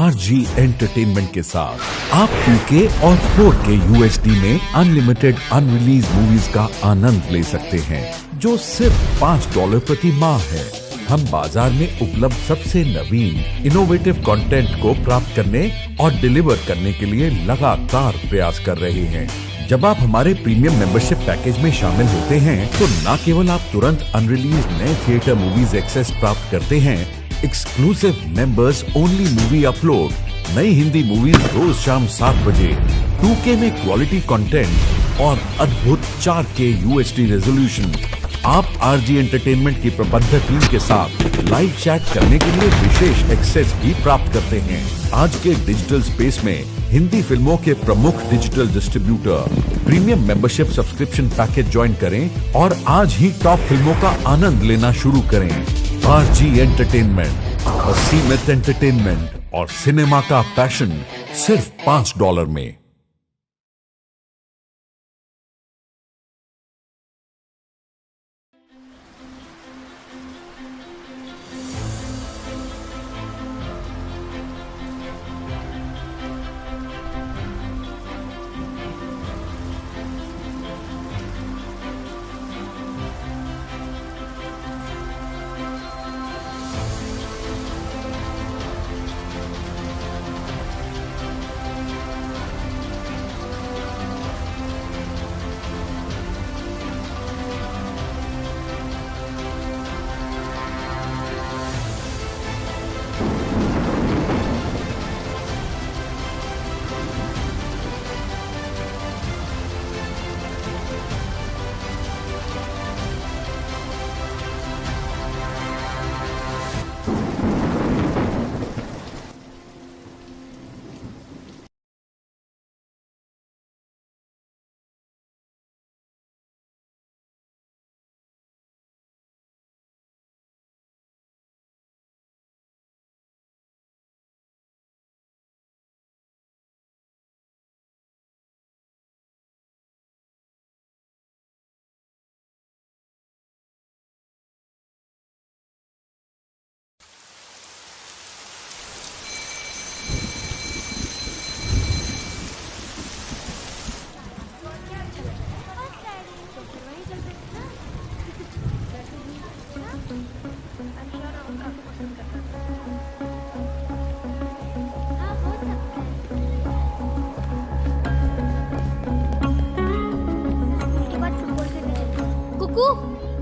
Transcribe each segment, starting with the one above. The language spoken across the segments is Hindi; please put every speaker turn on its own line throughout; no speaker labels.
RG एंटरटेनमेंट के साथ आप 2K और 4K UHD में अनलिमिटेड अनरिलीज मूवीज का आनंद ले सकते हैं, जो सिर्फ $5 प्रति माह है। हम बाजार में उपलब्ध सबसे नवीन इनोवेटिव कंटेंट को प्राप्त करने और डिलीवर करने के लिए लगातार प्रयास कर रहे हैं। जब आप हमारे प्रीमियम मेंबरशिप पैकेज में शामिल होते हैं, तो न केवल आप तुरंत अनरिलीज नए थिएटर मूवीज एक्सेस प्राप्त करते हैं, exclusive members only movie upload, नई हिंदी मूवीज रोज शाम 7 बजे, 2K में क्वालिटी कंटेंट और अद्भुत 4K UHD रेजोल्यूशन। आप RG एंटरटेनमेंट की प्रबंधक टीम के साथ लाइव चैट करने के लिए विशेष एक्सेस भी प्राप्त करते हैं। आज के डिजिटल स्पेस में हिंदी फिल्मों के प्रमुख digital distributor premium membership subscription package join करें और आज ही टॉप फिल्मों का आनंद लेना शुरू करें। RG एंटरटेनमेंट, असीमित एंटरटेनमेंट और सिनेमा का पैशन सिर्फ $5 में।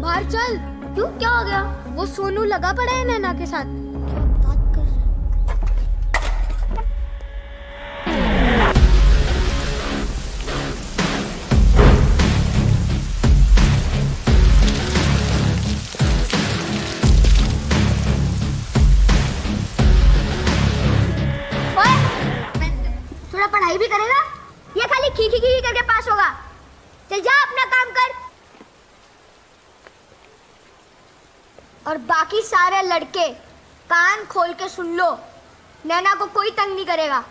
बाहर चल। क्यों, क्या हो गया? वो सोनू लगा पड़ा है नैना के साथ। क्या बात कर रहे? थोड़ा पढ़ाई भी करेगा या खाली खी खी खी करके पास होगा? चल जा, अपना काम कर। और बाकी सारे लड़के कान खोल के सुन लो, नैना को कोई तंग नहीं करेगा।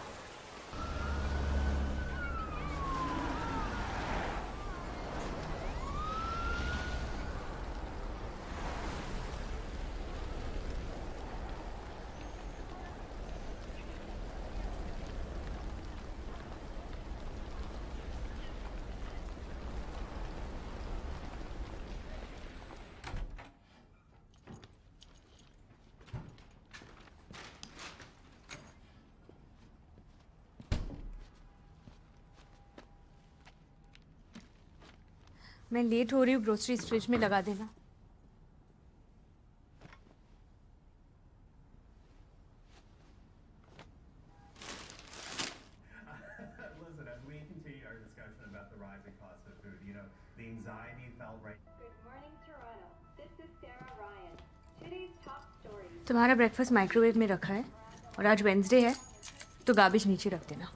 मैं लेट हो रही हूँ, ग्रोसरी फ्रिज में लगा देना। तुम्हारा ब्रेकफास्ट माइक्रोवेव में रखा है और आज वेंसडे है तो गार्बेज नीचे रख देना।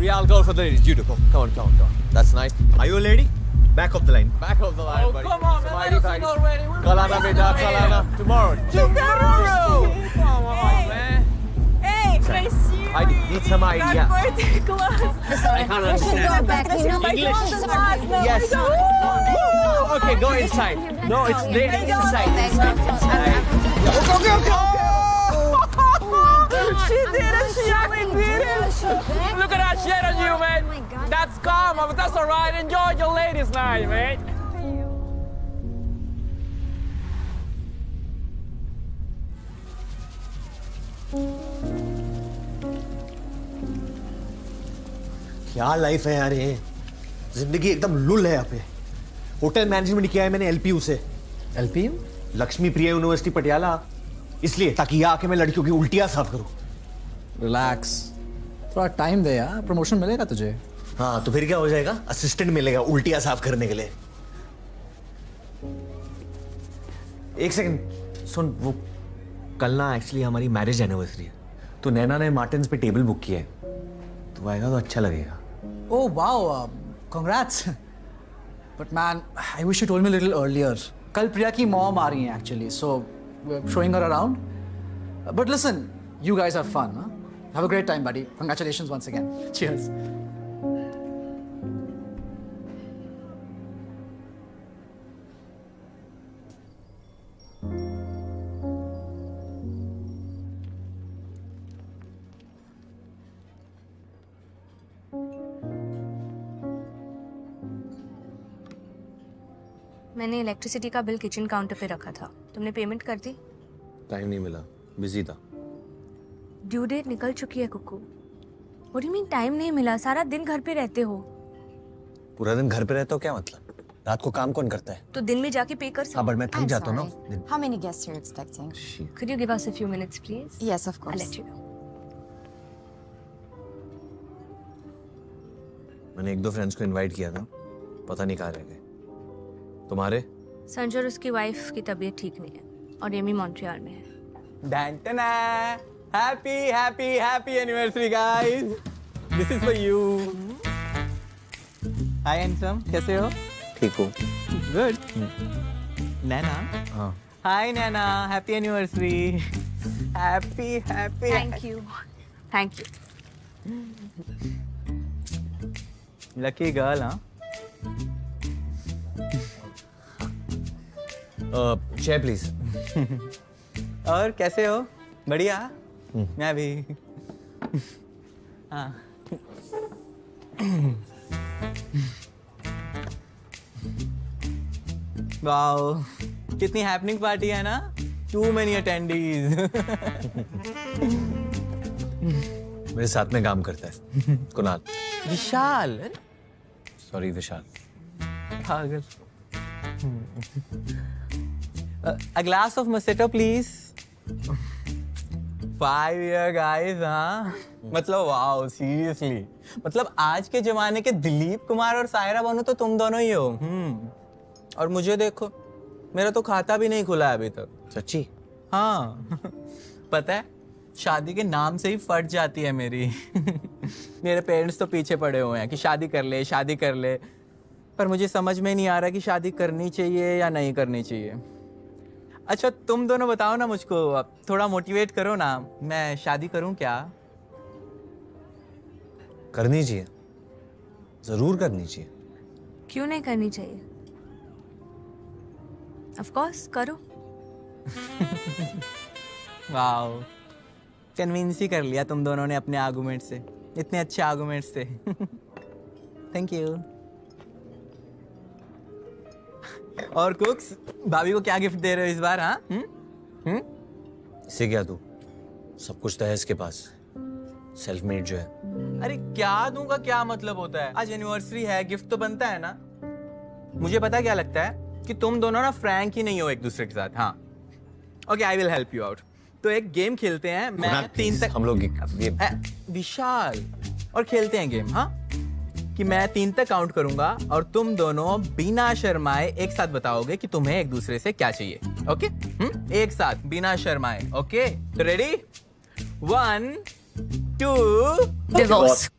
Maybe I'll go for the ladies. You do. Come on. That's nice. Are you a lady?
Back of the line.
Back of the line,
Oh,
buddy.
come on, man. Let us sing already. We're
Kalana, beta, Kalana. Tomorrow.
Come on, man.
Эй, красивый!
I need some idea.
Какой ты классный!
I can't understand.
Пойдем классно!
Yes. Okay, go inside. No, it's lady inside. Go.
She did it, she actually did it. Look at that shit on you, man. That's karma, but that's alright. Enjoy your ladies' night, man.
क्या लाइफ है यार ये, जिंदगी एकदम लुल है यहाँ पे। होटल मैनेजमेंट किया है मैंने एलपीयू से।
एलपीयू?
लक्ष्मी प्रिया यूनिवर्सिटी पटियाला, इसलिए ताकि यहाँ आके मैं लड़कियों की उल्टियां साफ करूं।
रिलैक्स, थोड़ा टाइम दे यार, प्रमोशन मिलेगा तुझे।
हाँ तो फिर क्या हो जाएगा, असिस्टेंट मिलेगा उल्टियां साफ करने के लिए। एक सेकंड सुन, वो कल ना एक्चुअली हमारी मैरिज एनिवर्सरी है, तो नैना ने मार्टिन्स पे टेबल बुक किया है, तो आएगा तो अच्छा लगेगा।
Oh wow, congrats. But man, I wish you told me a little earlier. कल प्रिया की mom आ रही है actually, so we're showing her around. But listen, you guys have fun, huh? Have a great time, buddy. Congratulations once again. Cheers.
मैंने इलेक्ट्रिसिटी का बिल किचन काउंटर पे रखा था, तुमने पेमेंट कर दी?
टाइम नहीं मिला, बिजी था।
ड्यू डेट निकल चुकी है Kuku. What do you mean time नहीं मिला? सारा दिन घर पे रहते हो।
पूरा दिन घर पे रहता हो क्या मतलब? रात को काम कौन करता है?
तो दिन में जाके पे कर सकते।
हाँ बट मैं थक
I'm
जाता हूँ
sorry.
ना।
How many guests you're expecting?
Could you give us a few minutes, please?
Yes, of
I'll
course.
let you know.
मैंने एक दो फ्रेंड्स को इनवाइट किया था, पता नहीं कहाँ रह गए। तुम्हारे?
संजय और उसकी वाइफ की तबीयत ठीक नहीं है और एमी मॉन्ट्रियल में है।
Dantana! Happy anniversary, guys! This is for you. Hi, handsome. कैसे हो?
ठीक हो?
Good. Nana?
हाँ।
Hi, Nana. Happy anniversary. Happy.
Thank you. Thank you.
Lucky girl, huh?
चाय प्लीज।
और कैसे हो? बढ़िया? मैं भी। हाँ। वाओ, कितनी हैपनिंग पार्टी है ना? Too many attendees.
मेरे साथ में काम करता है कुणाल।
विशाल?
सॉरी विशाल।
पागल। A glass of Moscato, please. 5 year guys, हाँ? मतलब वाओ, seriously. मतलब आज के जमाने के दिलीप कुमार और सायरा बानो तो तुम दोनों ही हो। और मुझे देखो, मेरा तो खाता भी नहीं खुला है अभी तक।
सच्ची?
हाँ। पता है, शादी के नाम से ही फट जाती है मेरी। मेरे पेरेंट्स तो पीछे पड़े हुए हैं कि शादी कर ले, पर मुझे समझ में नहीं आ रहा कि शादी करनी चाहिए या नहीं करनी चाहिए। अच्छा तुम दोनों बताओ ना मुझको, अब थोड़ा मोटिवेट करो ना, मैं शादी करूं क्या?
करनी चाहिए, जरूर करनी चाहिए।
क्यों नहीं करनी चाहिए? Of course, करो।
वाओ, कन्विंस ही कर लिया तुम दोनों ने अपने आर्गुमेंट से, इतने अच्छे आर्गुमेंट से। Thank you. और कुक्स, भाभी को क्या गिफ्ट दे रहे हो इस बार? हाँ?
इससे क्या तू, सब कुछ तो है इसके पास, सेल्फ मेड जो है।
अरे क्या दूंगा, क्या मतलब होता है? आज एनिवर्सरी है, गिफ्ट तो बनता है ना। मुझे पता क्या लगता है कि तुम दोनों ना फ्रैंक ही नहीं हो एक दूसरे के साथ। हाँ okay, I will help you out. तो एक गेम खेलते हैं, मैं 3 तक
हम लोग
विशाल, और खेलते हैं गेम, हाँ, कि मैं 3 तक काउंट करूंगा और तुम दोनों बिना शर्माए एक साथ बताओगे कि तुम्हें एक दूसरे से क्या चाहिए। ओके? एक साथ बिना शर्माए। ओके, तो रेडी? 1 2
डिवोर्स।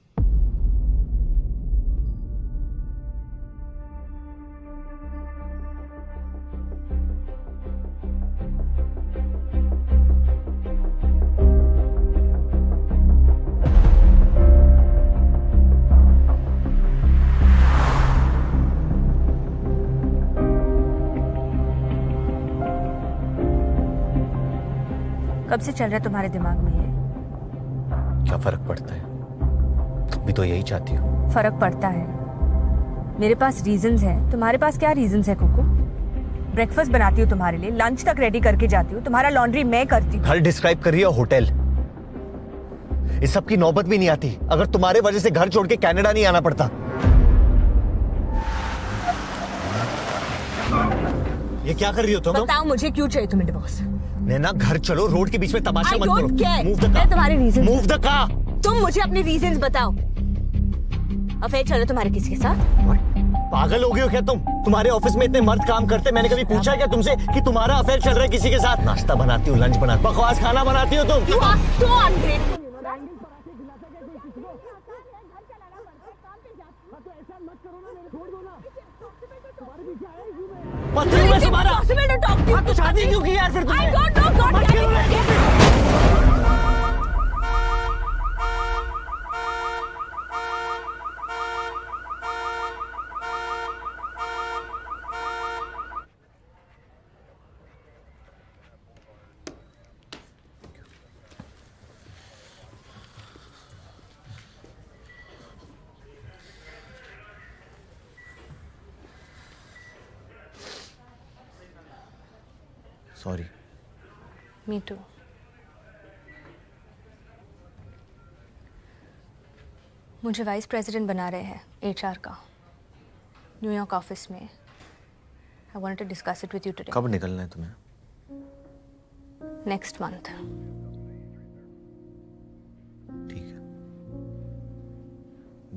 कब से चल रहा है तुम्हारे दिमाग में ये?
क्या फर्क पड़ता है, तुम भी तो यही चाहती हो।
फर्क पड़ता है। मेरे पास रीजंस हैं, तुम्हारे पास क्या रीजंस है कुकू? ब्रेकफास्ट बनाती हूँ तुम्हारे लिए, लंच तक रेडी करके जाती हूँ, तुम्हारा लॉन्ड्री मैं करती हूँ।
घर डिस्क्राइब कर रही है होटल। इस सब की नौबत भी नहीं आती अगर तुम्हारे वजह से घर छोड़ के कनाडा नहीं आना पड़ता। ये क्या कर रही हो तुम?
बताओ मुझे क्यों चाहिए तुम्हें डिवोर्स?
नैना घर चलो, रोड के बीच में तमाशा मत करो।
Move the car. तुम्हारे रीजन।
Move the car.
तुम मुझे अपने रीजंस बताओ। अफेयर चल रहा तुम्हारे किसी के साथ?
पागल हो गए हो क्या तुम? तुम्हारे ऑफिस में इतने मर्द काम करते, मैंने कभी पूछा है क्या तुमसे कि तुम्हारा अफेयर चल रहा है किसी के साथ? नाश्ता बनाती हो, लंच बनाती हो, बकवास खाना बनाती हो तुम।
You are so ungrateful.
तो शादी क्यों की यार फिर तुमने?
I don't know, God damn it.
Sorry.
Me too. मुझे वाइस प्रेसिडेंट बना रहे हैं HR का, न्यूयॉर्क ऑफिस में। I wanted to discuss it with you today.
कब निकलना है तुम्हें?
Next month.
ठीक है।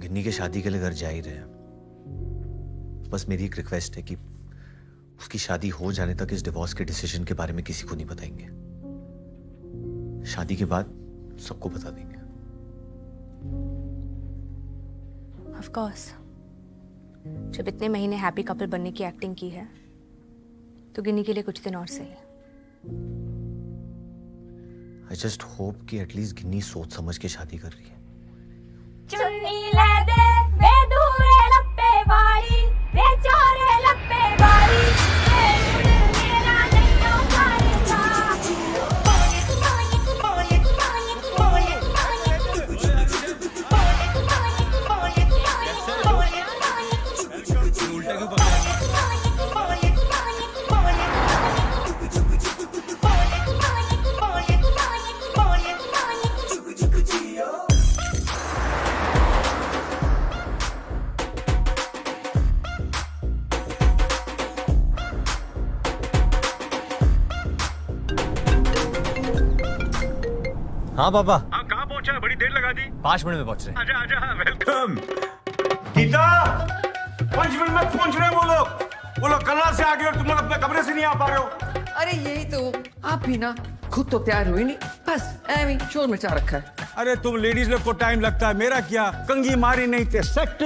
गिन्नी के शादी के लिए घर जा ही रहे हैं। बस मेरी एक रिक्वेस्ट है कि उसकी शादी हो जाने तक इस डिवोर्स के डिसीजन के बारे में किसी को नहीं बताएंगे। शादी के बाद सबको बता देंगे।
Of course. जब इतने महीने हैप्पी कपल बनने की एक्टिंग की है तो गिन्नी के लिए कुछ दिन और सही।
I just hope कि एटलीस्ट गिन्नी सोच समझ के शादी कर रही है।
चुन्नी ले दे वे दूरे लप्पे वाली वे चोरे लप्पे वाली वे मेरा नैनो सारेगा
हाँ पापा।
हाँ कहाँ पहुँचा? बड़ी देर लगा दी।
5 मिनट में पहुंच रहे हैं।
आजा आजा, वेलकम। गीता, 5 मिनट में पहुंच रहे हैं वो लोग। वो लोग कल से आ गए और तुम लोग अपने कमरे से नहीं आ पा रहे हो।
अरे यही तो, आप भी ना खुद तो तैयार हुई नहीं, बस एवी शोर मचा रखा है।
अरे तुम लेडीज लोग को टाइम लगता है, मेरा क्या? कंगी मारी नहीं थे सेट।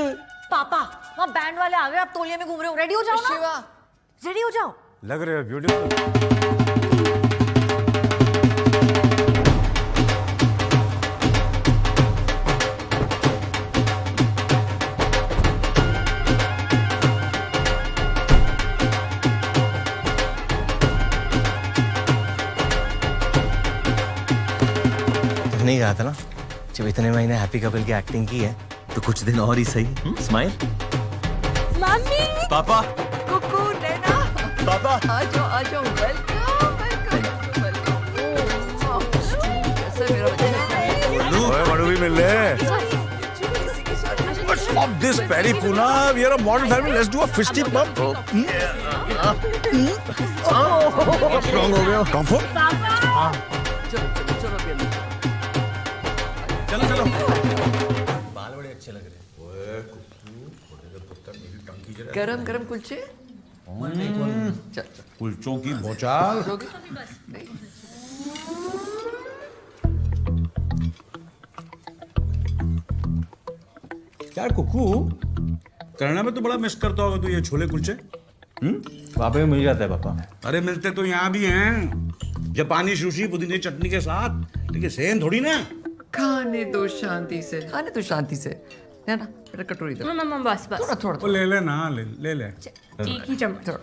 पापा, वहाँ बैंड वाले आ गए, आप तौलिए में घूम रहे हो। रेडी हो जाओ ना।
शिवा,
रेडी हो जाओ।
लग रहे हो ब्यूटीफुल।
नहीं कहा था ना, जब इतने महीने हैप्पी कपल की एक्टिंग की है तो कुछ दिन और ही सही। स्माइल।
मम्मी।
पापा।
कुकू, नैना,
पापा।
आ जाओ, वेलकम, कैसा मेरा बच्चा?
बड़ू भी मिल रहे। Stop this Perry Puna. We are a modern family. Let's do a fisty bump. Strong हो गया। Comfort. चलो।
बाल बड़े अच्छे लग रहे हैं।
गरम कुलचे। चल।
कुलचों की बौछार। यार कुकू, कनाडा में तो बड़ा मिस करता होगा तू ये छोले कुलचे।
वहाँ पे मिल जाता है पापा।
अरे मिलते तो यहाँ भी हैं, जापानी सुशी पुदीने चटनी के साथ। लेकिन सेम थोड़ी ना।
खाने दो शांति से, है ना? बेटा कटोरी दो।
बस
थोड़ा।
ले ले ना, ले ले।
एक ही चम्मच।
थोड़ा।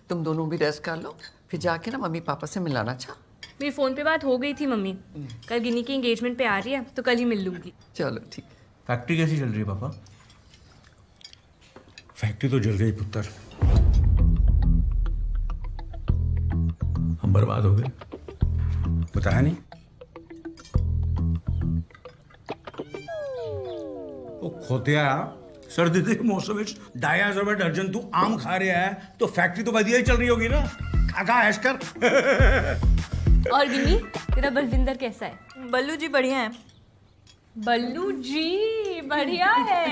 तुम दोनों भी रेस्ट कर लो, फिर जाके ना मम्मी पापा से मिलाना। अच्छा?
मेरी फ़ोन पे बात हो गई थी मम्मी, कल गिनी की एंगेजमेंट पे आ रही है तो कल ही मिल लूँगी।
चलो ठीक।
फैक्ट्री कैसी चल रही है पापा?
फैक्ट्री तो जल गई पुत्र,
हम बर्बाद हो गए।
बताया नहीं? ਉਹ ਖੋਤਿਆ ਸਰਦੀ ਦੇ ਮੌਸਮ ਵਿੱਚ 2500 ਰੁਪਏ ਦਰਜਨ ਤੂੰ ਆਮ ਖਾ ਰਿਹਾ ਹੈ ਤਾਂ ਫੈਕਟਰੀ ਤਾਂ ਵਧੀਆ ਹੀ ਚੱਲ ਰਹੀ ਹੋਗੀ ਨਾ। खा ऐश कर।
और गिन्नी, तेरा बलविंदर कैसा है?
बल्लू जी बढ़िया है।
बल्लू जी बढ़िया है।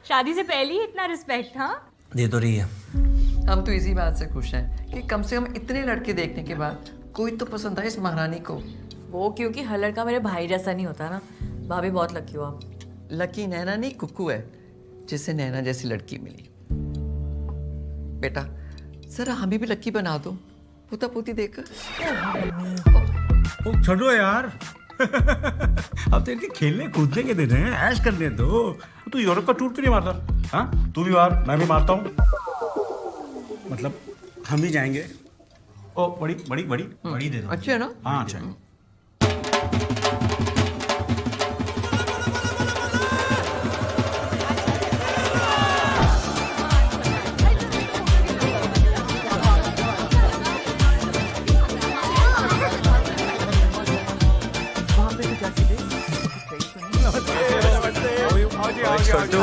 शादी से पहले ही इतना रिस्पेक्ट। हाँ,
दे तो रही है।
हम तो इसी बात से खुश हैं कि कम से कम इतने लड़के देखने के बाद कोई तो पसंद आए इस महारानी को।
वो क्योंकि हर लड़का मेरे भाई जैसा नहीं होता ना। भाभी बहुत लकी हो आप।
लकी नैना नहीं, कुक्कू है जिसे नैना जैसी लड़की मिली। बेटा जरा हमें भी लकी बना दो, पोता पोती देकर।
छोड़ो यार, अब तो इनके खेलने कूदने के दिन हैं, ऐश करने दो। तू यूरोप का टूर क्यों नहीं मारता? हाँ, तू भी मार, मैं भी मारता हूँ। मतलब हम भी जाएंगे। ओ बड़ी बड़ी बड़ी बड़ी दे दो।
अच्छी है ना?
हाँ अच्छा है।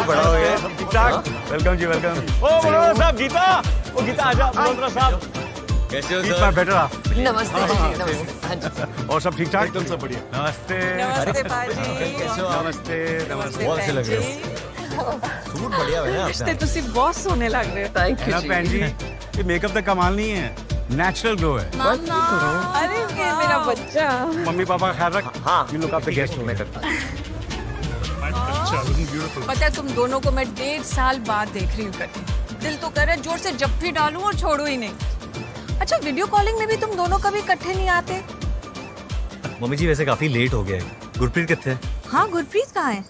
बड़ा हो गया। ठीक-ठाक। वेलकम जी, वेलकम। ओ बड़ोदरा साहब, गीता, ओ गीता आजा। बड़ोदरा साहब
कैसे हो
सर? बैठो आप।
नमस्ते नमस्ते।
और सब ठीक ठाक? एकदम सब बढ़िया। नमस्ते।
नमस्ते पाजी।
कैसे हो?
नमस्ते नमस्ते।
बहुत अच्छे लग रहे हो। सूट बढ़िया है
रिश्ते तुसी बहुत सोने लग रहे हो। थैंक यू
ना बहन जी, ये मेकअप का कमाल नहीं है, नेचुरल ग्लो है।
अरे ये मेरा बच्चा।
मम्मी पापा का ख्याल रख। हाँ, यू लुक आफ्टर गेस्ट। मैं करता हूँ।
पता है तुम दोनों को मैं 1.5 साल बाद देख रही हूँ इकट्ठे। दिल तो कर रहा है जोर से जप्फी डालूं और छोड़ू ही नहीं। अच्छा, वीडियो कॉलिंग में भी तुम दोनों कभी इकट्ठे नहीं आते?
मम्मी जी वैसे काफी लेट हो गया है। गुरप्रीत कितने?
हाँ, गुरप्रीत कहाँ है?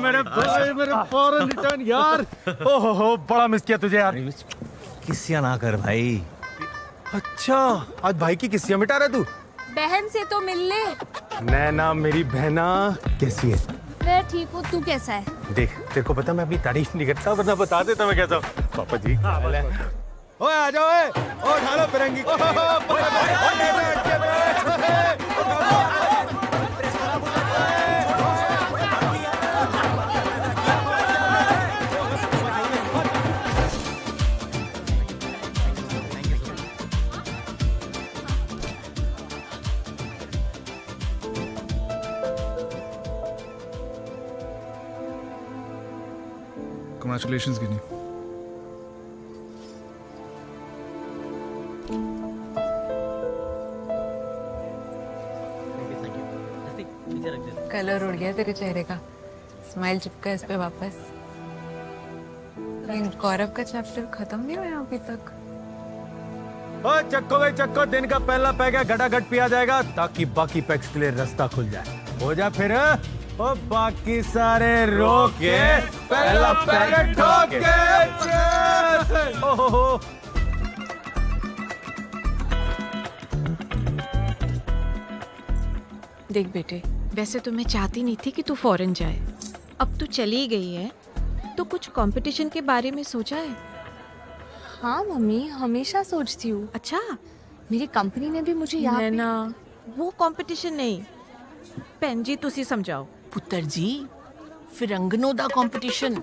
मेरे भाई, मेरे फॉरेन रिटर्न यार। ओहो, बड़ा मिस किया तुझे यार।
किस्सियाँ ना कर भाई।
अच्छा, आज भाई की किस्सियाँ मिटा रहा तू?
बहन से तो मिल ले।
नैना मेरी बहना कैसी है?
मैं ठीक हूँ, तू कैसा है?
देख, तेरे को पता मैं अपनी तारीफ नहीं करता, वरना बता देता मैं कैसा हूँ। पापा जी ओए आ जाओ, ओए उठा लो फिरंगी।
Congratulations, Ginny.
कलर उड़ गया तेरे चेहरे का। स्माइल चिपका इस पे वापस। लेकिन गौरव का चैप्टर खत्म नहीं हुआ अभी तक।
ओ चक्को भाई चक्को, दिन का पहला पैक है, घटाघट पिया जाएगा ताकि बाकी पैक्स के लिए रास्ता खुल जाए। हो जा फिर ओ बाकी सारे रोक के पहला पैकेट ठोक के। ओहो
देख बेटे, वैसे तो मैं चाहती नहीं थी कि तू फॉरेन जाए। अब तू चली गई है तो कुछ कंपटीशन के बारे में सोचा है?
हाँ मम्मी, हमेशा सोचती हूँ।
अच्छा,
मेरी कंपनी ने भी मुझे यहाँ
ना वो कंपटीशन नहीं, भैन जी तुसी समझाओ।
पुत्र जी, फिरंगनों दा कंपटीशन।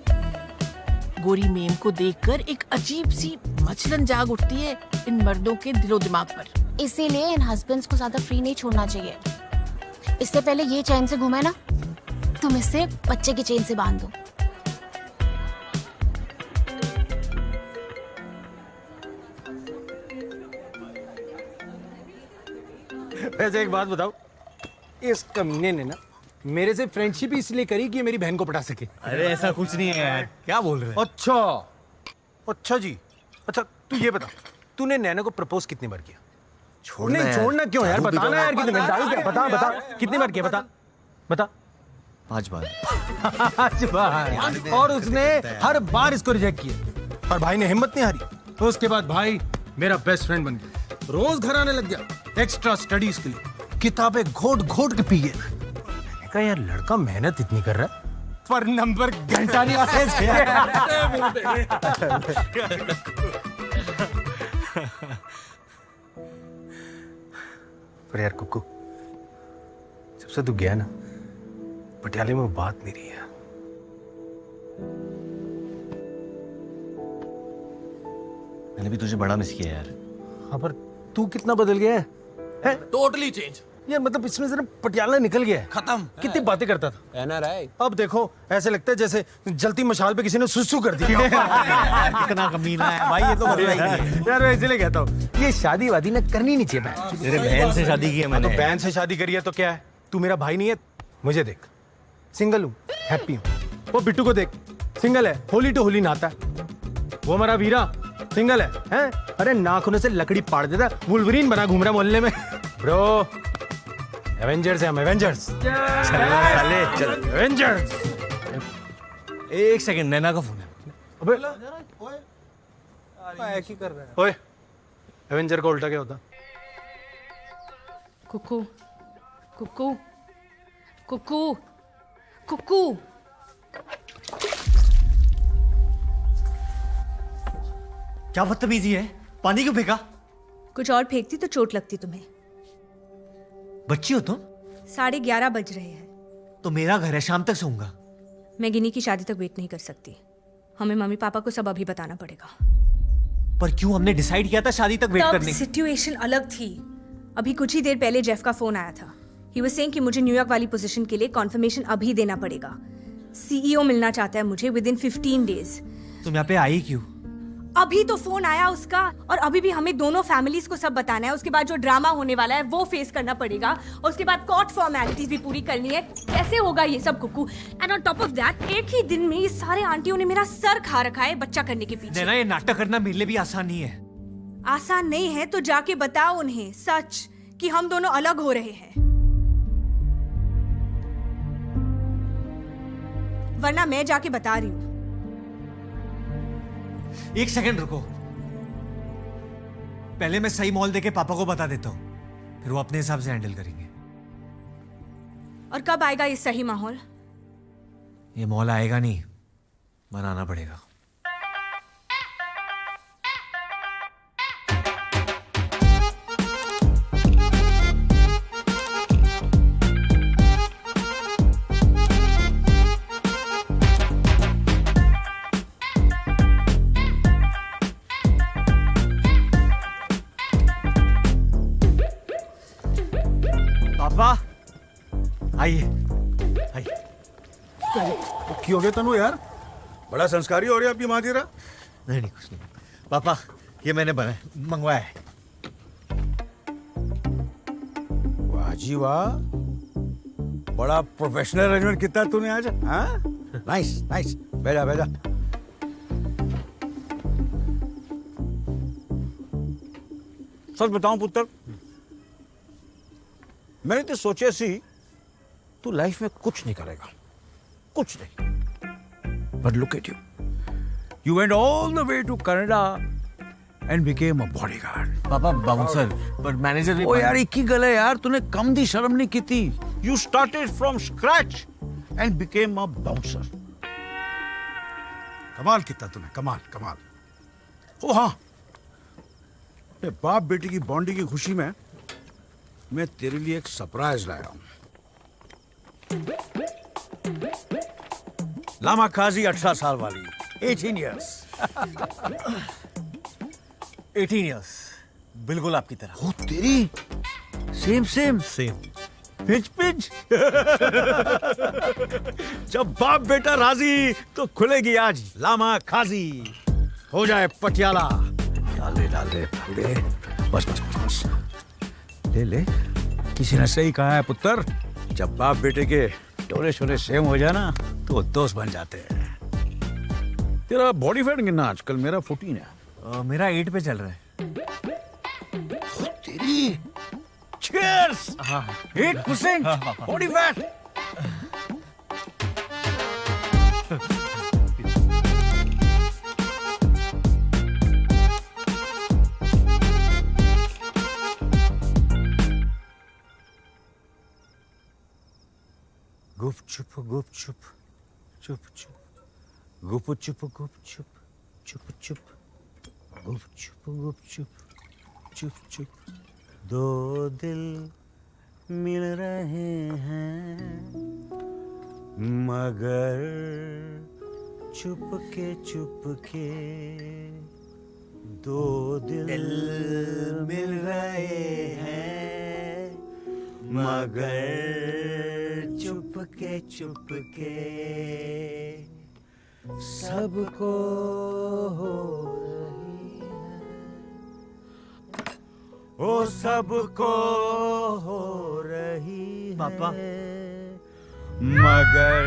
गोरी मेम को देखकर एक अजीब सी मचलन जाग उठती है इन मर्दों के दिलो दिमाग पर।
इसीलिए इन हस्बैंड्स को ज्यादा फ्री नहीं छोड़ना चाहिए। इससे पहले ये चैन से घूमे ना, तुम इससे बच्चे की चेन से बांध दो।
वैसे एक बात बताओ, इस कमीने ने ना मेरे से फ्रेंडशिप इसलिए करी कि मेरी बहन को पटा सके।
अरे ऐसा कुछ नहीं है यार, क्या बोल रहे हैं?
अच्छा जी। अच्छा तू ये बता, तूने नैना को प्रपोज कितनी बार किया?
छोड़ना
नहीं छोड़ना क्यों यार, बताना यार कितनी बार। बता कितनी बार किया, बता
5 बार।
5 बार और उसने हर बार इसको रिजेक्ट किया, पर भाई ने हिम्मत नहीं हारी। तो उसके बाद भाई मेरा बेस्ट फ्रेंड बन गया, रोज घर आने लग गया एक्स्ट्रा स्टडीज के लिए, किताबें घोट घोट के पी गए। मैंने कहा यार लड़का मेहनत इतनी कर रहा है पर नंबर घंटा नहीं आते पर यार कुक्कू, जब से तू गया ना पटियाले में बात नहीं रही है।
मैंने भी तुझे बड़ा मिस किया यार।
हाँ पर तू कितना बदल गया है?
टोटली चेंज
यार मतलब इसमें से पटियाला निकल गया है, खत्म। कितनी बातें करता था
NRI।
अब देखो ऐसे लगता है जैसे जलती मशाल पे किसी ने सुसु कर दी।
कितना कमीना है भाई, ये तो बदला ही नहीं है।
यार मैं इसलिए कहता हूँ ये शादी वादी ना करनी नहीं चाहिए।
तेरे बहन से शादी की है मैंने।
तो बहन से शादी करी है तो क्या है, तू मेरा भाई नहीं है? मुझे देख, सिंगल हूँ, हैप्पी हूँ। वो बिट्टू को देख, सिंगल है, होली टू होली नहाता है। वो हमारा वीरा सिंगल है? अरे नाखूनों से लकड़ी पाड़ देता, वुल्वरीन बना घूम रहा मोहल्ले में। ब्रो एवेंजर्स है हम, एवेंजर्स।
साले चल
एवेंजर्स।
एक सेकंड, नैना का फोन है।
अबे एक ही कर रहा है। ओए एवेंजर का उल्टा क्या होता?
कुकू कुकू कुकू कुकू।
क्या बदतमीजी है, पानी क्यों फेंका?
कुछ और फेंकती तो चोट लगती तुम्हें।
बच्ची हो तुम?
11:30 बज रहे हैं।
तो मेरा घर है, शाम तक सोऊंगा।
मैं गिनी की शादी तक वेट नहीं कर सकती, हमें मम्मी पापा को सब अभी बताना पड़ेगा।
पर क्यों? हमने डिसाइड किया था शादी तक वेट करने की।
सिचुएशन अलग थी। अभी कुछ ही देर पहले जेफ का फोन आया था। ही वाज सेइंग कि मुझे न्यूयॉर्क वाली पोजीशन के लिए कॉन्फर्मेशन अभी देना पड़ेगा। सीईओ मिलना चाहता है मुझे विद इन 15 डेज।
तुम यहाँ पे आई क्यों?
अभी तो फोन आया उसका, और अभी भी हमें दोनों फैमिलीज को सब बताना है। उसके बाद जो ड्रामा होने वाला है वो फेस करना पड़ेगा, और उसके बाद कोर्ट फॉर्मेलिटीज भी पूरी करनी है। कैसे होगा ये सब Kuku? And on top of that एक ही दिन में ये सारे आंटियों ने मेरा सर खा रखा है बच्चा करने के पीछे।
नैना, ये नाटक करना मेरे लिए भी आसान नहीं है।
आसान नहीं है तो जाके बताओ उन्हें सच कि हम दोनों अलग हो रहे हैं, वरना मैं जाके बता रही हूँ।
एक सेकंड रुको, पहले मैं सही मॉल देके पापा को बता देता हूँ, फिर वो अपने हिसाब से हैंडल करेंगे।
और कब आएगा ये सही माहौल?
ये मॉल आएगा नहीं, बनाना पड़ेगा। आइए आइए।
की हो गया तनु यार, बड़ा संस्कारी हो रही है आपकी माँ तेरा।
नहीं कुछ नहीं पापा, ये मैंने मंगवाया है।
वाह जी वाह, बड़ा प्रोफेशनल अरेंजमेंट किया तूने आज। हाँ नाइस नाइस, भेजा भेजा। सच बताऊं पुत्र, मैंने तो सोचे सी तू लाइफ में कुछ नहीं करेगा, कुछ नहीं। But look at you, you went all the way to Canada and became a bodyguard.
पापा बाउंसर, पर मैनेजर भी।
ओ यार एक ही गल है यार, तूने कम दी शर्म नहीं की थी। You started from scratch and became a bouncer. कमाल किया तूने, कमाल कमाल। ओ हाँ, बाप बेटी की बॉन्डिंग की खुशी में मैं तेरे लिए एक सरप्राइज लाया हूं। लामा काजी 18 साल वाली, 18 इयर्स।
18 इयर्स, बिल्कुल आपकी तरह।
ओ तेरी, same same
same.
Pitch pitch. जब बाप बेटा राजी तो खुलेगी आज लामा काजी। हो जाए पटियाला। डाले डाले डाले, बस बस बस बस, ले ले। किसी ने सही कहा है पुत्र, जब बाप बेटे के टोले शोले सेम हो जाए ना तो दोस्त बन जाते हैं। तेरा बॉडी फैट कितना आजकल? मेरा 14 है।
मेरा 8 पे चल रहा है।
तेरी Cheers! 8% body fat. गुपचुप गुपचुप चुप चुप गुपचुप गुपचुप चुप चुप गुपचुप गुपचुप चुप चुप दो दिल मिल रहे हैं मगर चुपके दो दिल मिल रहे हैं मगर चुपके सबको हो रही है ओ सबको हो रही है
पापा
मगर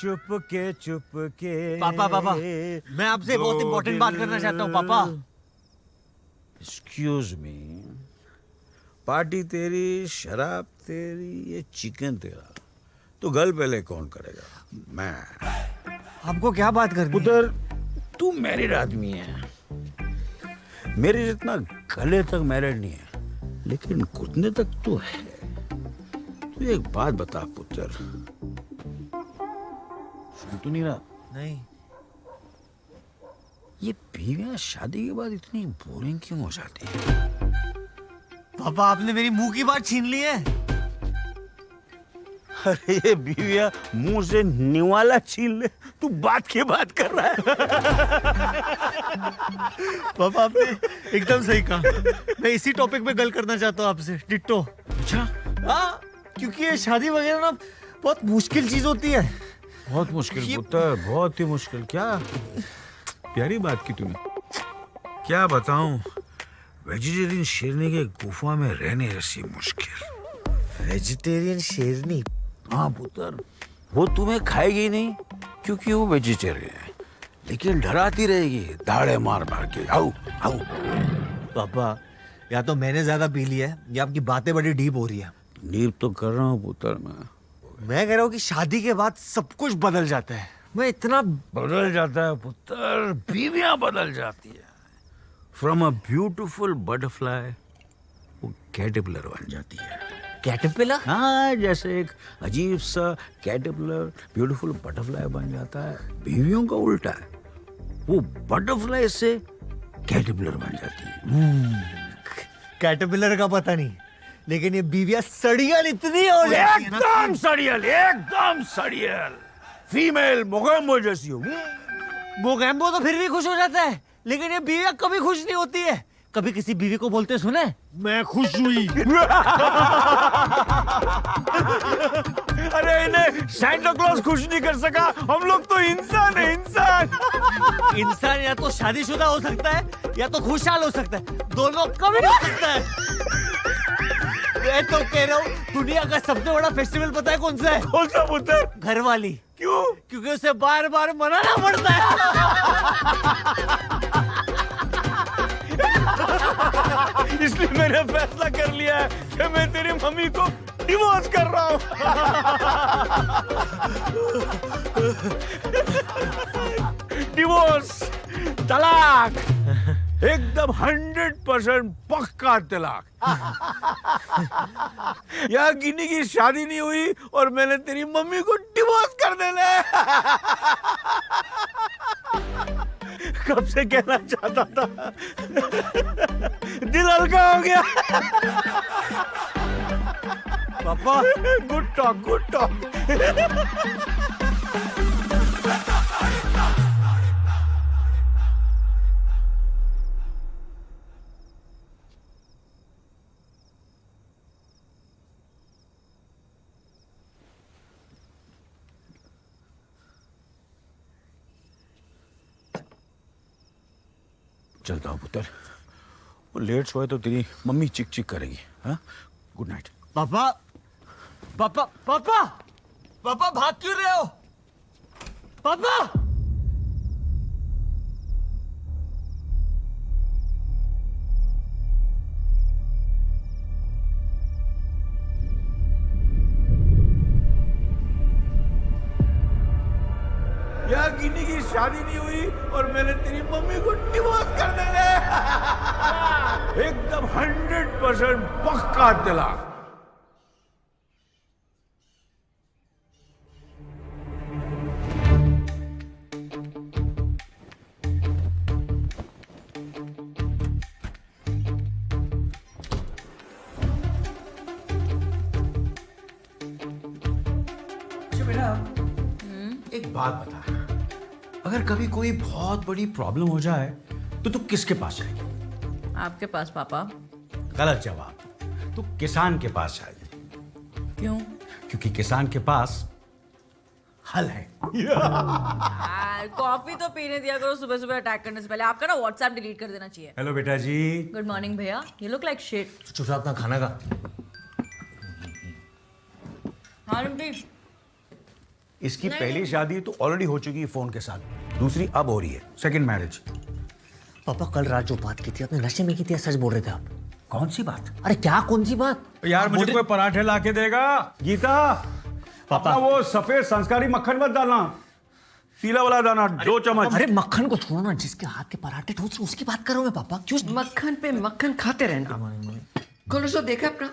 चुपके
पापा मैं आपसे बहुत इंपॉर्टेंट बात करना चाहता हूँ पापा।
एक्सक्यूज मी, पार्टी तेरी, शराब तेरी, ये चिकन तेरा, तो गल पहले कौन करेगा? मैं।
हमको क्या बात करनी?
उधर तू मैरिड आदमी है, मेरे जितना गले तक मैरिड नहीं है, लेकिन घुटने तक तो है। तू एक बात बता पुत्र, सुन तू नहीं रहा?
नहीं।
ये बीवियां शादी के बाद इतनी बोरिंग क्यों हो जाती है?
पापा आपने मेरी मुंह की बात छीन ली है।
अरे ये बीवियां मुंह से निवाला छीन ले, तू बात की बात कर रहा है।
पापा आपने एकदम सही कहा, मैं इसी टॉपिक पे गल करना चाहता हूँ आपसे। डिट्टो।
अच्छा?
हाँ, क्योंकि ये शादी वगैरह ना बहुत मुश्किल चीज होती है।
बहुत मुश्किल पुत्र, बहुत ही मुश्किल। क्या प्यारी बात की तूने। क्या बताऊं, वेजिटेरियन शेरनी के गुफा में रहने जैसी मुश्किल।
वेजिटेरियन शेरनी?
हाँ पुत्र, वो तुम्हें खाएगी नहीं क्योंकि वो वेजिटेरियन है, लेकिन डराती रहेगी दाढ़े मार मार के। आओ आओ।
पापा या तो मैंने ज्यादा पी लिया है या आपकी बातें बड़ी डीप हो रही है।
डीप तो कर रहा हूँ पुत्र
मैं कह रहा हूँ कि शादी के बाद सब कुछ बदल जाता है। मैं इतना
बदल जाता है पुत्र, बीवियां बदल जाती है। फ्रॉम अ ब्यूटीफुल बटरफ्लाई वो कैटरपिलर बन जाती है।
कैटरपिलर?
हाँ, जैसे एक अजीब सा कैटरपिलर ब्यूटीफुल बटरफ्लाई बन जाता है, बीवियों का उल्टा है, वो बटरफ्लाई से कैटरपिलर बन जाती है।
कैटरपिलर का पता नहीं, लेकिन ये बीवियां सड़ियल इतनी हो जाती है ना।
एकदम सड़ियल, एकदम सड़ियल, फीमेल मोगैम्बो जैसी हो।
मोगैम्बो तो फिर भी खुश हो जाता है, लेकिन ये बीवियां कभी खुश नहीं होती है। कभी किसी बीवी को बोलते सुने, मैं खुश हुई।
अरे इन्हें सैंटा क्लॉज खुश नहीं कर सका, हम लोग तो इंसान है, इंसान।
इंसान या तो शादीशुदा हो सकता है या तो खुशहाल हो सकता है, दोनों कभी नहीं हो सकता है। मैं तो कह रहा हूँ, दुनिया का सबसे बड़ा फेस्टिवल पता है कौन सा है?
कौन सा पुत्र?
घरवाली।
क्यों?
क्योंकि उसे बार बार मनाना पड़ता है।
इसलिए मैंने फैसला कर लिया है कि मैं तेरी मम्मी को डिवोर्स कर रहा हूँ। डिवोर्स, तलाक, एकदम 100% पक्का तलाक। यहाँ गिनी की शादी नहीं हुई और मैंने तेरी मम्मी को डिवोर्स कर देना है। कब से कहना चाहता था, दिल हल्का हो गया।
पापा
गुड टॉक, गुड टॉक। चलता हूँ पुत्र, वो लेट सोए तो तेरी मम्मी चिक चिक करेगी। हाँ, गुड नाइट।
पापा पापा पापा पापा भाग क्यों रहे हो? पापा
यहाँ गिनी की शादी नहीं हुई और मैंने तेरी मम्मी को डिवोर्स कर देना है। एकदम 100% पक्का तलाक। एक बात बता, अगर कभी कोई बहुत बड़ी प्रॉब्लम हो जाए तो तू किसके पास जाएगी?
आपके पास पापा।
गलत जवाब। तू किसान के पास जाएगी।
क्यों?
क्योंकि किसान के पास हल है।
कॉफी तो पीने दिया करो सुबह सुबह अटैक करने से पहले। आपका ना व्हाट्सएप डिलीट कर देना चाहिए।
हेलो बेटा जी।
गुड मॉर्निंग भैया। You look like shit.
चुपचाप अपना खाना खा।
हाँ रिम्पी।
इसकी पहली शादी तो ऑलरेडी हो चुकी है फोन के साथ, दूसरी अब हो रही है, सेकंड मैरिज।
पापा कल रात जो बात की थी आपने नशे में की थी या सच बोल रहे थे आप?
कौन सी बात?
अरे क्या कौन सी बात?
यार मुझे कोई पराठे लाके देगा? गीता पापा वो सफेद संस्कारी मक्खन मत डालना, पीला वाला दाना 2 चम्मच।
अरे मक्खन को छोड़ो ना, जिसके हाथ के पराठे ठोस उसकी बात कर रहा हूं मैं पापा। क्यों
मक्खन पे मक्खन खाते रहना। कोलेस्ट्रॉल देखा अपना?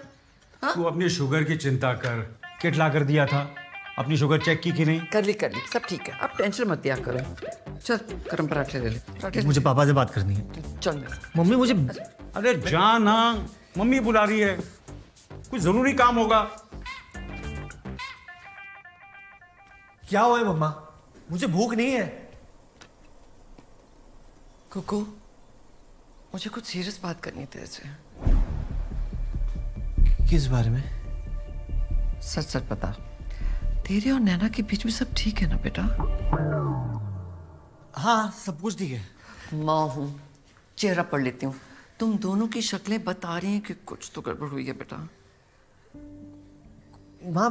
तू अपनी शुगर की चिंता कर। किट ला कर दिया था, अपनी शुगर चेक की कि नहीं?
कर ली सब ठीक है, अब टेंशन मत लिया करो। चल गरम पराठे ले ले।
मुझे पापा से बात करनी है।
चल मेरे।
मम्मी मुझे।
अरे जा ना, मम्मी बुला रही है, कुछ जरूरी काम होगा।
क्या हुआ है मम्मा? मुझे भूख नहीं है।
कुकू मुझे कुछ सीरियस बात करनी है तेरे से।
किस बारे में?
सच सच बता, तेरे और नैना के बीच में सब ठीक है ना बेटा?
हाँ सब कुछ ठीक है।
माँ हूँ, चेहरा पढ़ लेती हूँ। तुम दोनों की शक्लें बता रही हैं कि कुछ तो गड़बड़ हुई है बेटा।
माँ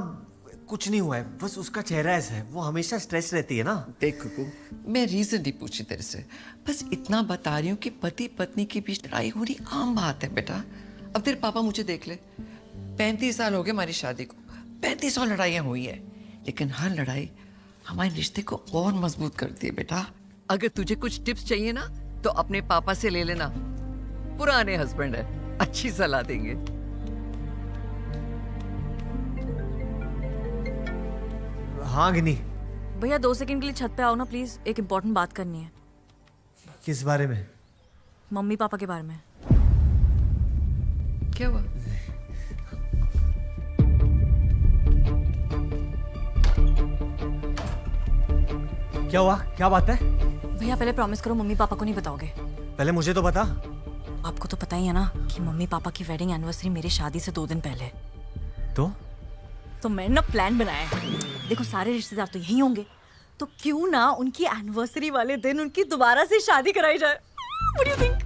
कुछ नहीं हुआ है, बस उसका चेहरा ऐसा है, वो हमेशा स्ट्रेस रहती है ना।
देख कुकू, मैं रीजन नहीं पूछी तेरे से, बस इतना बता रही हूँ कि पति पत्नी के बीच लड़ाई हो रही आम बात है बेटा। अब तेरे पापा मुझे देख ले, 35 साल हो गए हमारी शादी को, 35 और लड़ाइयाँ हुई है, लेकिन हर लड़ाई हमारे रिश्ते को और मजबूत करती है बेटा। अगर तुझे कुछ टिप्स चाहिए ना तो अपने पापा से ले लेना, पुराने हस्बैंड है, अच्छी सलाह देंगे।
हाँ गिनी।
भैया 2 सेकंड के लिए छत पे आओ ना प्लीज, एक इम्पोर्टेंट बात करनी है।
किस बारे में?
मम्मी पापा के बारे में।
क्या हुआ?
क्या हुआ? क्या बात है?
भैया पहले प्रॉमिस करो मम्मी पापा को नहीं बताओगे।
पहले मुझे तो बता।
आपको तो पता ही है ना कि मम्मी पापा की वेडिंग एनिवर्सरी मेरी शादी से 2 दिन पहले। तो मैंने ना प्लान बनाया है। देखो सारे रिश्तेदार तो यहीं होंगे, तो क्यों ना उनकी एनिवर्सरी वाले दिन उनकी दोबारा से शादी कराई जाए। What do you think?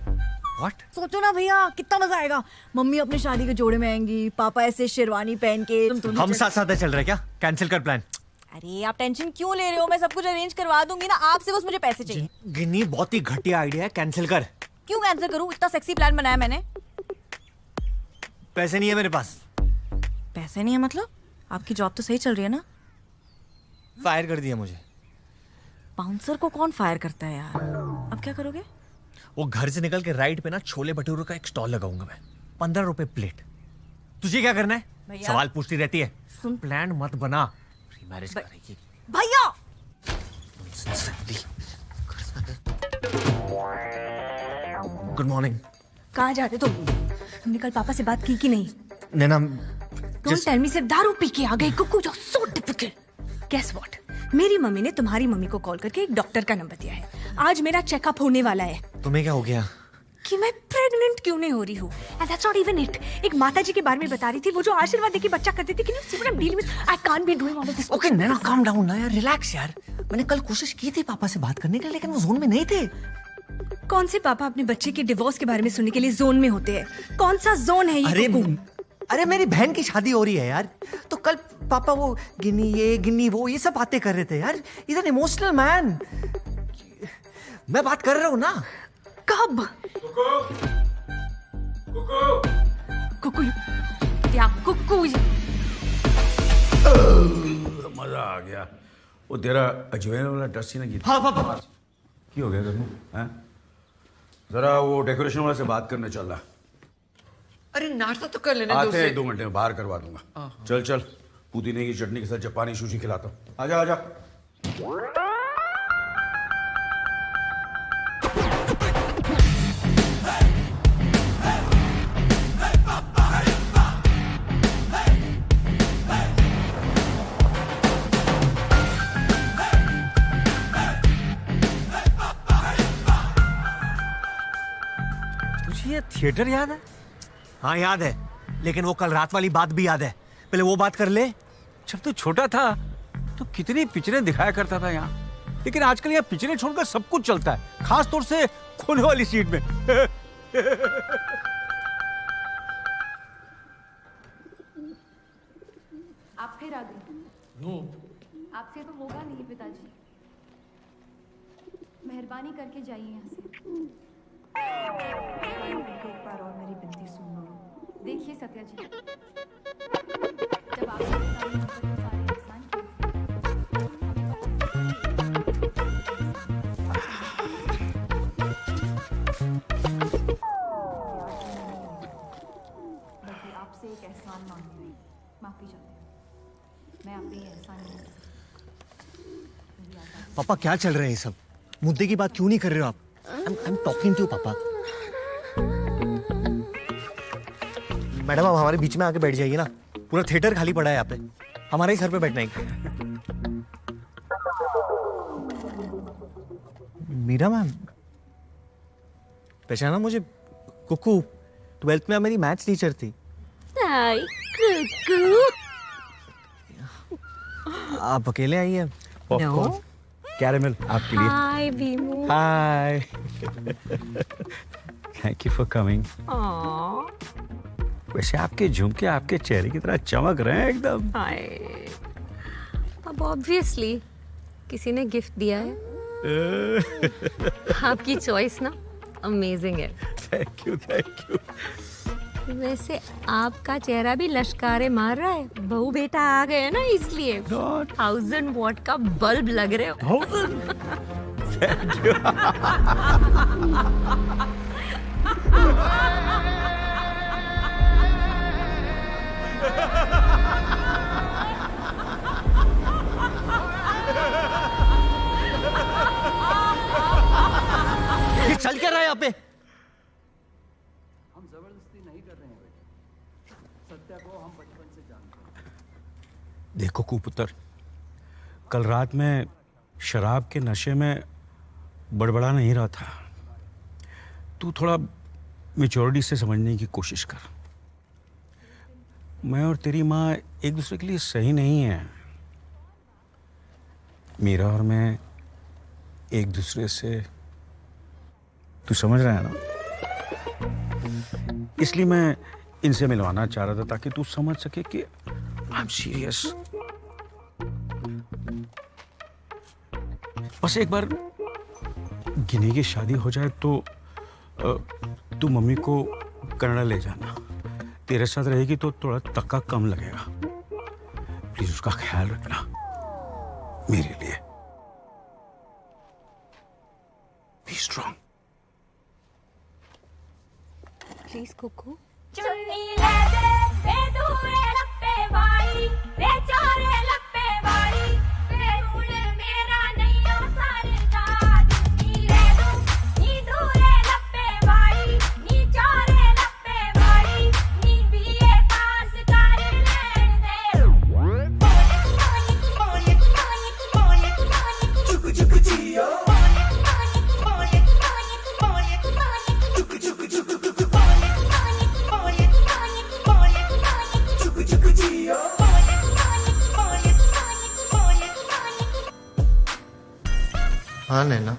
What?
सोचो ना भैया कितना मजा आएगा। मम्मी अपने शादी के जोड़े में आएंगी, पापा ऐसे शेरवानी पहन के।
हम साथ साथ चल रहे क्या? कैंसिल कर प्लान।
अरे आप टेंशन क्यों ले रहे हो, मैं सब कुछ अरेंज करवा दूंगी ना, आपसे बस मुझे पैसे चाहिए।
गिन्नी बहुत ही घटिया आइडिया है, कैंसिल कर।
क्यों कैंसिल करूं? इतना सेक्सी प्लान बनाया मैंने।
पैसे नहीं है मेरे पास।
पैसे नहीं है मतलब? आपकी जॉब तो सही चल रही है ना?
फायर कर दिया मुझे।
बाउंसर को कौन फायर करता है यार? अब क्या करोगे?
वो घर से निकल के राइट पे ना छोले भटूरे का एक स्टॉल लगाऊंगा मैं, 15 रुपए प्लेट। तुझे क्या करना है? सवाल पूछती रहती है।
सुन,
प्लान मत बना, प्री मैरिज करेगी।
भैया
गुड मॉर्निंग।
कहाँ जा रहे तुमने कल पापा से बात की कि नहीं?
नैना
डोंट टेल मी, सिर्फ दारू पी के आ गई कुकू, जो सो टिपिकल। गेस व्हाट, मेरी मम्मी ने तुम्हारी मम्मी को कॉल करके एक डॉक्टर का नंबर दिया है। आज मेरा चेकअप होने वाला है।
तुम्हें क्या हो गया?
कि मैं प्रेग्नेंट क्यों नहीं हो रही हूँ। And that's not even it. एक माताजी के बारे में बता रही थी, वो जो आशीर्वाद देके बच्चा कर देती। Can you see what I am dealing with? I can't be doing all of this.
Okay Naina calm down ना यार, रिलैक्स यार। मैंने कल कोशिश की थी पापा से बात करने के लिए, लेकिन वो जोन में नहीं थे।
कौन से पापा अपने बच्चे के डिवोर्स के बारे में सुनने के लिए जोन में होते हैं? कौन सा जोन है ये?
अरे मेरी बहन की शादी हो रही है यार, तो कल पापा वो गिन्नी ये गिन्नी वो ये सब बातें कर रहे थे यार। Is an emotional man. मैं बात कर रहा हूँ ना।
कब? कुकू क्या कुकू?
मजा आ गया। वो तेरा अजवाइन वाला डस्ट ही ना की।
हाँ पापा।
क्या हो गया तेरे? हैं? जरा वो डेकोरेशन वाले से बात करने चल रहा।
अरे नाश्ता तो कर लेने दो।
आते 2 घंटे में बाहर करवा दूंगा। चल चल, पुदीने की चटनी के साथ जापानी सुशी खिलाता हूँ। आजा आजा।
थिएटर याद है? हाँ याद है, लेकिन वो कल रात वाली बात भी याद है। पहले वो बात कर ले।
जब तू छोटा था तो कितनी पिक्चरें दिखाया करता था यहाँ, लेकिन आजकल यहाँ पिक्चरें छोड़कर सब कुछ चलता है, खास तौर से खोने वाली सीट में।
आप फिर आ गए। आपसे तो होगा नहीं पिताजी, मेहरबानी करके जाइए यहाँ से। एक बार और मेरी विनती सुन लो। देखिए सत्या जी, जब आपने सारे एहसान बल्कि आपसे एक एहसान मांगनी हुई, माफी चाहती हूँ। मैं आप पे ये एहसान नहीं कर सकती।
पापा क्या चल रहा है ये सब? मुद्दे की बात क्यों नहीं कर रहे हो आप? I'm talking to you, पापा। मैडम आप हमारे बीच में आके बैठ जाइए ना, पूरा थिएटर खाली पड़ा है यहाँ पे, हमारे ही सर पे बैठना है। मीरा मैम पहचाना मुझे? कुकू, 12th में आप मेरी मैथ्स टीचर थी।
हाय कुकू।
आप अकेले आई हैं?
No.
कैरेमल आपके लिए।
Hi Bimu.
Hi. Thank you for coming. वैसे आपके झुमके आपके चेहरे की तरह चमक रहे हैं एकदम।
हाय। अब ऑब्वियसली किसी ने गिफ्ट दिया है। आपकी चॉइस ना अमेजिंग है।
Thank you thank you.
वैसे आपका चेहरा भी लश्कारे मार रहा है, बहू बेटा आ गए ना इसलिए 1000 वॉट का बल्ब लग रहे हो।
Thank you.
ये चल क्या रहा है यहाँ पे?
हम जबरदस्ती नहीं कर रहे हैं बेटे, सत्या को हम बचपन से जानते हैं।
देखो कुपुत्र, कल रात में शराब के नशे में बड़बड़ा नहीं रहा था। तू थोड़ा मैच्योरिटी से समझने की कोशिश कर। मैं और तेरी माँ एक दूसरे के लिए सही नहीं है। मीरा और मैं एक दूसरे से, तू समझ रहा है ना? इसलिए मैं इनसे मिलवाना चाह रहा था ताकि तू समझ सके कि आई एम सीरियस। बस एक बार गिनी की शादी हो जाए तो तू मम्मी को कनाडा ले जाना। तेरे साथ रहेगी तो थोड़ा तक्का कम लगेगा। प्लीज उसका ख्याल रखना मेरे लिए। B strong.
प्लीज कुकू।
चुन्नी ले दे वे दूरे लप्पे वाली, वे चोरे लप्पे वाली, वे रूल मेरा नहीं ओ सारदा। नी ले दो नी दूरे लप्पे वाली, नी चोरे लप्पे वाली, नी बीए पास कर लेन दे। चुक चुक जियो,
हाँ नैना।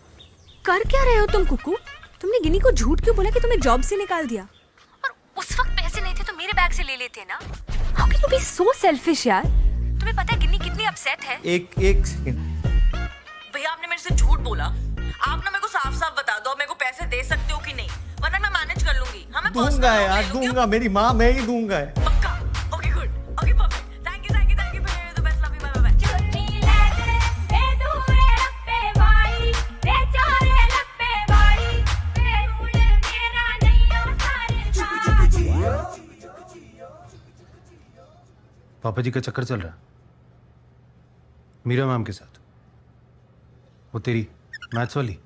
कर क्या रहे हो तुम कुकू? तुमने गिनी को झूठ क्यों बोला कि तुम्हें जॉब से निकाल दिया? और उस वक्त पैसे नहीं थे तो मेरे बैग से ले लेते ना। How can you be so selfish यार? तुम्हें पता है गिनी कितनी अपसेट है?
एक सेकंड।
भैया आपने मेरे से झूठ बोला। आप ना मेरे को साफ साफ बता दो, मेरे को पैसे दे सकते हो कि नहीं, वरना मैं मैनेज कर लूंगी। हाँ मैं
दूंगा यार, दूंगा। मेरी माँ, मैं ही दूंगा।
पक्का? Okay good, okay perfect. Thank you the best, love you, bye bye.
चुन्नी ले दे वे दूरे लप्पे वाली, वे चोरे लप्पे वाली, वे रूल मेरा नहीं ओ सारदा।
पापा जी का चक्कर चल रहा है मीरा मैम के साथ। वो तेरी मैथ्स वाली।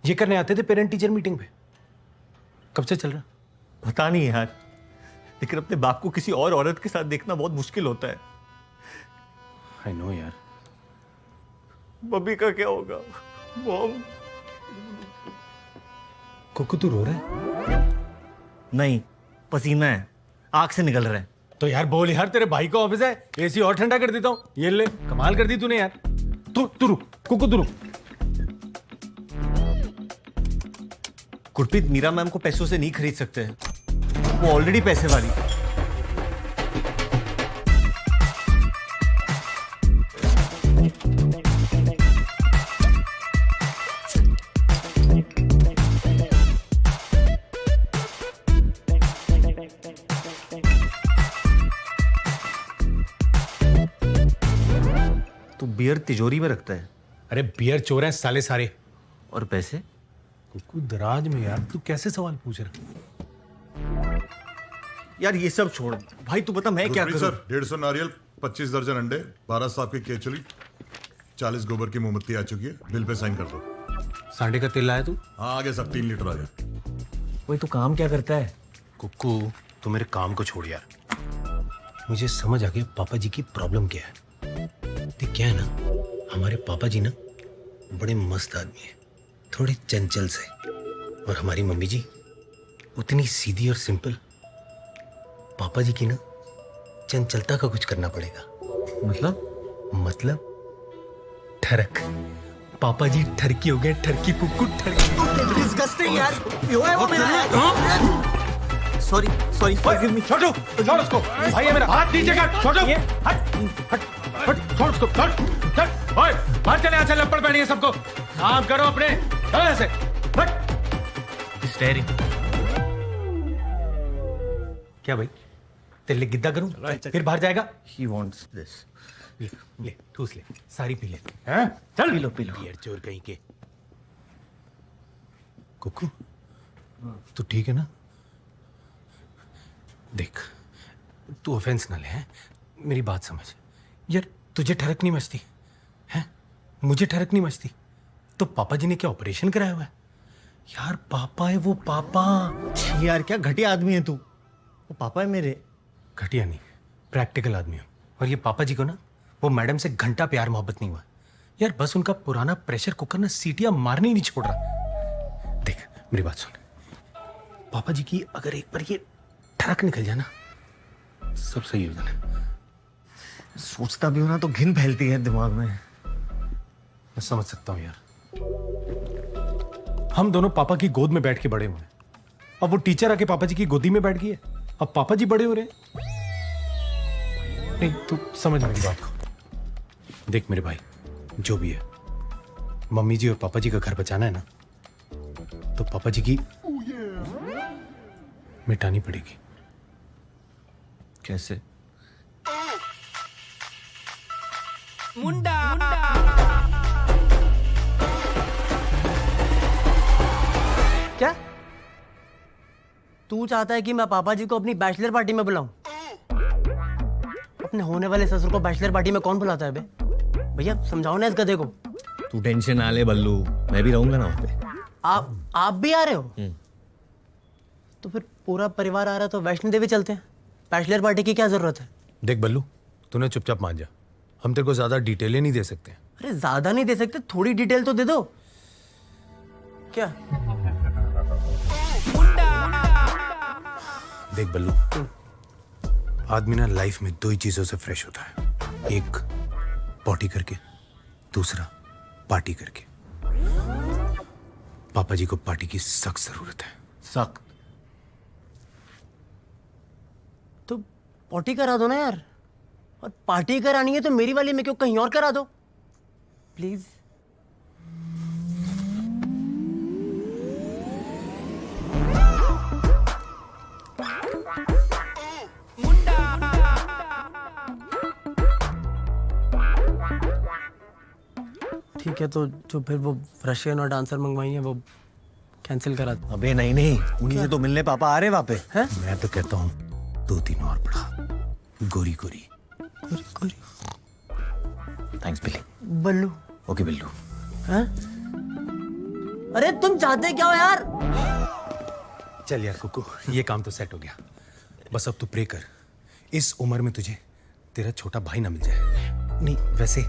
ये करने आते थे पेरेंट टीचर मीटिंग पे।
कब से चल रहा?
पता नहीं यार, लेकिन अपने बाप को किसी और औरत के साथ देखना बहुत मुश्किल होता है।
आई नो यार,
मम्मी का क्या होगा? मॉम।
कुकू तू रो रहा है?
नहीं, पसीना है, आंख से निकल रहा है।
तो यार बोल यार, तेरे भाई का ऑफिस है, एसी और ठंडा कर देता हूँ। ये ले, कमाल कर दी तूने यार। तू रुक कुकू, तू रुक।
गुरप्रीत, मीरा मैम को पैसों से नहीं खरीद सकते हैं, वो ऑलरेडी पैसे वाली है। तो बियर तिजोरी में रखता है?
अरे बियर चोर हैं साले सारे।
और पैसे?
कुकू दराज में यार, तू कैसे सवाल पूछ रहा?
यार ये सब छोड़ भाई, तू बता मैं क्या करूं?
सर 150 नारियल, 25 दर्जन अंडे, 12 सांप की केचुली, 40 गोबर की मोमबत्ती आ चुकी है। बिल पे साइन कर दो।
सांडे का तेल लाया तू?
हाँ आगे सब 3 लीटर आ गया।
वही तू काम क्या करता है?
कुकू तू मेरे काम को छोड़ यार। मुझे समझ आ गया पापा जी की प्रॉब्लम क्या है। देख क्या है ना, हमारे पापा जी ना बड़े मस्त आदमी है, थोड़े चंचल से, और हमारी मम्मी जी उतनी सीधी और सिंपल। पापा जी की ना चंचलता का कुछ करना पड़ेगा। मतलब ठरक। पापा जी ठरकी हो गए, ठरकी कुकू ठरकी।
डिस्गस्टिंग यार, यो है वो मेरा। Sorry forgive me.
छोड़ो उसको, भाई है मेरा। हाथ नीचे कर, छोड़ो। हट, छोड़ उसको, छोड़। ओए बाहर चले, ऐसे लपड़ पहनी है सबको। काम करो अपने, चलो ऐसे। हट।
स्टेरिंग।
क्या भाई, तेरे लिए गिद्दा करूं? फिर बाहर जाएगा।
He wants this.
ले ठूस ले, सारी पी ले। हैं? चल
पी लो।
बियर चोर कहीं के। कुकू तू ठीक है ना? देख तू ऑफेंस ना ले, हैं? मेरी बात समझ यार। तुझे ठरक नहीं मचती है, मुझे ठरक नहीं मचती, तो पापा जी ने क्या ऑपरेशन कराया हुआ है? यार पापा है वो, पापा।
यार क्या घटिया आदमी है तू। वो पापा है मेरे।
घटिया नहीं, प्रैक्टिकल आदमी हो। और ये पापा जी को ना वो मैडम से घंटा प्यार मोहब्बत नहीं हुआ यार। बस उनका पुराना प्रेशर कुकर ना सीटियां मारने ही नहीं छोड़ रहा। देख मेरी बात सुन, पापा जी की अगर एक बार ये ठरक निकल जाए ना, सब सही हो जाना।
सोचता भी हो ना तो घिन फैलती है दिमाग में।
मैं समझ सकता हूँ यार। हम दोनों पापा की गोद में बैठ के बड़े हुए हैं। अब वो टीचर आके पापा जी की गोदी में बैठ गई है, अब पापा जी बड़े हो रहे हैं। नहीं तू समझ मेरी बात को। देख मेरे भाई, जो भी है, मम्मी जी और पापा जी का घर बचाना है ना, तो पापा जी की मिटानी पड़ेगी।
कैसे?
मुंडा।
क्या तू चाहता है कि मैं पापा जी को अपनी बैचलर पार्टी में बुलाऊं? अपने होने वाले ससुर को बैचलर पार्टी में कौन बुलाता है बे? भैया समझाओ ना इस गधे को।
तू टेंशन ना ले बल्लू, मैं भी रहूंगा ना वहाँ पे।
आप भी आ रहे हो? तो फिर पूरा परिवार आ रहा है तो वैष्णो देवी चलते हैं। बैचलर पार्टी की क्या जरूरत है?
देख बल्लू, तूने चुपचाप मान जा, हम तेरे को ज्यादा डिटेलें नहीं दे सकते।
अरे ज्यादा नहीं दे सकते, थोड़ी डिटेल तो दे दो। क्या?
देख बल्लू, आदमी ना लाइफ में 2 ही चीजों से फ्रेश होता है, एक पॉटी करके, दूसरा पार्टी करके। पापा जी को पार्टी की सख्त जरूरत है।
सख्त?
तो पॉटी करा दो ना यार। और पार्टी करानी है तो मेरी वाली में क्यों, कहीं और करा दो प्लीज। ठीक है, तो जो फिर वो रशियन और डांसर मंगवाई है वो कैंसिल करा दो।
अबे नहीं, उन्हीं से तो मिलने पापा आ रहे वहां पे।
हैं?
मैं तो कहता हूँ 2-3 और बढ़ा। गोरी गोरी।
थैंक्स बिल्ली।
बल्लू।
ओके बिल्लू।
हैं? अरे तुम चाहते क्या हो यार?
चल यार कुकू, ये काम तो सेट हो गया। बस अब तू प्रे कर, इस उम्र में तुझे तेरा छोटा भाई ना मिल जाए। नहीं वैसे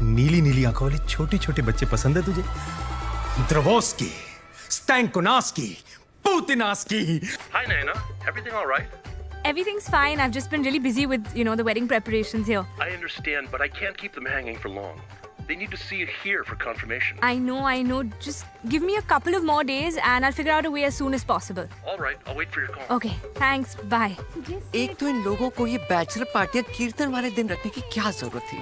नीली नीली आंखों वाले छोटे छोटे बच्चे पसंद है तुझे? द्रवोस्की, स्टैंकोनास्की, पुतिनास्की।
Hi, Naina. Everything all right?
Everything's fine. I've just been really busy with, the wedding preparations here.
I understand, but I can't keep them hanging for long. They need to see you here for confirmation.
I know. Just give me a couple of more days and I'll figure out a way as soon as possible.
All right, I'll wait for your call.
Okay, thanks. Bye.
एक तो इन लोगों को ये बैचलर पार्टियां कीर्तन वाले दिन रखने की क्या जरूरत थी?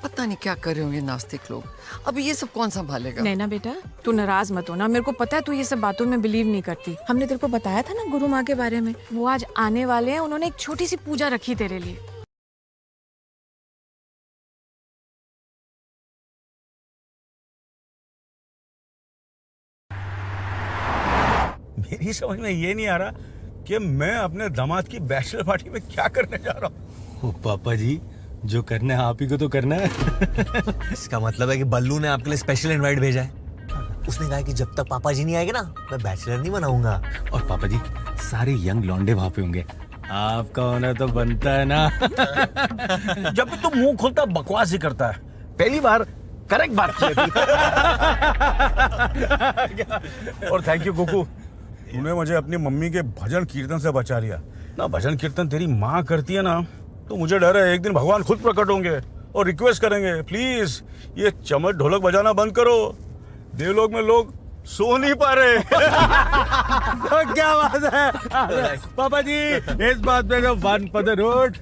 पता नहीं क्या कर रहे होंगे नास्तिक लोग। अब ये सब कौन संभालेगा?
नैना बेटा, तू नाराज मत होना। मेरे को पता है तू ये सब बातों में बिलीव नहीं करती। हमने तेरे को बताया था ना गुरु माँ के बारे में। वो आज आने वाले हैं। उन्होंने एक छोटी सी पूजा रखी तेरे लिए।
मेरी समझ में ये नहीं आ रहा कि मैं अपने दामाद की बैचलर पार्टी में क्या करने जा रहा हूँ।
पापा जी, जो करना है आप ही को तो करना है।
इसका मतलब है कि बल्लू ने आपके लिए स्पेशल इनवाइट भेजा है। उसने कहा कि जब तक पापा जी नहीं आएंगे ना, मैं बैचलर नहीं बनाऊंगा।
और पापा जी, सारे यंग लौंडे वहां पे होंगे, आपका होना तो बनता है ना।
जब भी तू मुंह खोलता बकवास ही करता है। पहली बार करेक्ट बात की थी। और थैंक यू कुकू, तूने मुझे अपनी मम्मी के भजन कीर्तन से बचा लिया ना। भजन कीर्तन तेरी माँ करती है ना, तो मुझे डर है एक दिन भगवान खुद प्रकट होंगे और रिक्वेस्ट करेंगे, प्लीज ये चमच ढोलक बजाना बंद करो। देवलोक में लोग सो नहीं पा रहे।
तो क्या बात है पापा जी, इस बात में तो one for the road.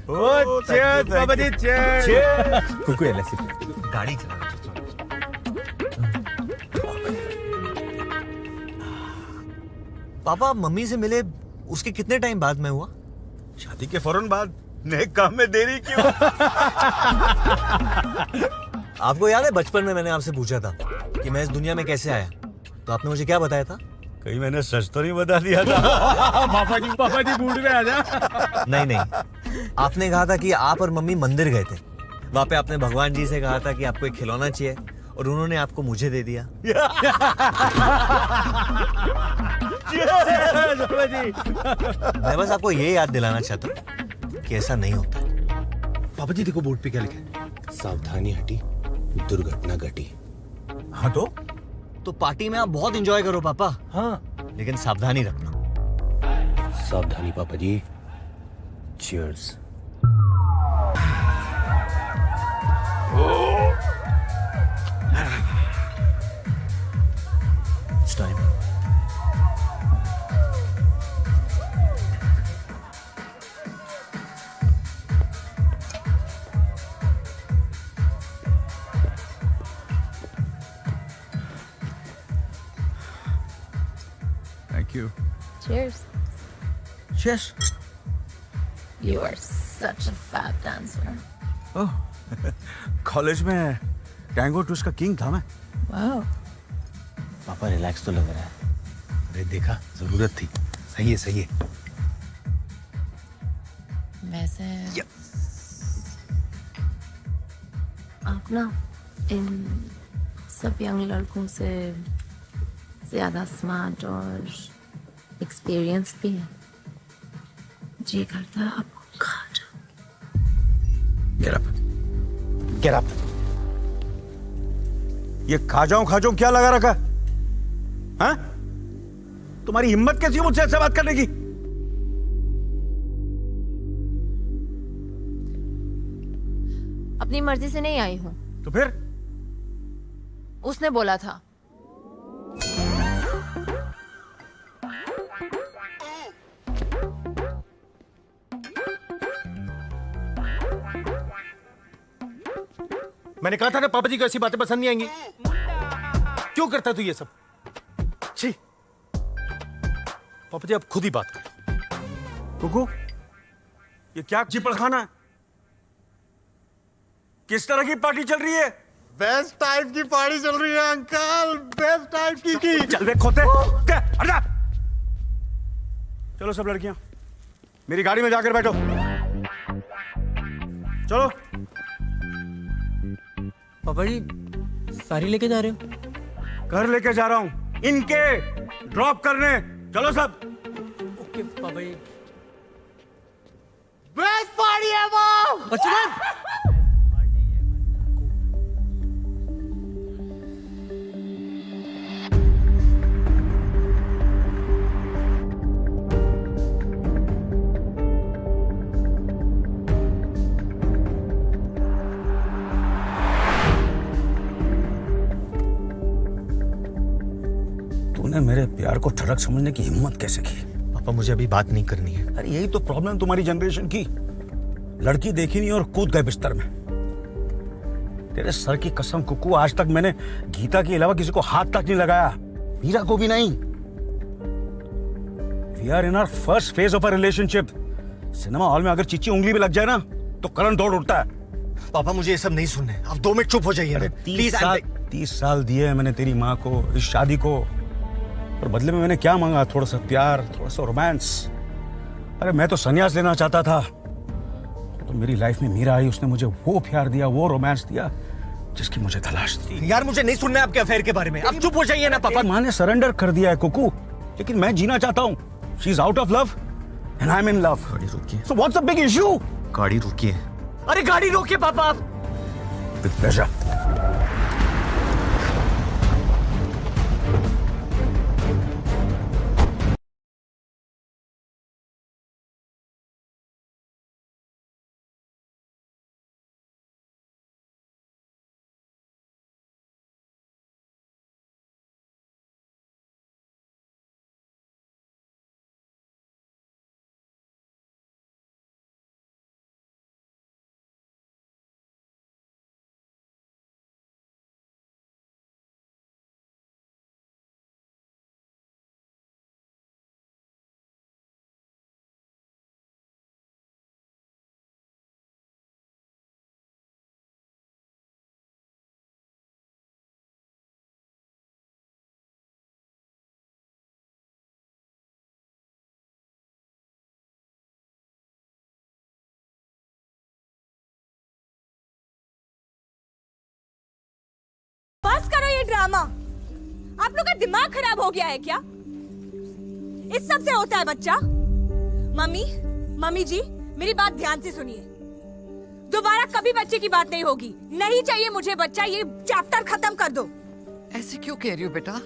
Cheers पापा जी, चीयर्स।
कुकू एलएसी
गाड़ी चला। पापा मम्मी से मिले उसके कितने टाइम बाद मैं हुआ?
शादी के फौरन बाद। नेक काम में देरी क्यों?
आपको याद है बचपन में मैंने आपसे पूछा था कि मैं इस दुनिया में कैसे आया, तो आपने मुझे क्या बताया था?
कहीं मैंने सच तो नहीं बता दिया था?
पापा जी मूड में आ जा।
नहीं, आपने कहा था कि आप और मम्मी मंदिर गए थे। वहाँ पे आपने भगवान जी से कहा था कि आपको एक खिलौना चाहिए और उन्होंने आपको मुझे दे दिया। मैं बस आपको ये याद दिलाना चाहता हूँ कि ऐसा नहीं होता।
पापा जी देखो बोर्ड पे क्या लिखा है, सावधानी हटी दुर्घटना घटी।
हाँ तो पार्टी में आप बहुत एंजॉय करो पापा। हाँ, लेकिन सावधानी रखना।
सावधानी पापा जी। Cheers.
It's time.
Thank you.
Cheers.
Cheers.
You are such a fab dancer.
Oh, college में टैंगो टूस का किंग था मैं।
Wow.
पापा रिलैक्स तो लग रहा है। अरे देखा, जरूरत थी। सही है।
वैसे आप ना इन सब यंग लड़कों से ज्यादा स्मार्ट और एक्सपीरियंस भी है। जी करता है आपको खा जाओ।
Get up. ये खा जाऊं क्या लगा रखा? हाँ? तुम्हारी हिम्मत कैसी है मुझसे ऐसे बात करने की?
अपनी मर्जी से नहीं आई हूँ।
तो फिर?
उसने बोला था।
मैंने कहा था ना पापा जी को ऐसी बातें पसंद नहीं आएंगी। क्यों करता तू ये सब? छी। पापा जी आप खुद ही बात कर।
कुकू, ये क्या चिपड़ खाना है? किस तरह की पार्टी चल रही है?
बेस्ट टाइप की पार्टी चल रही है अंकल, बेस्ट टाइप की।
चल बे खोते, हट। चलो सब लड़कियां मेरी गाड़ी में जाकर बैठो। चलो।
पापा जी सारी लेके जा रहे हो?
घर लेके जा रहा हूं, इनके ड्रॉप करने। चलो सब।
ओके पापा जी।
बेस्ट पार्टी है वो।
तूने मेरे प्यार को ठड़क समझने की हिम्मत कैसे की?
पापा मुझे अभी बात नहीं करनी है।
अरे यही तो प्रॉब्लम तुम्हारी जनरेशन की। लड़की देखी नहीं और कूद गए बिस्तर में। तेरे सर की कसम कुकू, आज तक मैंने गीता के अलावा किसी को हाथ तक नहीं लगाया, मीरा को भी नहीं। We are in our first phase of a relationship. Cinema hall में अगर चिच्ची उंगली भी लग जाए ना तो करंट दौड़ उठता है।
पापा मुझे ये सब नहीं सुनना है, आप 2 मिनट चुप हो जाइए ना।
30 साल दिए मैंने तेरी माँ को, इस शादी को, और बदले में मैंने क्या मांगा? थोड़ा सा प्यार, थोड़ा सा रोमांस। अरे मैं तो संन्यास लेना चाहता था, तो मेरी लाइफ में मीरा आई, उसने मुझे वो प्यार दिया, वो रोमांस दिया जिसकी मुझे तलाश थी।
यार मुझे नहीं सुनना है आपके अफेयर के बारे में, आप चुप हो जाइए ना पापा।
माँ ने सरेंडर कर दिया है कुकू, लेकिन मैं जीना चाहता हूँ। She is out of love and I am in love.
गाड़ी रुकिए।
So what's the big issue?
गाड़ी रुकिए। अरे गाड़ी रोकिए पापा आप।
With pleasure.
बस करो ये ड्रामा। आप लोग का दिमाग खराब हो गया है क्या? इस सब से होता है बच्चा। मम्मी जी मेरी बात ध्यान से सुनिए। दोबारा कभी बच्चे की बात नहीं होगी। नहीं चाहिए मुझे बच्चा, ये चैप्टर खत्म कर दो।
ऐसे क्यों कह रही हो बेटा?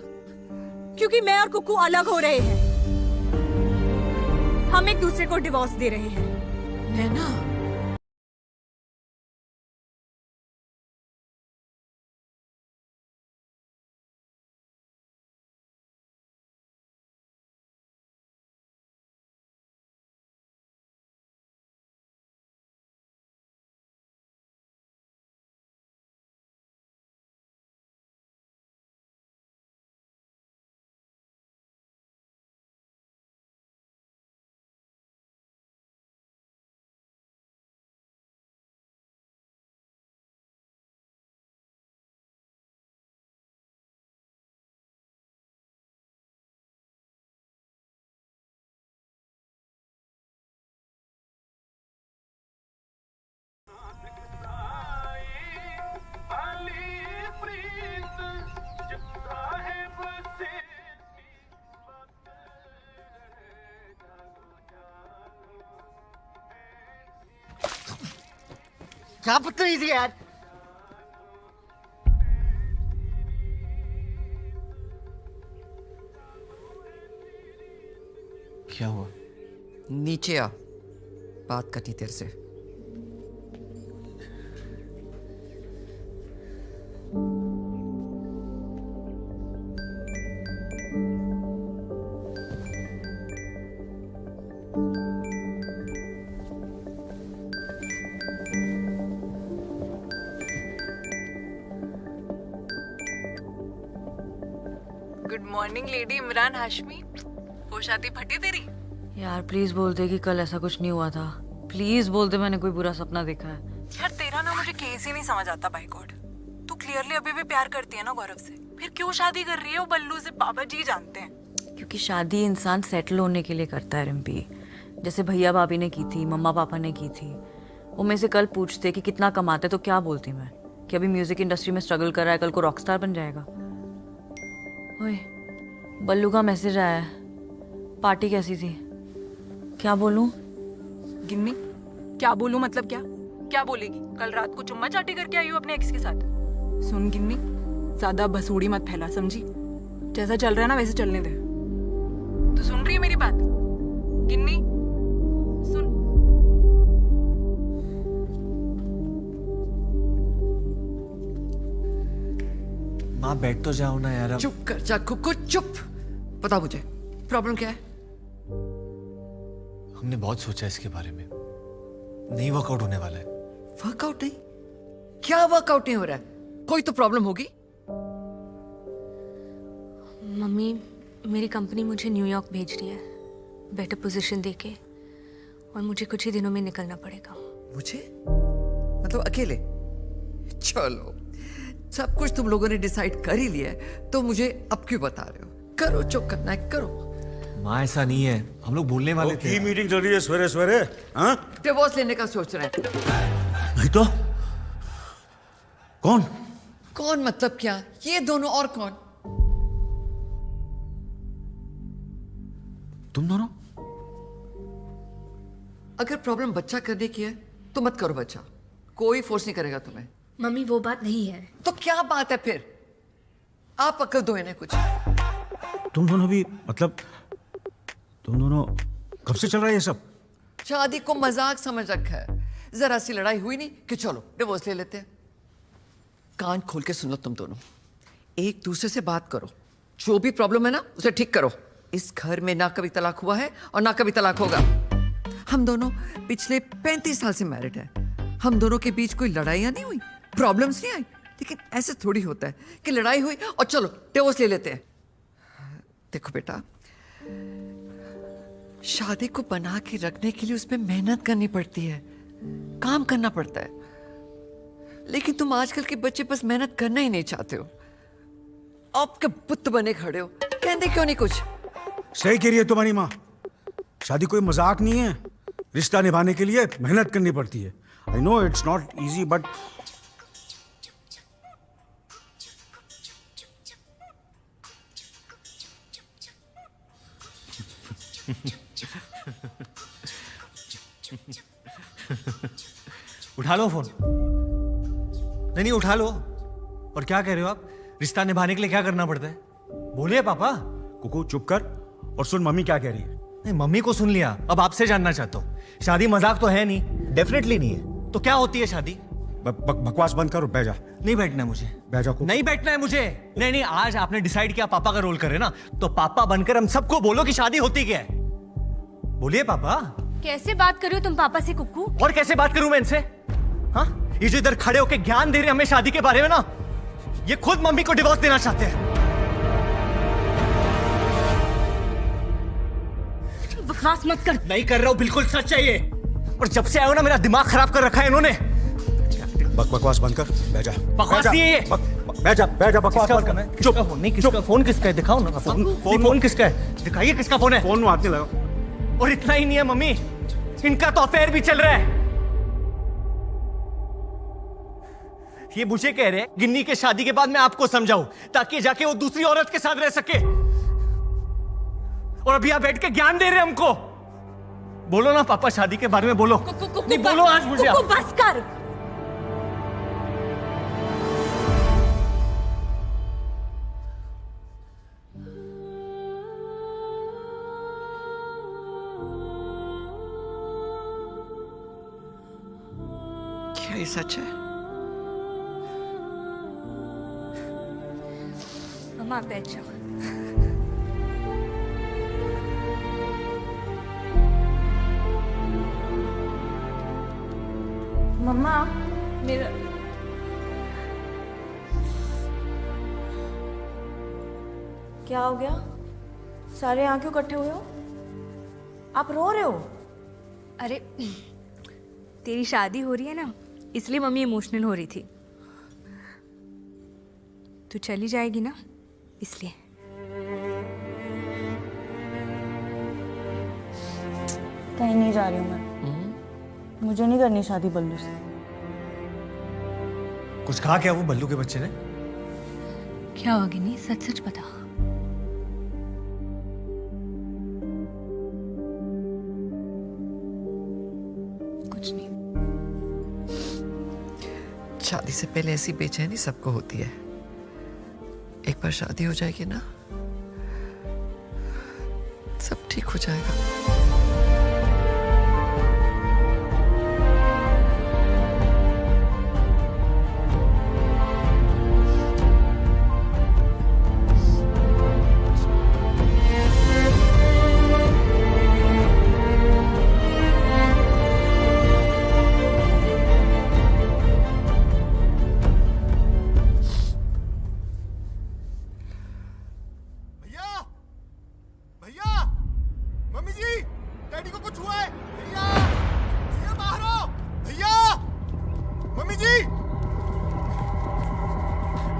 क्योंकि मैं और कुकू अलग हो रहे हैं। हम एक दूसरे को डिवोर्स दे रहे हैं।
नैना,
क्या बदतमीजी यार।
क्या हुआ? नीचे आ, बात करनी तेरे से।
Good morning lady Imran Hashmi. होश आती फटी तेरी?
यार प्लीज बोल दे कि कल ऐसा कुछ नहीं हुआ था। प्लीज बोल दे मैंने कोई बुरा सपना देखा है।
यार तेरा ना मुझे केस ही नहीं समझ आता बाय गॉड। तू क्लियरली अभी भी प्यार करती है ना गौरव से, फिर क्यों शादी कर रही है? वो बल्लू से पापा जी जानते हैं।
क्योंकि शादी इंसान सेटल होने के लिए करता है रिम्पी। जैसे भैया भाभी ने की थी, मम्मा पापा ने की थी। वो मेरे से कल पूछते कि कितना कमाते, तो क्या बोलती मैं कि अभी म्यूजिक इंडस्ट्री में स्ट्रगल कर रहा है, कल को रॉकस्टार बन जाएगा। ओए बल्लू का मैसेज आया है, पार्टी कैसी थी? क्या बोलूं?
गिन्नी क्या बोलूं मतलब क्या? क्या बोलेगी? कल रात को चुम्मा चाटी करके आई हो अपने एक्स के साथ। सुन गिन्नी, ज्यादा बसूड़ी मत फैला, समझी? जैसा चल रहा है ना वैसे चलने दे। तू सुन रही है मेरी बात? गिन्नी सुन।
माँ बैठ तो जाओ ना यार।
चुप कर जा कुकू, चुप। बताओ मुझे प्रॉब्लम क्या है?
हमने बहुत सोचा इसके बारे में, नहीं वर्कआउट होने वाला है।
वर्कआउट नहीं? क्या वर्कआउट नहीं हो रहा है? कोई तो प्रॉब्लम होगी।
मम्मी, मेरी कंपनी मुझे न्यूयॉर्क भेज रही है बेटर पोजीशन देके, और मुझे कुछ ही दिनों में निकलना पड़ेगा।
मुझे? मतलब अकेले? चलो, सब कुछ तुम लोगों ने डिसाइड कर ही लिया है, तो मुझे अब क्यों बता रहे हो? करो जो करना है करो।
माँ ऐसा नहीं है, हम लोग बोलने वाले थे।
की मीटिंग चल रही है सवेरे सवेरे। हाँ?
डिवोर्स लेने का सोच रहे हैं।
नहीं तो कौन?
कौन मतलब क्या? ये दोनों और कौन?
तुम दोनों?
अगर प्रॉब्लम बच्चा करने की है तो मत करो बच्चा, कोई फोर्स नहीं करेगा तुम्हें।
मम्मी वो बात नहीं है।
तो क्या बात है फिर? आप पकड़ दो इन्हें कुछ।
तुम दोनों भी मतलब तुम दोनों कब से चल रहा है ये सब?
शादी को मजाक समझ रखा है, जरा सी लड़ाई हुई नहीं कि चलो डिवोर्स ले लेते हैं। कान खोल के सुन लो तुम दोनों, एक दूसरे से बात करो, जो भी प्रॉब्लम है ना उसे ठीक करो। इस घर में ना कभी तलाक हुआ है और ना कभी तलाक होगा। हम दोनों पिछले 35 साल से मैरिड हैं। हम दोनों के बीच कोई लड़ाइयाँ नहीं हुई, प्रॉब्लम्स नहीं आई, लेकिन ऐसे थोड़ी होता है कि लड़ाई हुई और चलो डिवोर्स ले लेते हैं। देखो बेटा, शादी को बना के रखने के लिए उसमें मेहनत करनी पड़ती है, काम करना पड़ता है, लेकिन तुम आजकल के बच्चे बस मेहनत करना ही नहीं चाहते हो। आपके बुत बने खड़े हो, कहते क्यों नहीं कुछ?
सही कह रही है तुम्हारी माँ, शादी कोई मजाक नहीं है, रिश्ता निभाने के लिए मेहनत करनी पड़ती है। I know it's not easy but
उठा लो फोन। नहीं उठा लो। और क्या कह रहे हो आप? रिश्ता निभाने के लिए क्या करना पड़ता है? बोलिए पापा।
कुकू चुप कर और सुन मम्मी क्या कह रही है।
नहीं, मम्मी को सुन लिया, अब आपसे जानना चाहता हूँ। शादी मजाक तो है नहीं, डेफिनेटली नहीं है। तो क्या होती है शादी?
बकवास बंद कर और बैठ जा।
नहीं बैठना है मुझे।
बैठ जा।
नहीं बैठना है मुझे। नहीं, आज आपने डिसाइड किया पापा का रोल करे ना, तो पापा बनकर हम सबको बोलो कि शादी होती क्या है। बोलिए पापा।
कैसे बात कर रहे हो तुम पापा से कुक्कू?
और कैसे बात करूं मैं इनसे? हाँ, ये जो इधर खड़े होकर ज्ञान दे रहे हैं हमें शादी के बारे में ना, ये खुद मम्मी को डिवोर्स देना चाहते हैं।
बकवास मत कर।
नहीं कर रहा हूं, बिल्कुल सच है ये। और जब से आए हो ना मेरा दिमाग खराब कर रखा है इन्होंने।
बकवास बंद कर, बैठ जा।
बकवास नहीं है ये।
बैठ जा, बकवास बंद कर।
चुप। नहीं, किसका फोन किसका है? दिखाओ ना फोन किसका है, दिखाइए किसका फोन है।
फोन में हाथ नहीं लगा।
और इतना ही नहीं है मम्मी, इनका तो अफेयर भी चल रहा है। ये मुझे कह रहे हैं गिन्नी के शादी के बाद मैं आपको समझाऊं ताकि जाके वो दूसरी औरत के साथ रह सके, और अभी आप बैठ के ज्ञान दे रहे हैं हमको। बोलो ना पापा, शादी के बारे में बोलो। नहीं बोलो आज मुझे।
बस कर।
क्या ये सच है?
मम्मा बैठ जाओ। मम्मा मेरा क्या हो गया? सारे यहाँ क्यों इकट्ठे हुए हो? आप रो रहे हो? अरे तेरी शादी हो रही है ना, इसलिए मम्मी इमोशनल हो रही थी। तू चली जाएगी ना, इसलिए।
कहीं नहीं जा रही हूँ मैं। मुझे नहीं करनी शादी बल्लू से।
कुछ कहा क्या वो बल्लू के बच्चे ने?
क्या हुआ गिन्नी, सच सच बता। कुछ नहीं।
शादी से पहले ऐसी बेचैनी सबको होती है, एक बार शादी हो जाएगी ना, सब ठीक हो जाएगा।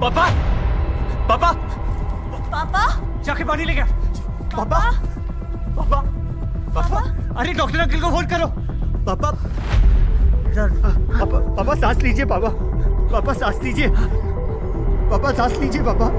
पापा पापा
पापा
जाके पानी लेके आ। पापा पापा पापा अरे डॉक्टर अंकल को फोन करो। पापा पापा पापा सांस लीजिए पापा। पापा सांस लीजिए। पापा सांस लीजिए पापा।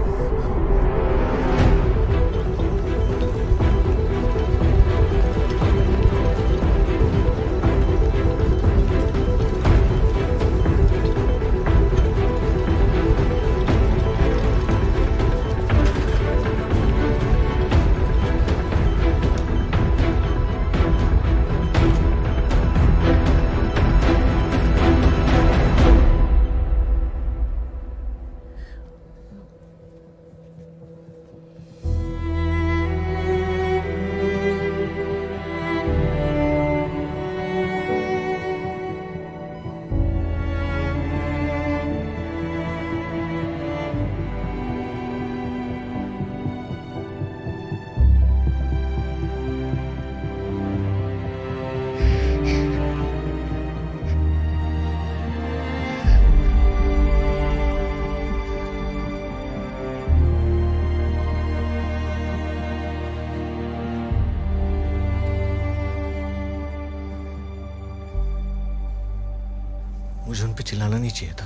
मुझे उन पे चिल्लाना नहीं चाहिए था।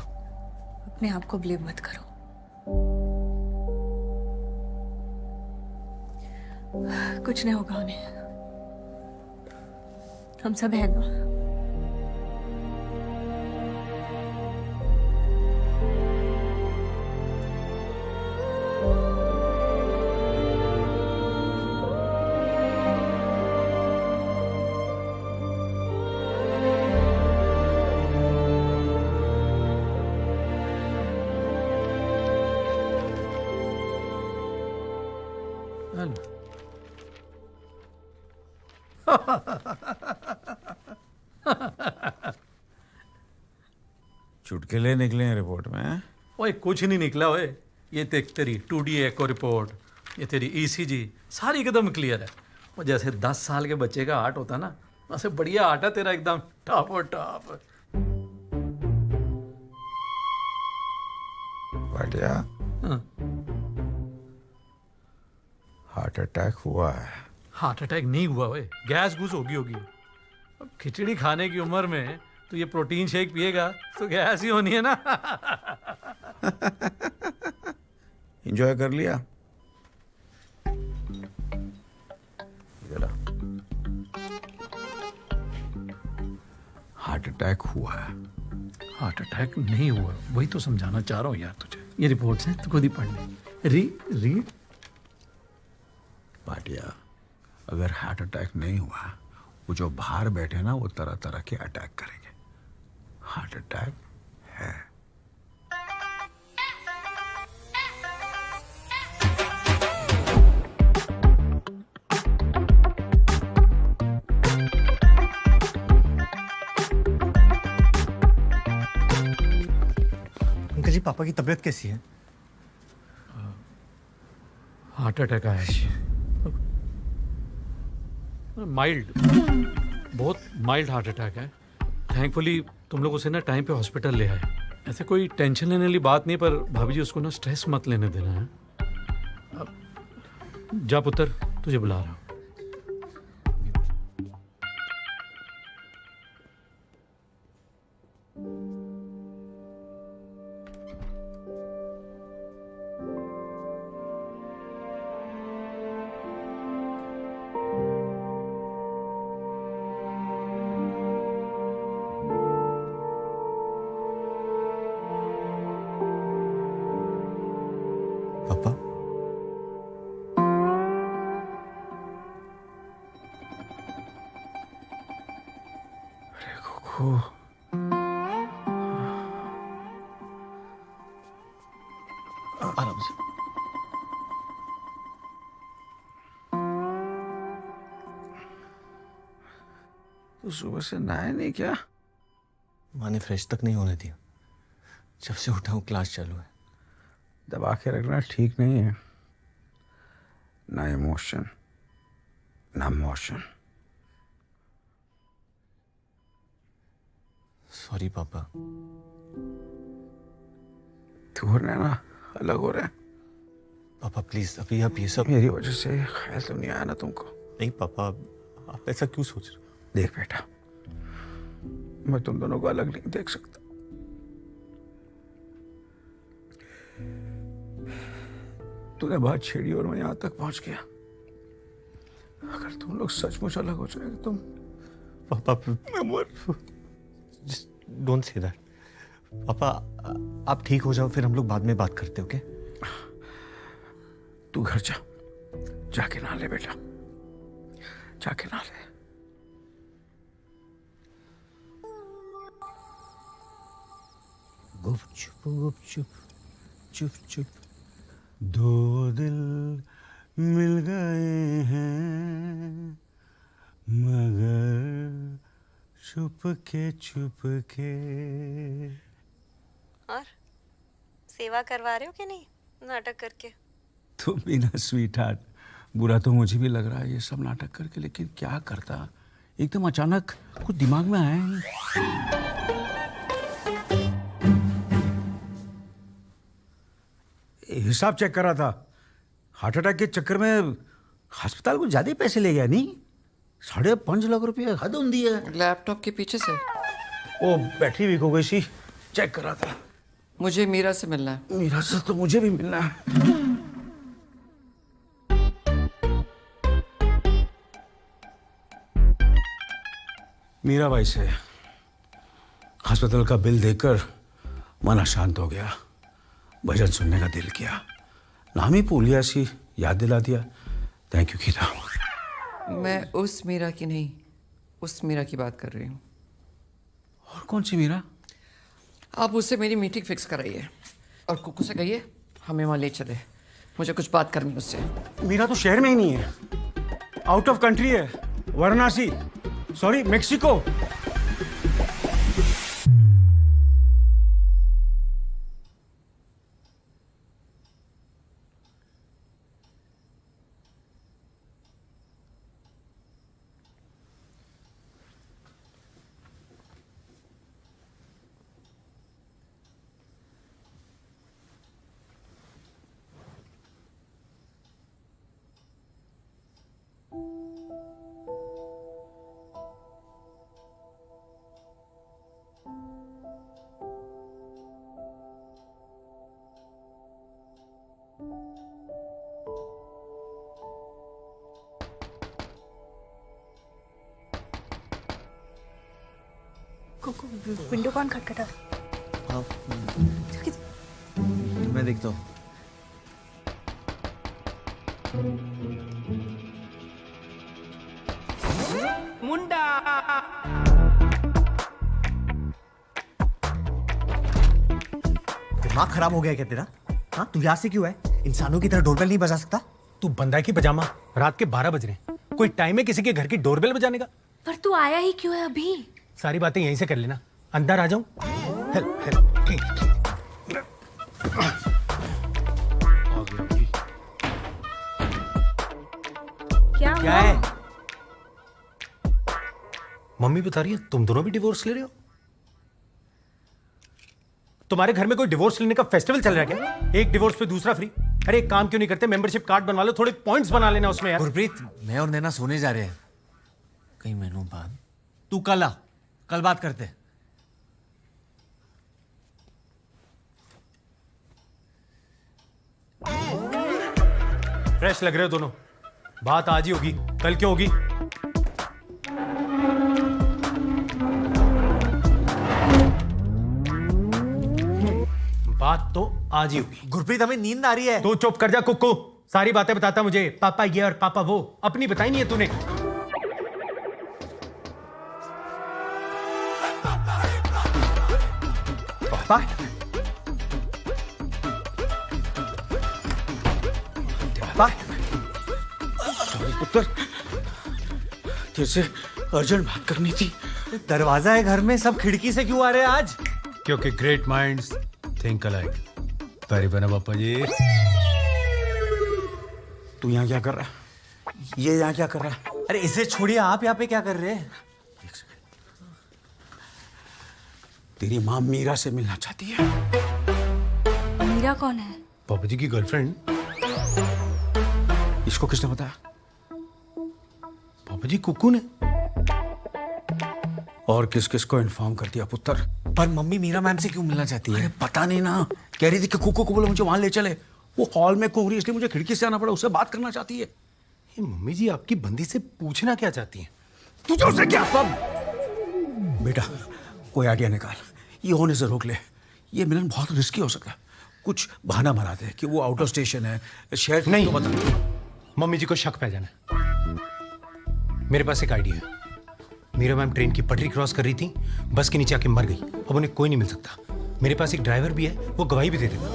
अपने आप को ब्लेम मत करो। कुछ नहीं होगा उन्हें, हम सब हैं ना।
चुटकुले निकले हैं रिपोर्ट में।
ओए कुछ नहीं निकला ओए। ये देख तेरी 2D एको रिपोर्ट, ये तेरी ECG सारी एकदम क्लियर है। वो जैसे 10 साल के बच्चे का हार्ट होता ना, वैसे बढ़िया हार्ट है तेरा, एकदम टॉप और टॉप।
बढ़िया। हार्ट अटैक हुआ है।
हार्ट अटैक नहीं हुआ ओए, गैस घुस होगी। अब खिचड़ी खाने की उम्र में तो ये प्रोटीन शेक पिएगा तो गैस ही होनी है ना।
एंजॉय कर लिया। जरा हार्ट अटैक हुआ है।
हार्ट अटैक नहीं हुआ, वही तो समझाना चाह रहा हूँ यार तुझे। ये रिपोर्ट्स हैं, तो खुद ही पढ़ ले। रीड।
भाटिया, अगर हार्ट अटैक नहीं हुआ, वो जो बाहर बैठे ना वो तरह तरह के अटैक करेंगे। हार्ट अटैक है।
अंकल जी, पापा की तबीयत कैसी है?
हार्ट अटैक आया है, माइल्ड, बहुत माइल्ड हार्ट अटैक है। थैंकफुली तुम लोग उसे ना टाइम पे हॉस्पिटल ले आए। ऐसे कोई टेंशन लेने वाली बात नहीं, पर भाभी जी उसको ना स्ट्रेस मत लेने देना है। अब जा पुत्र, तुझे बुला रहा हूँ।
आराम से।
तो सुबह से नहाया नहीं क्या?
माँ ने फ्रेश तक नहीं होने दिया। जब से उठा हूँ क्लास चालू है।
दबा के रखना ठीक नहीं है। ना इमोशन ना मोशन।
सॉरी पापा।
तू ना अलग हो रहे हैं।
पापा प्लीज अभी आप ये सब
मेरी वजह से ख्याल तो नहीं आया ना तुमको?
नहीं पापा, आप ऐसा क्यों सोच रहे?
देख बेटा, मैं तुम दोनों को अलग नहीं देख सकता। तूने बात छेड़ी और मैं यहां तक पहुंच गया। अगर तुम लोग सचमुच अलग हो जाएंगे तुम
पापा, डोंट से दैट। पापा आप ठीक हो जाओ, फिर हम लोग बाद में बात करते, ओके?
तू घर जा, जाके नहा ले बेटा, जाके नहा ले।
गुपचुप गुपचुप चुप चुप दो दिल मिल गए हैं मगर चुपके चुपके।
और सेवा करवा रहे हो कि नहीं नाटक करके?
तुम भी ना स्वीट हार्ट, बुरा तो मुझे भी लग रहा है ये सब नाटक करके, लेकिन क्या करता, एकदम अचानक कुछ दिमाग में आया ही। हिसाब चेक कर रहा था, हार्ट अटैक के चक्कर में अस्पताल को ज्यादा ही पैसे ले गया नहीं? 5.5 लाख रुपया हद होती है।
लैपटॉप के पीछे से
ओ बैटरी वीक हो गई सी, चेक कर रहा था।
मुझे मीरा से मिलना है।
मीरा से तो मुझे भी मिलना है। मीरा बाई से अस्पताल का बिल देकर मन शांत हो गया, भजन सुनने का दिल किया, नाम ही पूलिया सी याद दिला दिया। थैंक यू कीरा।
मैं उस मीरा की नहीं, उस मीरा की बात कर रही हूँ।
और कौन सी मीरा?
आप उससे मेरी मीटिंग फिक्स कराइए और कुकू से कहिए हमें वहाँ ले चले, मुझे कुछ बात करनी है उससे।
मीरा तो शहर में ही नहीं है, आउट ऑफ कंट्री है, वाराणसी, सॉरी मेक्सिको।
विंडो कौन खटखटा?
मैं देखता हूँ।
मुंडा
दिमाग खराब हो गया क्या तेरा? हाँ, तू यहाँ से क्यों है? इंसानों की तरह डोरबेल नहीं बजा सकता?
तू बंदा की पजामा, रात के 12 बज रहे हैं, कोई टाइम है किसी के घर की डोरबेल बजाने का?
पर तू आया ही क्यों है अभी?
सारी बातें यहीं से कर लेना, अंदर आ जाऊं?
क्या है?
मम्मी बता रही है तुम दोनों भी डिवोर्स ले रहे हो? तुम्हारे घर में कोई डिवोर्स लेने का फेस्टिवल चल रहा है क्या? एक डिवोर्स पे दूसरा फ्री। अरे एक काम क्यों नहीं करते, मेंबरशिप कार्ड बनवा लो, थोड़े पॉइंट्स बना लेना उसमें यार।
गुरप्रीत, मैं और नैना सोने जा रहे हैं कई महीनों बाद। तू कल आ, कल बात करते हैं।
फ्रेश लग रहे हो दोनों, बात आज ही होगी, कल क्यों होगी? बात तो आज ही होगी।
गुरप्रीत हमें नींद आ रही है।
तू चुप कर जा कुक्कू, सारी बातें बताता मुझे, पापा ये और पापा वो, अपनी बताई नहीं है तूने।
पापा पापा
पुत्र, तेरे से अर्जेंट बात करनी थी।
दरवाजा है घर में, सब खिड़की से क्यों आ रहे हैं आज?
क्योंकि ग्रेट माइंड्स थिंक अलाइक। तारीफ है ना पापा जी।
तू यहाँ क्या कर रहा है? ये यहाँ क्या कर रहा है?
अरे इसे छोड़िए, आप यहाँ पे क्या कर रहे हैं?
तेरी माँ मीरा से मिलना चाहती है।
मीरा कौन है?
पापा जी की गर्लफ्रेंड?
इसको किसने बताया?
पापा जी कुकू ने।
और किस किस को इन्फॉर्म कर दिया पुत्र?
पर मम्मी मीरा मैम से क्यों मिलना चाहती है?
अरे पता नहीं ना, कह रही थी कि कुकू को बोलो मुझे वहां ले चले। वो हॉल में कोहरी, इसलिए मुझे खिड़की से आना पड़ा, उससे बात करना चाहती है।
ये मम्मी जी आपकी बंदी से पूछना क्या चाहती हैं?
तुझे उससे क्या? बेटा कोई आइडिया निकाल, ये होने से रोक ले। ये मिलन बहुत रिस्की हो सकता है। कुछ बहाना बना दे कि वो आउट ऑफ स्टेशन है, शहर
नहीं।
तो बता।
मम्मी जी को शक पै जाना है। मेरे पास एक आइडिया है। मीरा मैम ट्रेन की पटरी क्रॉस कर रही थी, बस के नीचे आके मर गई। अब उन्हें कोई नहीं मिल सकता। मेरे पास एक ड्राइवर भी है, वो गवाही भी दे देगा।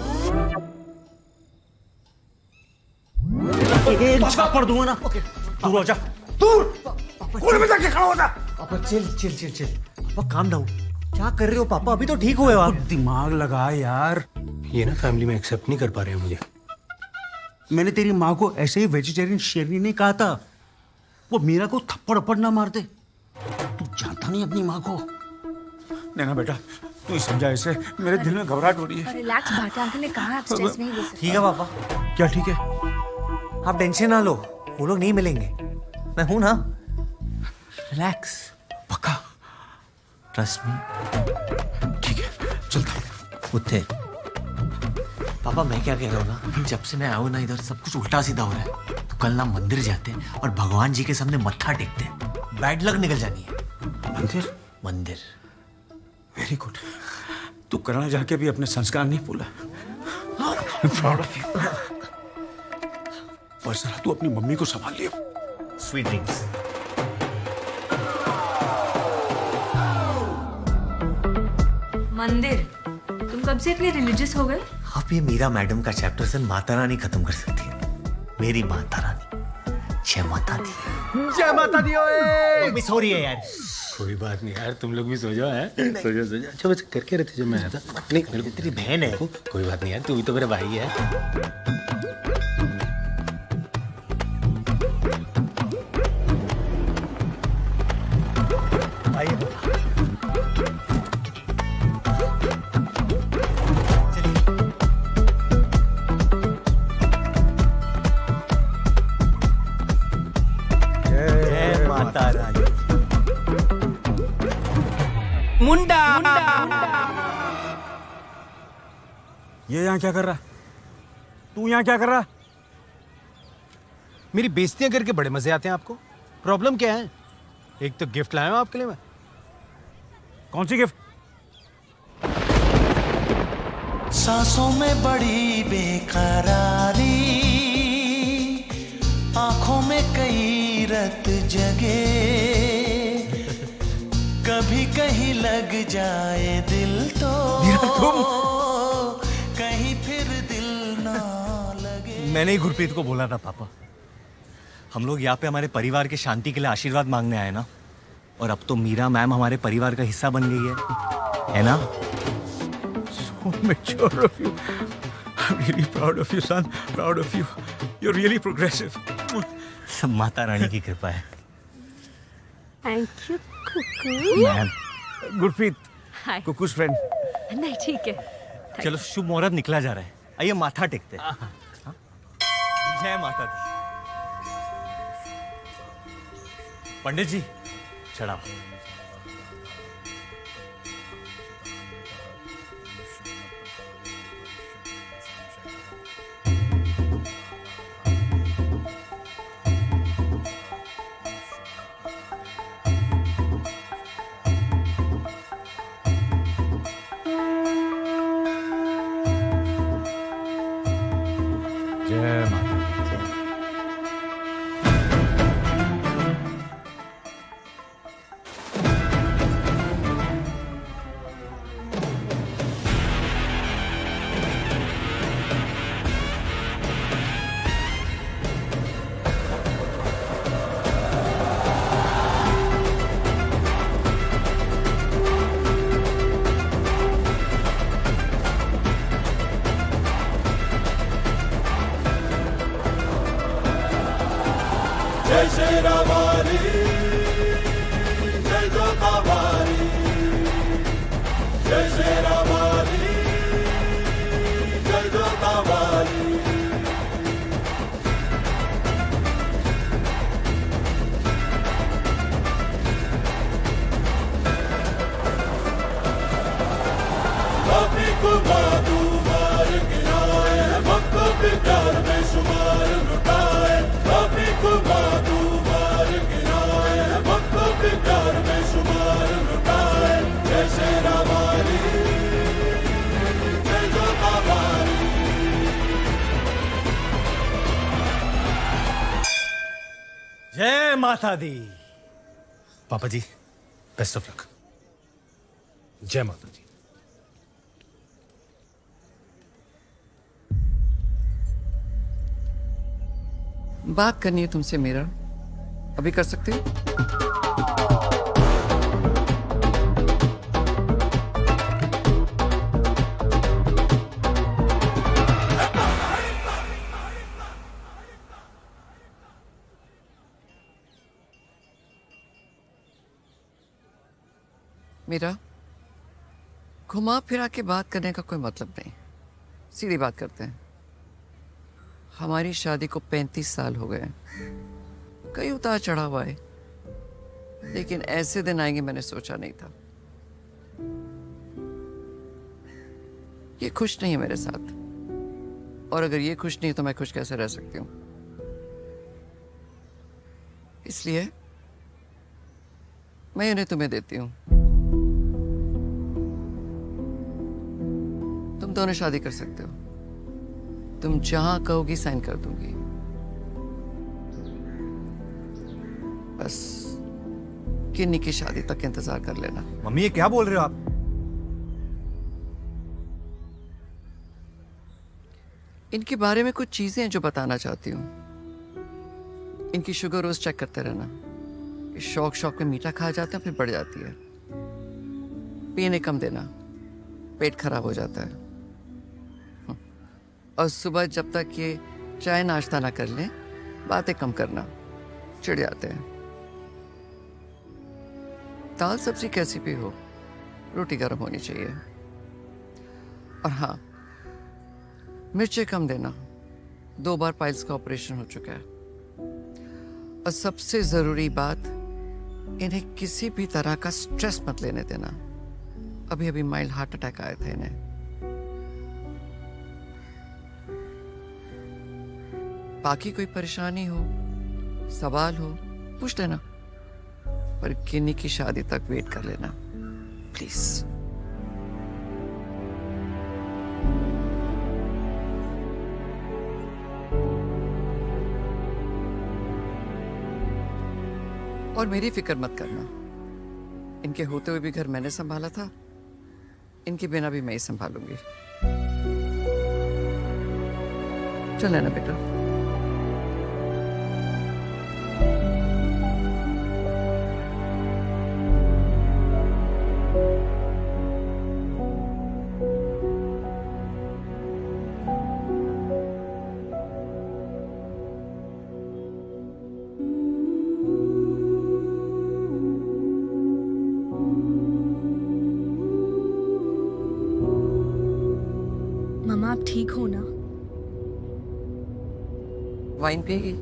एक छापड़ दूंगा ना। दूर हो जा, दूर। कोने में जाके खड़ा हो जा।
पापा चिल चिल चिल चिल। पापा काम डाउन। क्या कर रहे हो पापा? अभी तो ठीक हुए हो आप।
दिमाग लगा यार।
ये ना फैमिली में एक्सेप्ट नहीं कर पा रहे हैं मुझे।
मैंने तेरी माँ को ऐसे ही वेजिटेरियन शेरनी नहीं कहा था। वो मीरा को थप्पड़ अप्पड़ ना मारते। तू जानता नहीं अपनी माँ को। नैना बेटा तू ही समझा इसे, मेरे दिल में घबराहट हो रही है।
रिलैक्स भाटिया अंकल ने कहा आप स्ट्रेस नहीं ले सकते।
ठीक है पापा,
क्या ठीक है?
आप टेंशन ना लो, वो लोग नहीं मिलेंगे। मैं हूं ना। रिलैक्स।
पक्का?
Trust me.
ठीक है चलता।
उठे। पापा मैं क्या कह रहा हूँ ना, जब से मैं आऊँ ना इधर सब कुछ उल्टा सीधा हो रहा है। तो कल ना मंदिर जाते हैं और भगवान जी के सामने मत्था टेकते हैं। बैड लक निकल जानी है।
मंदिर?
मंदिर।
Very good. तू करना जाके भी अपने संस्कार नहीं भूला। Proud of you. पर जरा तू अपनी मम्मी को संभाल लियो।
Sweet dreams.
मंदिर? तुम कब से इतने रिलीजियस हो गए?
आप ये मीरा मैडम का चैप्टर से माता रानी खत्म कर सकती है। मेरी माता रानी। जय माता दी।
जय माता दी। ओए
मम्मी सो रही है यार।
कोई बात नहीं यार, तुम लोग भी सो जाओ। है सो जाओ सो जाओ। अच्छा बस करके रहते जब मैं आया था। नहीं मेरे को
तेरी बहन है।
कोई बात नहीं यार, तू भी तो मेरा भाई है।
जय माता रानी।
मुंडा।
ये यहाँ क्या कर रहा? तू यहाँ क्या कर रहा?
मेरी बेइज्जतियां करके बड़े मजे आते हैं आपको? प्रॉब्लम क्या है? एक तो गिफ्ट लाया हूं आपके लिए मैं।
कौन सी गिफ्ट?
सांसों में बड़ी बेकरारी, आंखों में कई रत जगे, कभी कहीं लग जाए दिल तो कहीं फिर दिल ना लगे।
मैंने ही गुरप्रीत को बोला था पापा, हम लोग यहाँ पे हमारे परिवार के शांति के लिए आशीर्वाद मांगने आए ना, और अब तो मीरा मैम हमारे परिवार का हिस्सा बन गई है ना?
So mature of you. I'm really proud of you, son. Proud of you. You're really progressive.
सब माता रानी की कृपा है।
Thank you Kuku.
Ma'am.
Gurpreet,
hi.
कुकू's friend.
नहीं ठीक है।
चलो शुभ मुहूर्त निकला जा रहा है, आइए माथा टेकते हैं। जय माता दी। पंडित जी चढ़ाओ।
जय माता।
जय श्री रामारी, जय जोतावारी, जय श्री रामारी, जय जोतावारी।
जय माता दी।
पापा जी बेस्ट ऑफ लक। जय माता दी।
बात करनी है तुमसे मीरा, अभी कर सकते हो? मीरा, घुमा फिरा के बात करने का कोई मतलब नहीं, सीधी बात करते हैं। हमारी शादी को 35 साल हो गए, कई उतार चढ़ाव आए, लेकिन ऐसे दिन आएंगे मैंने सोचा नहीं था। ये खुश नहीं है मेरे साथ, और अगर ये खुश नहीं है तो मैं खुश कैसे रह सकती हूँ? इसलिए मैं इन्हें तुम्हें देती हूँ। तुम दोनों शादी कर सकते हो, तुम जहां कहोगी साइन कर दूंगी। बस किन्नी की शादी तक इंतजार कर लेना।
मम्मी ये क्या बोल रहे हो आप?
इनके बारे में कुछ चीजें हैं जो बताना चाहती हूँ। इनकी शुगर रोज चेक करते रहना। शौक शौक में मीठा खा जाते हैं फिर बढ़ जाती है। पीने कम देना, पेट खराब हो जाता है। और सुबह जब तक ये चाय नाश्ता ना कर लें, बातें कम करना, चिढ़ जाते हैं। दाल सब्जी कैसी भी हो, रोटी गर्म होनी चाहिए। और हाँ, मिर्चें कम देना, 2 बार पाइल्स का ऑपरेशन हो चुका है। और सबसे जरूरी बात, इन्हें किसी भी तरह का स्ट्रेस मत लेने देना। अभी अभी माइल्ड हार्ट अटैक आए थे इन्हें। बाकी कोई परेशानी हो, सवाल हो, पूछ लेना, पर किन्नी की शादी तक वेट कर लेना प्लीज। और मेरी फिक्र मत करना, इनके होते हुए भी घर मैंने संभाला था, इनके बिना भी मैं ही संभालूंगी। चल लेना बेटा।
मामा आप ठीक हो ना?
वाइन पिएगी?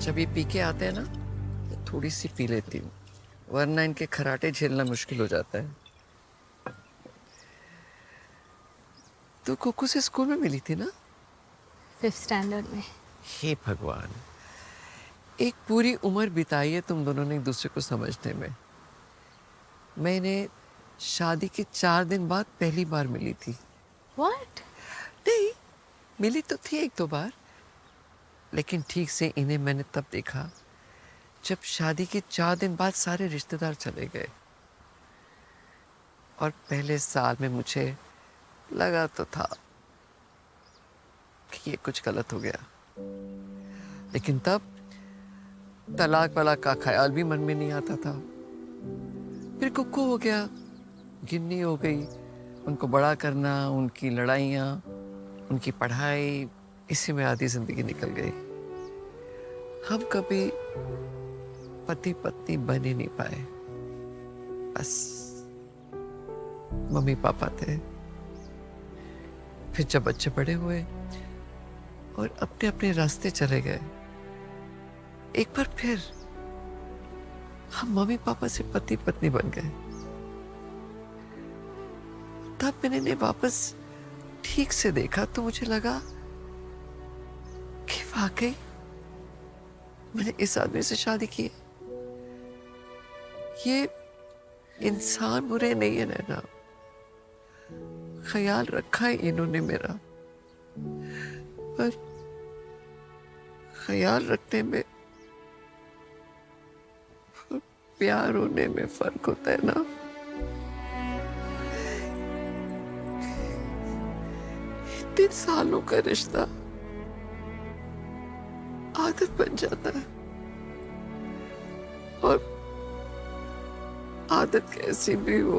जब ये पी के आते हैं ना, तो थोड़ी सी पी लेती हूँ, वरना इनके खराटे झेलना मुश्किल हो जाता है। तो कोको से स्कूल में मिली थी ना?
5th स्टैंडर्ड में।
हे भगवान, एक पूरी उम्र बिताई है तुम दोनों ने एक दूसरे को समझने में। मैंने शादी के 4 दिन बाद पहली बार मिली थी।
What?
नहीं, मिली तो थी 1-2 बार, लेकिन ठीक से इन्हें मैंने तब देखा जब शादी के 4 दिन बाद सारे रिश्तेदार चले गए। और पहले साल में मुझे लगा तो था कि ये कुछ गलत हो गया, लेकिन तब तलाक वाला का ख्याल भी मन में नहीं आता था। फिर कुक्कू हो गया, गिन्नी हो गई, उनको बड़ा करना, उनकी लड़ाइयाँ, उनकी पढ़ाई, इसी में आधी जिंदगी निकल गई। हम कभी पति पत्नी बन ही नहीं पाए, बस मम्मी पापा थे। फिर जब बच्चे बड़े हुए और अपने अपने रास्ते चले गए, एक बार फिर हम मम्मी पापा से पति पत्नी बन गए। तब मैंने इन्हें वापस ठीक से देखा तो मुझे लगा कि वाकई मैंने इस आदमी से शादी की है। इंसान बुरे नहीं है नैना, ख्याल रखा है इन्होंने मेरा, पर ख्याल रखने में प्यार होने में फर्क होता है ना। इतने सालों का रिश्ता आदत बन जाता है, और आदत कैसी भी हो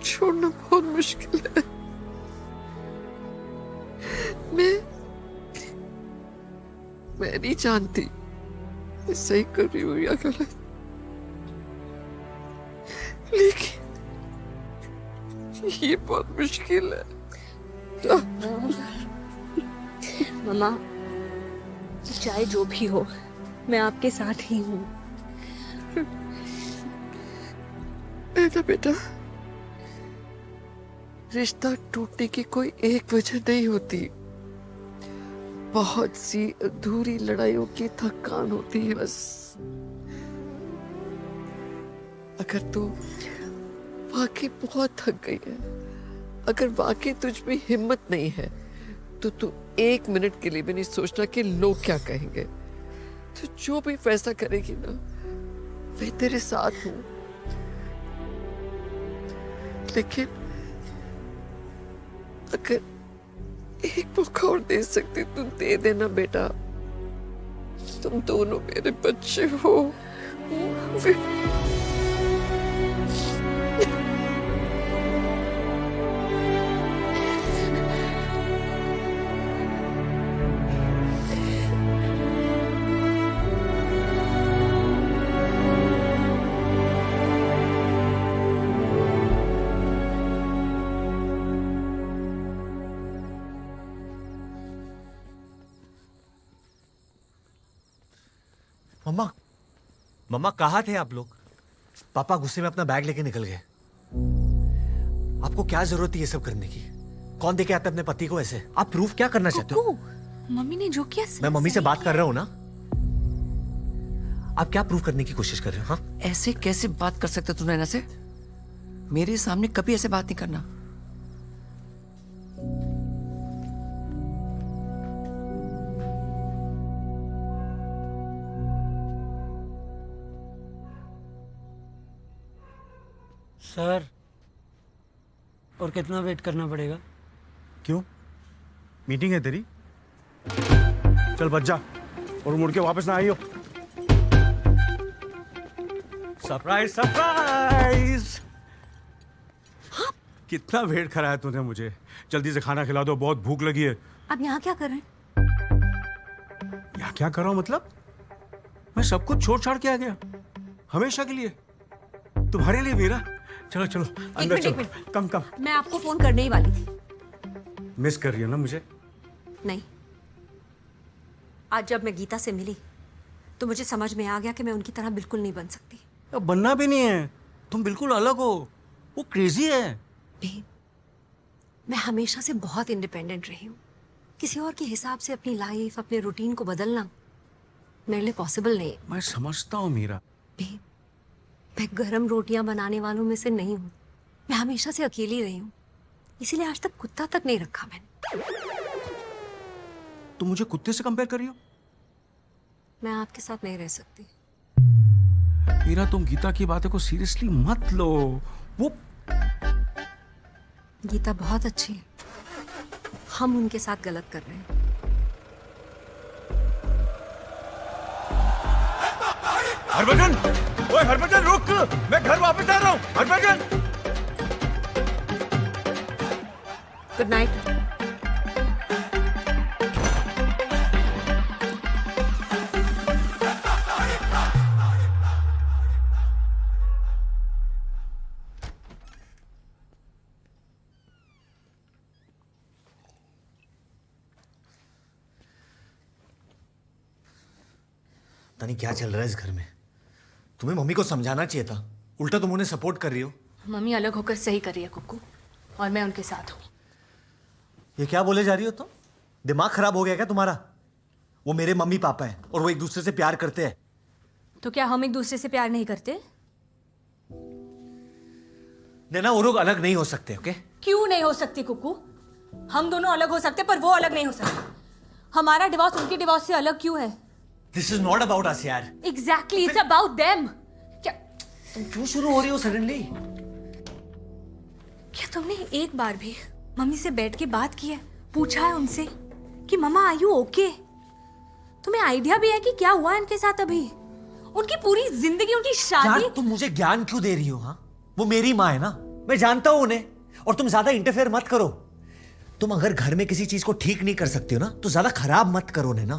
छोड़ना बहुत मुश्किल है। मैं नहीं जानती मैं सही कर रही हूँ या गलत, लेकिन ये बहुत मुश्किल है।
मम्मा, चाहे जो भी हो, मैं आपके साथ ही हूँ।
बेटा, रिश्ता टूटने की कोई एक वजह नहीं होती, बहुत सी अधूरी लड़ाइयों की थकान होती है बस। अगर तू वाकई बहुत थक गई है, अगर वाकई तुझ में हिम्मत नहीं है, तो तू एक मिनट के लिए भी नहीं सोचना कि लोग क्या कहेंगे। तू जो भी फैसला करेगी ना, मैं तेरे साथ हूं, लेकिन अगर एक मौका और दे सकती तू दे देना बेटा। तुम दोनों मेरे बच्चे हो।
मम्मा, मम्मा कहाँ थे आप लोग? पापा गुस्से में अपना बैग लेके निकल गए। आपको क्या जरूरत थी ये सब करने की? कौन देके आता अपने पति को ऐसे? आप प्रूफ क्या करना चाहते हो?
मम्मी ने जो किया
मैं मम्मी से बात कर रहा हूँ ना। आप क्या प्रूफ करने की कोशिश कर रहे हो? हाँ,
ऐसे कैसे बात कर सकते तू नैना से? मेरे सामने कभी ऐसे बात नहीं करना।
सर, और कितना वेट करना पड़ेगा?
क्यों? मीटिंग है तेरी? चल बच जा और मुड़ के वापस ना आइयो। Surprise surprise!
हाँ?
कितना वेट कराया तूने मुझे। जल्दी से खाना खिला दो, बहुत भूख लगी है।
आप यहाँ क्या कर रहे हैं?
यहाँ क्या कर रहा हूँ मतलब? मैं सब कुछ छोड़ छाड़ के आ गया, हमेशा के लिए, तुम्हारे लिए मीरा। चलो चलो अंदर चलो। कम कम।
मैं आपको फोन करने ही वाली थी।
मिस कर रही हो ना मुझे?
नहीं, आज जब मैं गीता से मिली तो मुझे समझ में आ गया कि मैं उनकी तरह बिल्कुल नहीं बन सकती।
अब बनना भी नहीं है, तुम बिल्कुल अलग हो। वो क्रेजी है।
भी, मैं हमेशा से बहुत इंडिपेंडेंट रही हूँ। किसी और के हिसाब से अपनी लाइफ, अपने रूटीन को बदलना मेरे लिए पॉसिबल नहीं है।
मैं समझता हूँ मीरा।
भी, मैं गरम रोटियां बनाने वालों में से नहीं हूँ। मैं हमेशा से अकेली रही हूँ, इसीलिए आज तक कुत्ता तक नहीं रखा मैंने।
तुम मुझे कुत्ते से कंपेयर कर रही हो?
मैं आपके साथ नहीं रह सकती।
मीरा, तुम गीता की बातों को सीरियसली मत लो। वो
गीता बहुत अच्छी है, हम उनके साथ गलत कर रहे हैं।
हरभजन, ओए हरभजन रुक, मैं घर वापस आ रहा हूँ। Harbhajan,
good night.
पता नहीं क्या चल रहा है इस घर में। तुम्हें मम्मी को समझाना चाहिए था, उल्टा तुम उन्हें सपोर्ट कर रही हो।
मम्मी अलग होकर सही कर रही है कुक्कू, और मैं उनके साथ हूँ।
ये क्या बोले जा रही हो तुम? दिमाग खराब हो गया क्या तुम्हारा? वो मेरे मम्मी पापा हैं और वो एक दूसरे से प्यार करते हैं।
तो क्या हम एक दूसरे से प्यार नहीं करते?
नैना वो लोग अलग नहीं हो सकते, ओके?
क्यों नहीं हो सकती कुकू? हम दोनों अलग हो सकते पर वो अलग नहीं हो सकते। हमारा डिवोर्स उनके डिवोर्स से अलग क्यों है?
This is not about us यार।
Exactly, it's about them. क्या
तुम क्यों शुरू हो रही हो सडनली?
क्या तुमने एक बार भी मम्मी से बैठ के बात की है, पूछा है उनसे कि मम्मा आर यू ओके? तुम्हें आइडिया भी है कि क्या हुआ इनके साथ अभी? उनकी पूरी जिंदगी, उनकी शादी।
यार तुम मुझे ज्ञान क्यों दे रही हो? हाँ, वो मेरी माँ है ना, मैं जानता हूं उन्हें, और तुम ज्यादा इंटरफेयर मत करो। तुम अगर घर में किसी चीज को ठीक नहीं कर सकते हो ना, तो ज्यादा खराब मत करो ना।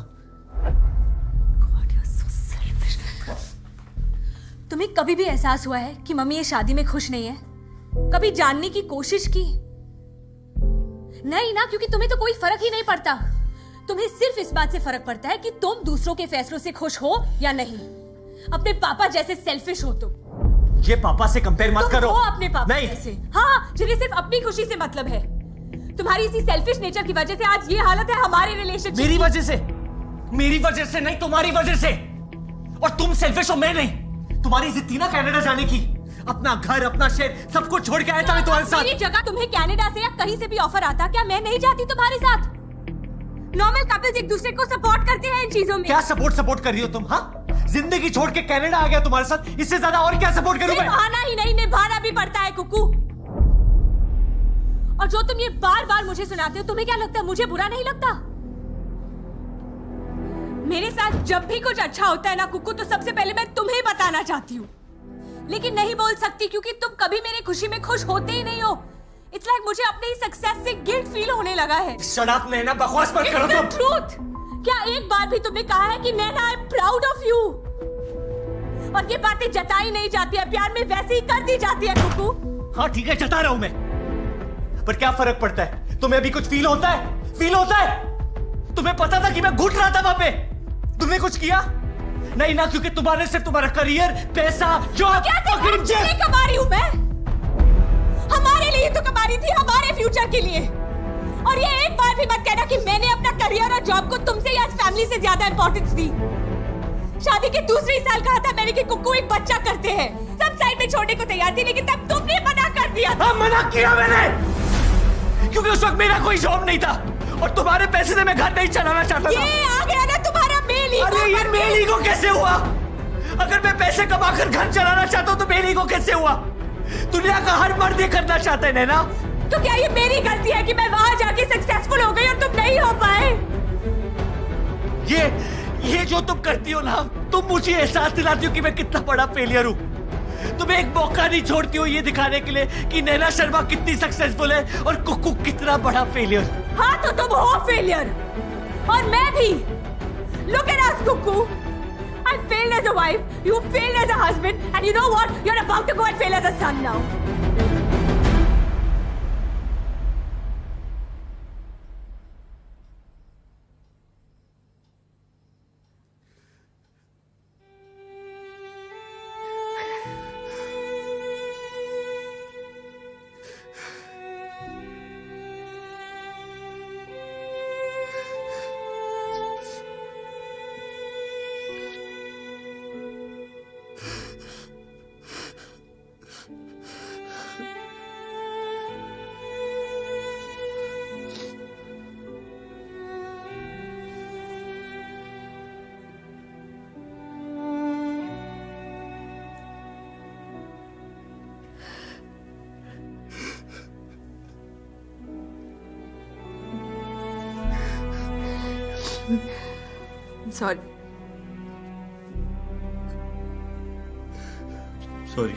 तुम्हें कभी भी एहसास हुआ है कि मम्मी ये शादी में खुश नहीं है? कभी जानने की कोशिश की? नहीं ना, क्योंकि तुम्हें तो कोई फर्क ही नहीं पड़ता। तुम्हें सिर्फ इस बात से फर्क पड़ता है कि तुम दूसरों के फैसलों से खुश हो या नहीं। अपने पापा जैसे सेल्फिश हो तुम।
ये पापा से कंपेयर मत करो।
हो अपने पापा
नहीं।
जैसे। हाँ, जिन्हें सिर्फ अपनी खुशी से मतलब है। तुम्हारी इसी सेल्फिश नेचर की वजह से आज ये हालत है हमारे रिलेशनशिप।
मेरी वजह से? मेरी वजह से नहीं, तुम्हारी वजह से। और तुम सेल्फिश हो, मैं नहीं। तुम्हारी जिद थी ना कनाडा जाने की, अपना घर, अपना शहर सब कुछ छोड़ के आया था मैं तुम्हारे साथ।
मेरी जगह तुम्हें कनाडा से या कहीं से भी ऑफर आता, क्या मैं नहीं जाती तुम्हारे साथ? नॉर्मल कपल्स एक दूसरे को सपोर्ट करते हैं इन चीजों में।
क्या सपोर्ट कर रही हो तुम? हाँ, जिंदगी छोड़ के कनाडा आ गया तुम्हारे साथ, इससे ज्यादा और क्या सपोर्ट करूं मैं?
आना ही नहीं, निभाना भी पड़ता है कुकू। और जो तुम ये बार बार मुझे सुनाते हो, तुम्हें क्या लगता है मुझे बुरा नहीं लगता? मेरे साथ जब भी कुछ अच्छा होता है ना कुकू, तो सबसे पहले मैं तुम्हें बताना चाहती हूँ, लेकिन नहीं बोल सकती क्योंकि तुम कभी मेरी खुशी में खुश होते ही नहीं हो। इट्स लाइक मुझे अपने ही सक्सेस से गिल्ट फील होने लगा है।
शट अप नैना, बकवास मत करो तुम।
ट्रूथ। क्या एक बार भी तुमने कहा है कि Naina I am proud of you? और ये बातें जताई नहीं जाती है, प्यार में वैसे ही कर दी जाती है कुकू।
हाँ ठीक है, जता रहा हूं मैं, पर क्या फर्क पड़ता है? तुम्हें अभी कुछ फील होता है? फील होता है? तुम्हें पता था कि मैं घुट रहा था वहां पे, तुमने कुछ किया नहीं ना, क्योंकि तुम्हारे सिर्फ तुम्हारा करियर, पैसा, जॉब,
कमा रही हूं मैं। हमारे लिए तो कमा रही थी, हमारे फ्यूचर के लिए। और ये एक बार भी मत कहना कि मैंने अपना करियर और जॉब को तुमसे या फैमिली से ज्यादा इंपॉर्टेंस दी। शादी के दूसरे साल कहा था मैंने कि कुकू एक बच्चा करते हैं। सब साइड में छोड़ने को तैयार थी, लेकिन तब तुमने मना कर दिया।
हाँ, मना किया मैंने, क्योंकि उस वक्त मेरा कोई जॉब नहीं था और तुम्हारे पैसे से मैं घर नहीं चलाना चाहता था।
ये आ गया ना तुम्हारा मेल ईगो।
अरे ये मेल ईगो कैसे हुआ? अगर मैं पैसे कमाकर घर चलाना चाहता हूँ तो मेल ईगो कैसे हुआ? दुनिया का हर मर्द ये करना चाहता है नैना।
तो क्या ये मेरी गलती है कि मैं वहां जाके सक्सेसफुल हो गई और तुम नहीं हो पाए?
ये जो तुम करती हो ना, तुम मुझे एहसास दिलाती हो कि मैं कितना बड़ा फेलियर हूँ। तुम एक मौका नहीं छोड़ती हो ये दिखाने के लिए कि नैना शर्मा कितनी सक्सेसफुल है और कुकू कितना बड़ा फेलियर।
हाँ तो तुम हो फेलियर और मैं भी। Look at us, Cuckoo. I failed as a wife, you failed as a husband, and you know what? You're about to go and fail as a son now.
Sorry.
Sorry.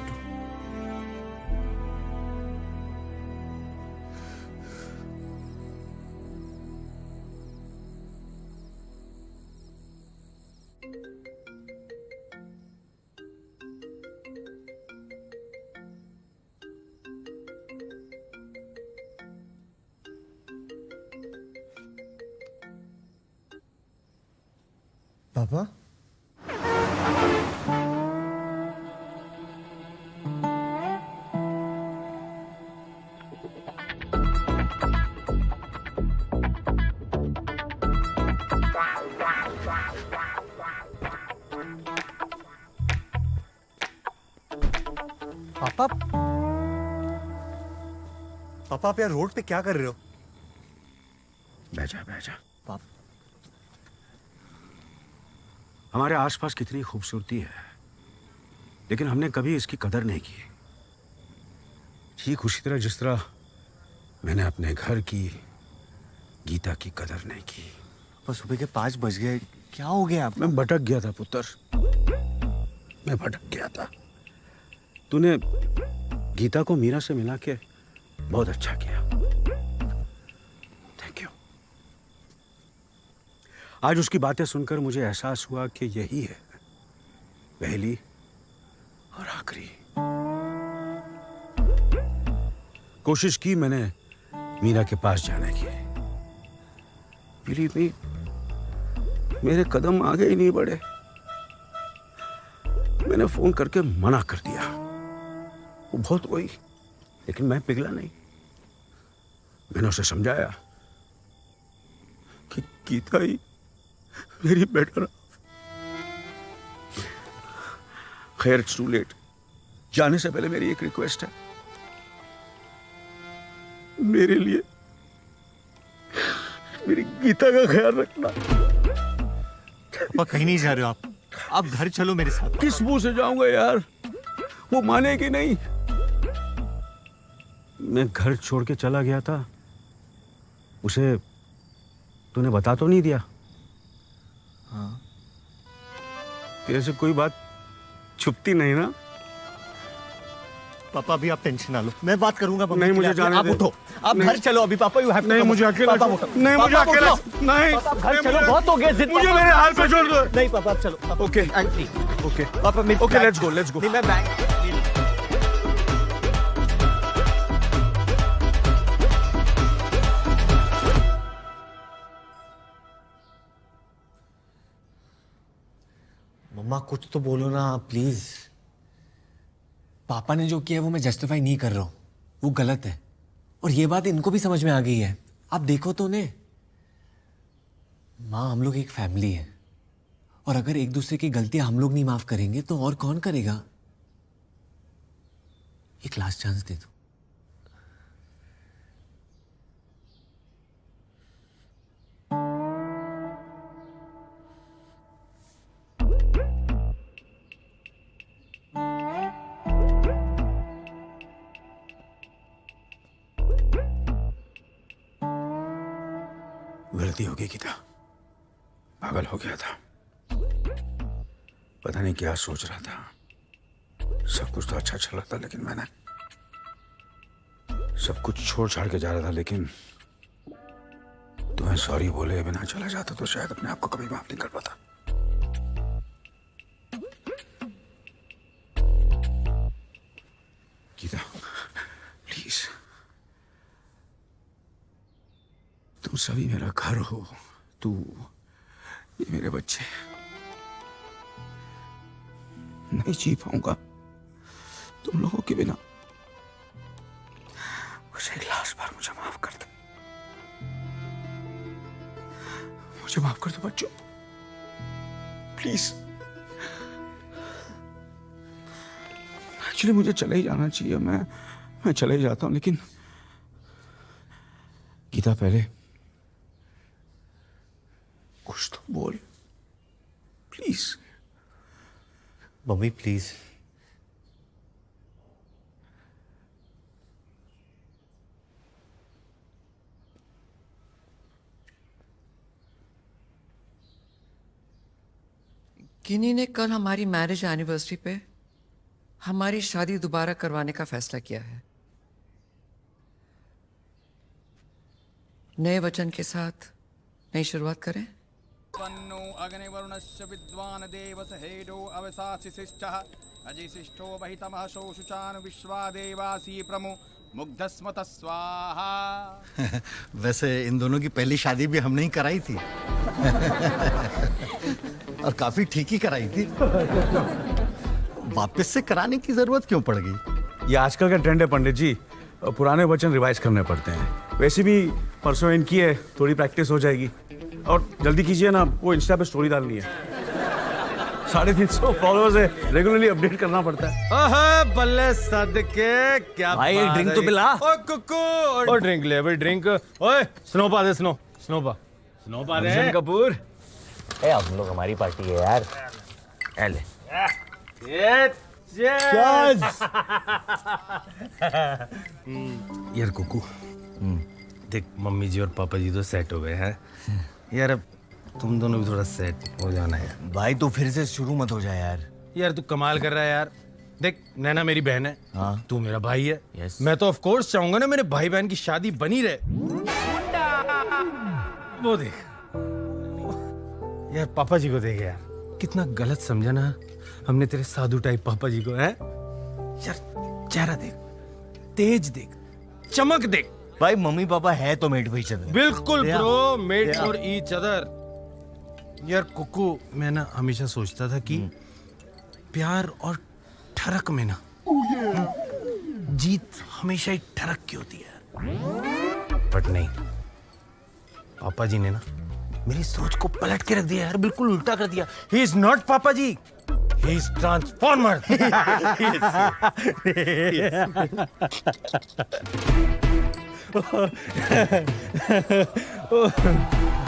पापा पापा
पापा आप यार रोड पे क्या कर रहे हो?
बैठ जा
पापा
हमारे आसपास कितनी खूबसूरती है, लेकिन हमने कभी इसकी कदर नहीं की। ठीक उसी तरह जिस तरह मैंने अपने घर की, गीता की कदर नहीं की।
पापा सुबह के 5 बज गए, क्या हो गया आप?
मैं भटक गया था पुत्र, मैं भटक गया था। तूने गीता को मीरा से मिला के बहुत अच्छा किया, थैंक यू। आज उसकी बातें सुनकर मुझे एहसास हुआ कि यही है पहली और आखिरी। कोशिश की मैंने मीरा के पास जाने की, बिलीव मी मेरे कदम आगे ही नहीं बढ़े। मैंने फोन करके मना कर दिया, वो बहुत रोई, लेकिन मैं पिघला नहीं। मैंने उसे समझाया कि गीता ही मेरी बेटर। खैर इट्स टू लेट। जाने से पहले मेरी एक रिक्वेस्ट है, मेरे लिए मेरी गीता का ख्याल रखना।
पापा कहीं नहीं जा रहे हो आप घर चलो मेरे साथ।
किस मुंह से जाऊंगा यार, वो मानेगी नहीं। मैं घर छोड़ के चला गया था, उसे तूने बता तो नहीं दिया?
हाँ।
तेरे से कोई बात छुपती नहीं ना?
पापा अभी आप टेंशन ना लो, मैं बात करूंगा।
नहीं मुझे जाने
आप
दे।
उठो, आप घर चलो अभी। पापा यू हैव टू
नहीं मुझे अकेला, नहीं मुझे अकेला, नहीं
पापा घर चलो, बहुत हो गया।
मुझे मेरे हाल पे छोड़ दो।
नहीं पापा आप चलो।
ओके ओके
पापा
ओके लेट्स गो।
नहीं मैं बैग। मम्मा कुछ तो बोलो ना प्लीज। पापा ने जो किया वो मैं जस्टिफाई नहीं कर रहा हूं, वो गलत है। और ये बात इनको भी समझ में आ गई है। आप देखो तो उन्हें, माँ हम लोग एक फैमिली है, और अगर एक दूसरे की गलतियां हम लोग नहीं माफ करेंगे तो और कौन करेगा? एक लास्ट चांस दे दो।
गलती हो गई गीता, पागल हो गया था, पता नहीं क्या सोच रहा था। सब कुछ तो अच्छा चल रहा था, लेकिन मैंने सब कुछ छोड़ छाड़ के जा रहा था। लेकिन तुम्हें सॉरी बोले बिना चला जाता तो शायद अपने आप को कभी माफ नहीं कर पाता। गीता प्लीज, तुम सभी मेरा घर हो, तू, ये मेरे बच्चे। नहीं जी पाऊंगा तुम लोगों के बिना। मुझे एक लास्ट बार मुझे माफ कर दो, मुझे माफ कर दो बच्चों, प्लीज। एक्चुअली मुझे चले ही जाना चाहिए, मैं चले ही जाता हूं, लेकिन गीता पहले कुछ तो बोल प्लीज।
Mummy please.
किन्नी ने कल हमारी मैरिज एनिवर्सरी पे हमारी शादी दोबारा करवाने का फैसला किया है। नए वचन के साथ नई शुरुआत करें।
वन्नो अग्निवरुणस्य विद्वान् देवस हेडो अवसासिशिष्टः अजिशिष्टो वहितमः शोषुचान् विश्वा देवासी प्रमो मुग्धस्मत स्वाहा।
वैसे इन दोनों की पहली शादी भी हमने ही कराई थी और काफी ठीक ही कराई थी। वापस से कराने की जरूरत क्यों पड़ गई?
ये आजकल का ट्रेंड है पंडित जी, पुराने वचन रिवाइज करने पड़ते हैं। वैसे भी परसों इनकी है, थोड़ी प्रैक्टिस हो जाएगी। और जल्दी कीजिए ना, वो इंस्टा पे स्टोरी डालनी है। 350 फॉलोअर्स है, रेगुलरली अपडेट करना पड़ता है।
ओह बल्ले सदके, क्या
भाई एक ड्रिंक तो पिला।
ओए कुकू, और ड्रिंक ले भाई ड्रिंक। ओए स्नोपा दे, स्नोपा दे। अर्जुन कपूर,
हम लोग हमारी पार्टी है यार। ले
यार कुकू, देख मम्मी जी और पापा जी तो सेट हो गए हैं यार, अब तुम दोनों भी थोड़ा सेट हो जाना यार।
भाई तू फिर से शुरू मत हो जाए यार।
यार तू कमाल कर रहा है यार। देख नैना मेरी बहन है,
हाँ।
तू मेरा भाई है।
यस।
मैं तो ऑफ कोर्स चाहूंगा ना मेरे भाई बहन की शादी बनी रहे। वो देख यार, पापा जी को देख यार, कितना गलत समझा ना हमने तेरे साधु टाइप पापा जी को, है यार। चेहरा देख, तेज देख, चमक देख।
भाई मम्मी पापा है तो मेट फॉर ईच अदर।
बिल्कुल bro, made for each other. यार कुकू, मैं ना हमेशा सोचता था कि प्यार और ठरक में ना जीत हमेशा ही ठरक की होती है, बट नहीं, पापा जी ने ना मेरी सोच को पलट के रख दिया यार, बिल्कुल उल्टा कर दिया। ही is not papa ji, he is transformer.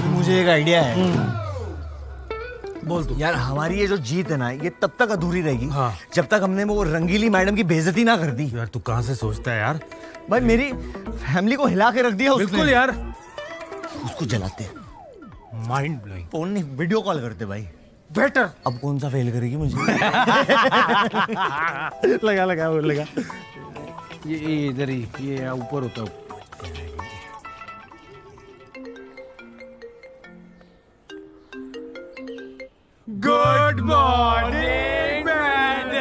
मुझे एक आइडिया है।
बोल तू।
यार हमारी ये जो जीत है ना, ये तब तक अधूरी रहेगी जब तक हमने वो रंगीली मैडम की बेइज्जती ना कर दी।
यार तू कहां से सोचता है यार?
भाई मेरी फैमिली को हिला के रख दिया उसने।
बिल्कुल यार।
उसको जलाते,
माइंड ब्लोइंग।
फोन नहीं, वीडियो कॉल करते भाई।
बेटर।
अब कौन सा फेल करेगी मुझे?
लगा। ये इधर ही, ये ऊपर होता है।
Good morning madam.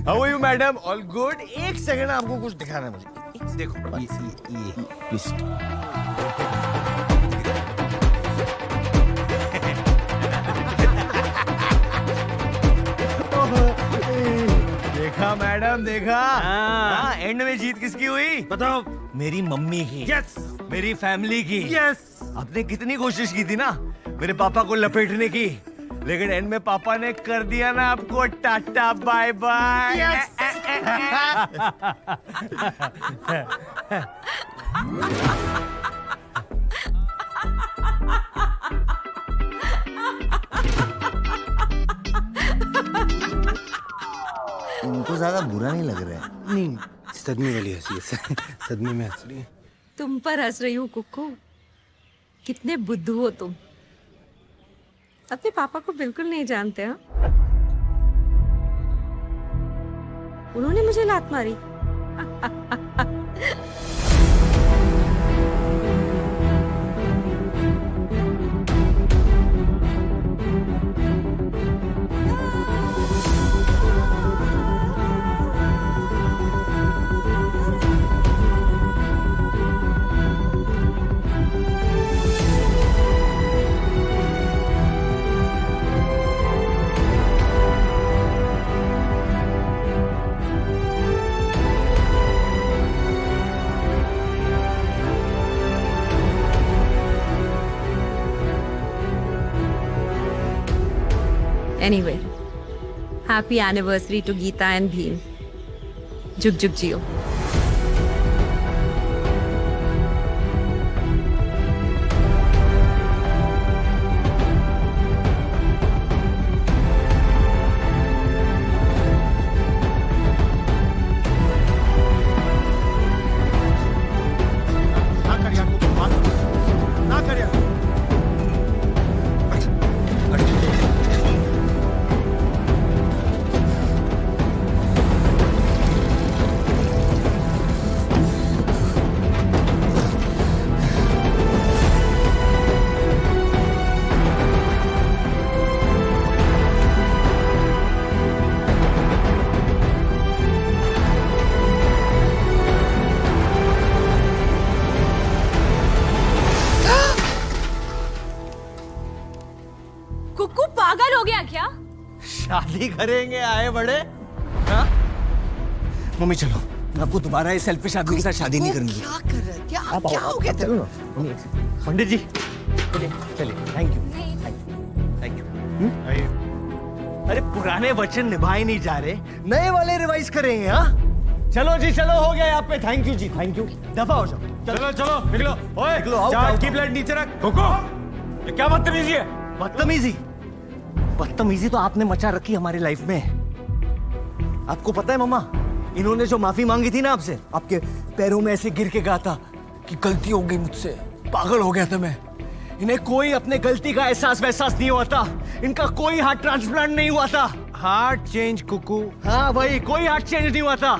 How are you madam? All good. एक सेकंड, आपको कुछ दिखाना है मुझे।
देखो ये
ट्विस्ट। देखा मैडम, देखा। हाँ, एंड में जीत किसकी हुई
बताओ?
मेरी मम्मी की।
यस।
मेरी फैमिली की।
यस।
आपने कितनी कोशिश की थी ना मेरे पापा को लपेटने की, लेकिन एंड में पापा ने कर दिया ना आपको टाटा बाय बाय। उनको ज्यादा बुरा नहीं लग रहा है।
नहीं, सदमे वाली हंसी है। सदमे में हंस रही है।
तुम पर हंस रही हूँ कुक्कू। कितने बुद्धू हो तुम। अपने पापा को बिल्कुल नहीं जानते। हाँ, उन्होंने मुझे लात मारी। Anyway, happy anniversary to Geeta and Bheem. Jug jug jiyo.
शादी करेंगे आए बड़े। हाँ? मम्मी चलो, मैं आपको दोबारा इस सेल्फिश आदमी के साथ शादी नहीं करूंगी।
क्या कर रहे हैं? क्या हो गया?
पंडित जी चलिए, थैंक यू। अरे पुराने वचन निभाए नहीं जा रहे, नए वाले रिवाइज करेंगे। हाँ चलो जी, चलो हो गया आप पे। थैंक यू जी, थैंक यू। दफा हो जाओ।
चलो चलो निकलो। ओए
निकलो, आओ,
चार्ज
आओ,
की
आओ।
प्लेट नीचे रख। कोको, ये क्या बदतमीजी है?
बदतमीजी तो आपने मचा रखी हमारी लाइफ में। आपको पता है मामा, इन्होंने जो माफी मांगी थी ना आपसे, आपके पैरों में ऐसे गिर के कहा था कि गलती हो गई मुझसे, पागल हो गया था मैं। इन्हें कोई अपने गलती का एहसास नहीं हुआ था। इनका कोई हार्ट ट्रांसप्लांट नहीं हुआ था।
Heart change Kuku.
हाँ भाई, कोई हार्ट चेंज नहीं हुआ था।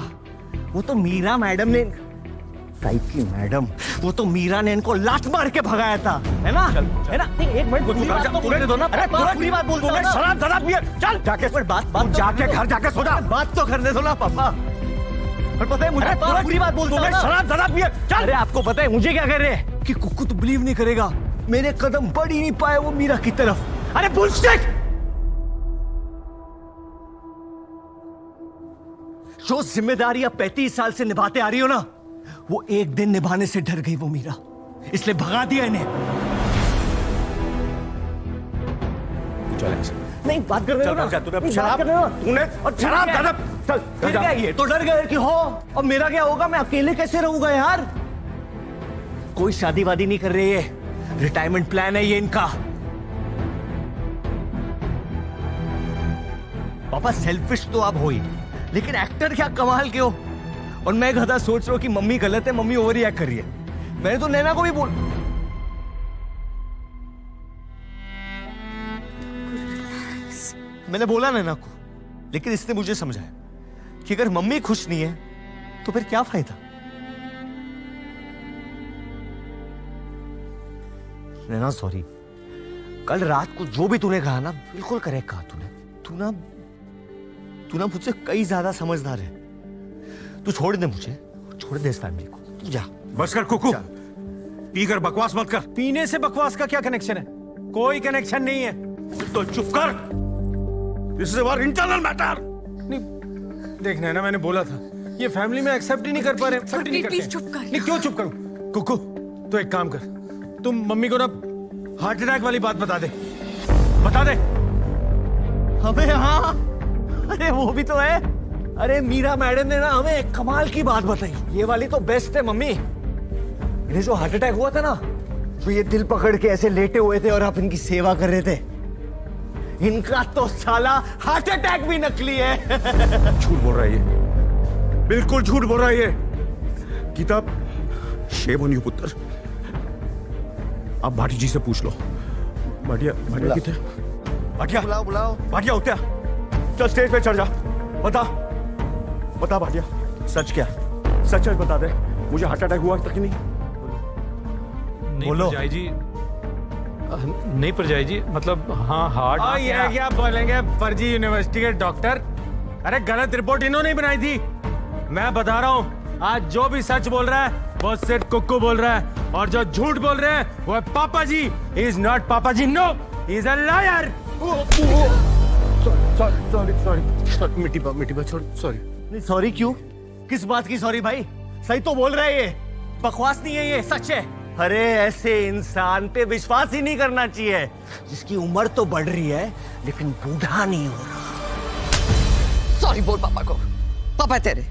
वो तो मीरा मैडम ने, टाइप की मैडम, वो तो मीरा ने इनको लात मार के भगाया था, है ना? है ना? नहीं, एक मिनट पूरी बात तो बोलने दो ना। अरे पूरी बात बोलता हूं ना।
शराब पिए। चल
जाके बात
जाके घर जाके सो जा।
बात तो करने दो ना पापा। और पता है मुझे, पूरी बात बोलता हूं ना।
शराब पिए। चल।
अरे आपको पता है मुझे क्या कर रहे हैं कि कुक्कू तो बिलीव नहीं करेगा, मेरे कदम बढ़ ही नहीं पाए वो मीरा की तरफ।
अरे बुलशिट!
जो जिम्मेदारी आप 35 साल से निभाते आ रही हो ना, वो एक दिन निभाने से डर गई वो मीरा, इसलिए भगा दिया इन्हें। नहीं बात कर रहे हो ना,
तूने और शराब ज्यादा। चल
फिर क्या, ये तो डर गए कि हो, और मेरा क्या होगा, मैं अकेले कैसे रहूंगा यार। कोई शादी वादी नहीं कर रही है, रिटायरमेंट प्लान है ये इनका। पापा सेल्फिश तो आप हो ही, लेकिन एक्टर क्या कमाल के हो। और मैं गधा सोच रहा हूं कि मम्मी गलत है, मम्मी ओवर रिएक्ट कर रही है। मैंने तो नैना को भी बोल, मैंने बोला नैना को, लेकिन इसने मुझे समझाया कि अगर मम्मी खुश नहीं है तो फिर क्या फायदा। नैना सॉरी, कल रात को जो भी तूने कहा ना, बिल्कुल करेक्ट कहा तूने। तू ना मुझसे कई ज्यादा समझदार है। तू छोड़ दे मुझे, छोड़ दे इस फैमिली को, तू जा।
बस कर कुकू, पीकर बकवास मत कर।
पीने से बकवास का क्या कनेक्शन है? कोई कनेक्शन नहीं है।
तो चुप कर, this is our internal matter.
नहीं देखना है ना, मैंने बोला था ये फैमिली में एक्सेप्ट ही नहीं कर पा रहे।
प्लीज चुप कर।
नहीं क्यों चुप करूं? कुकू तो एक काम कर, तुम मम्मी को ना हार्ट अटैक वाली बात बता दे, बता दे।
अबे हाँ, अरे वो भी तो है। अरे मीरा मैडम ने ना हमें एक कमाल की बात बताई, ये वाली तो बेस्ट है मम्मी। इन्हें जो हार्ट अटैक हुआ था ना, तो ये दिल पकड़ के ऐसे लेटे हुए थे और आप इनकी सेवा कर रहे थे। इनका तो साला हार्ट अटैक भी नकली है।
झूठ बोल रहा है ये, बिल्कुल झूठ बोल रहा है ये। गीता, शेम ऑन यू पुत्र। आप भाटी जी से पूछ लो। भाटिया कितने? भाटिया
बुलाओ।
भाटिया उठा, चल स्टेज पे चढ़ जा। बता भाटिया, सच क्या? सच बता दे, मुझे हार्ट अटैक हुआ तक नहीं?
बोलो परजाई जी, नहीं परजाई जी, मतलब हाँ हार्ट।
ये क्या बोलेंगे फर्जी यूनिवर्सिटी के डॉक्टर। अरे गलत रिपोर्ट इन्होंने ही बनाई थी। मैं बता रहा हूँ, आज जो भी सच बोल रहा है वो सिर्फ कुक्कू बोल रहा है, और जो झूठ बोल रहे हैं वो है पापा जी। ही is not papa ji, no, he is a liar.
Sorry Mitti sorry. नहीं सॉरी क्यों? किस बात की सॉरी भाई? सही तो बोल रहा है ये, बकवास नहीं है ये, सच है। अरे ऐसे इंसान पे विश्वास ही नहीं करना चाहिए जिसकी उम्र तो बढ़ रही है लेकिन बूढ़ा नहीं हो रहा।
सॉरी बोल पापा को, पापा तेरे।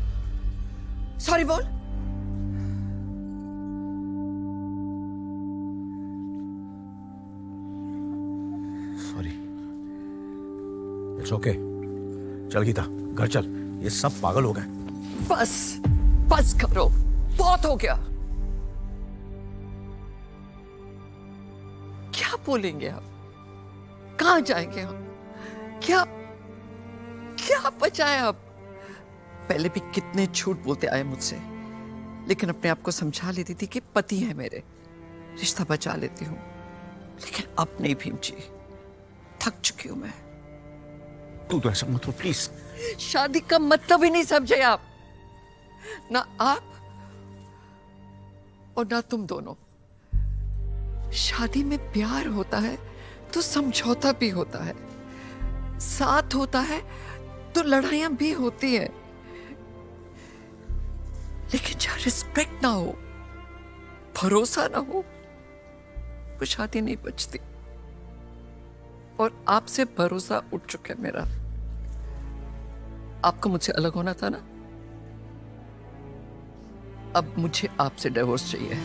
सॉरी बोल।
सॉरी। It's okay. चल गीता, घर चल, ये सब पागल हो गए।
बस करो, बहुत हो गया। क्या बोलेंगे आप? कहां जाएंगे हम? क्या बचा है अब? पहले भी कितने झूठ बोलते आए मुझसे, लेकिन अपने आप को समझा लेती थी कि पति है मेरे, रिश्ता बचा लेती हूँ। लेकिन अब नहीं भीम जी, थक चुकी हूं मैं।
तू तो ऐसा मत हो प्लीज।
शादी का मतलब ही नहीं समझे आप, ना आप और ना तुम दोनों। शादी में प्यार होता है तो समझौता भी होता है, साथ होता है तो लड़ाइयां भी होती हैं, लेकिन जहां रिस्पेक्ट ना हो, भरोसा ना हो, वो शादी नहीं बचती। और आपसे भरोसा उठ चुका है मेरा। आपको मुझसे अलग होना था ना, अब मुझे आपसे डिवोर्स चाहिए।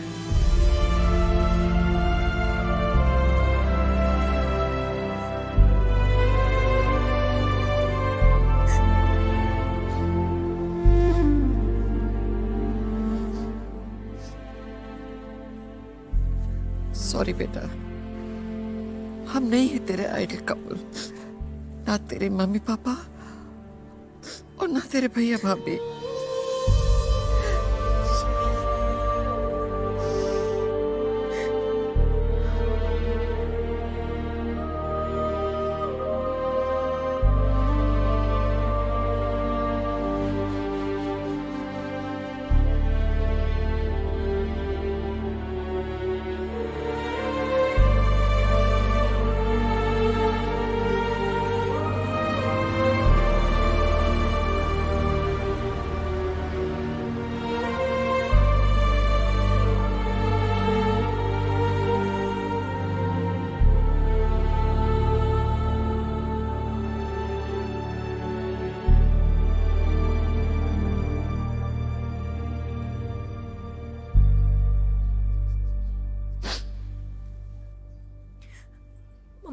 सॉरी बेटा, हम नहीं है तेरे आइडियल कपल, ना तेरे मम्मी पापा और ना तेरे भैया भाभी।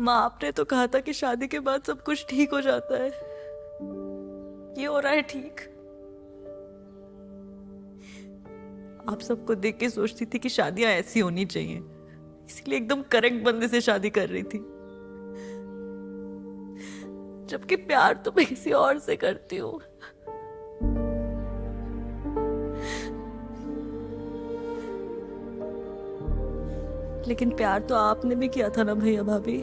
माँ, आपने तो कहा था कि शादी के बाद सब कुछ ठीक हो जाता है। ये हो रहा है ठीक? आप सबको देख के सोचती थी कि शादियां ऐसी होनी चाहिए, इसलिए एकदम करेक्ट बंदे से शादी कर रही थी, जबकि प्यार तो मैं किसी और से करती हूँ। लेकिन प्यार तो आपने भी किया था ना भैया भाभी।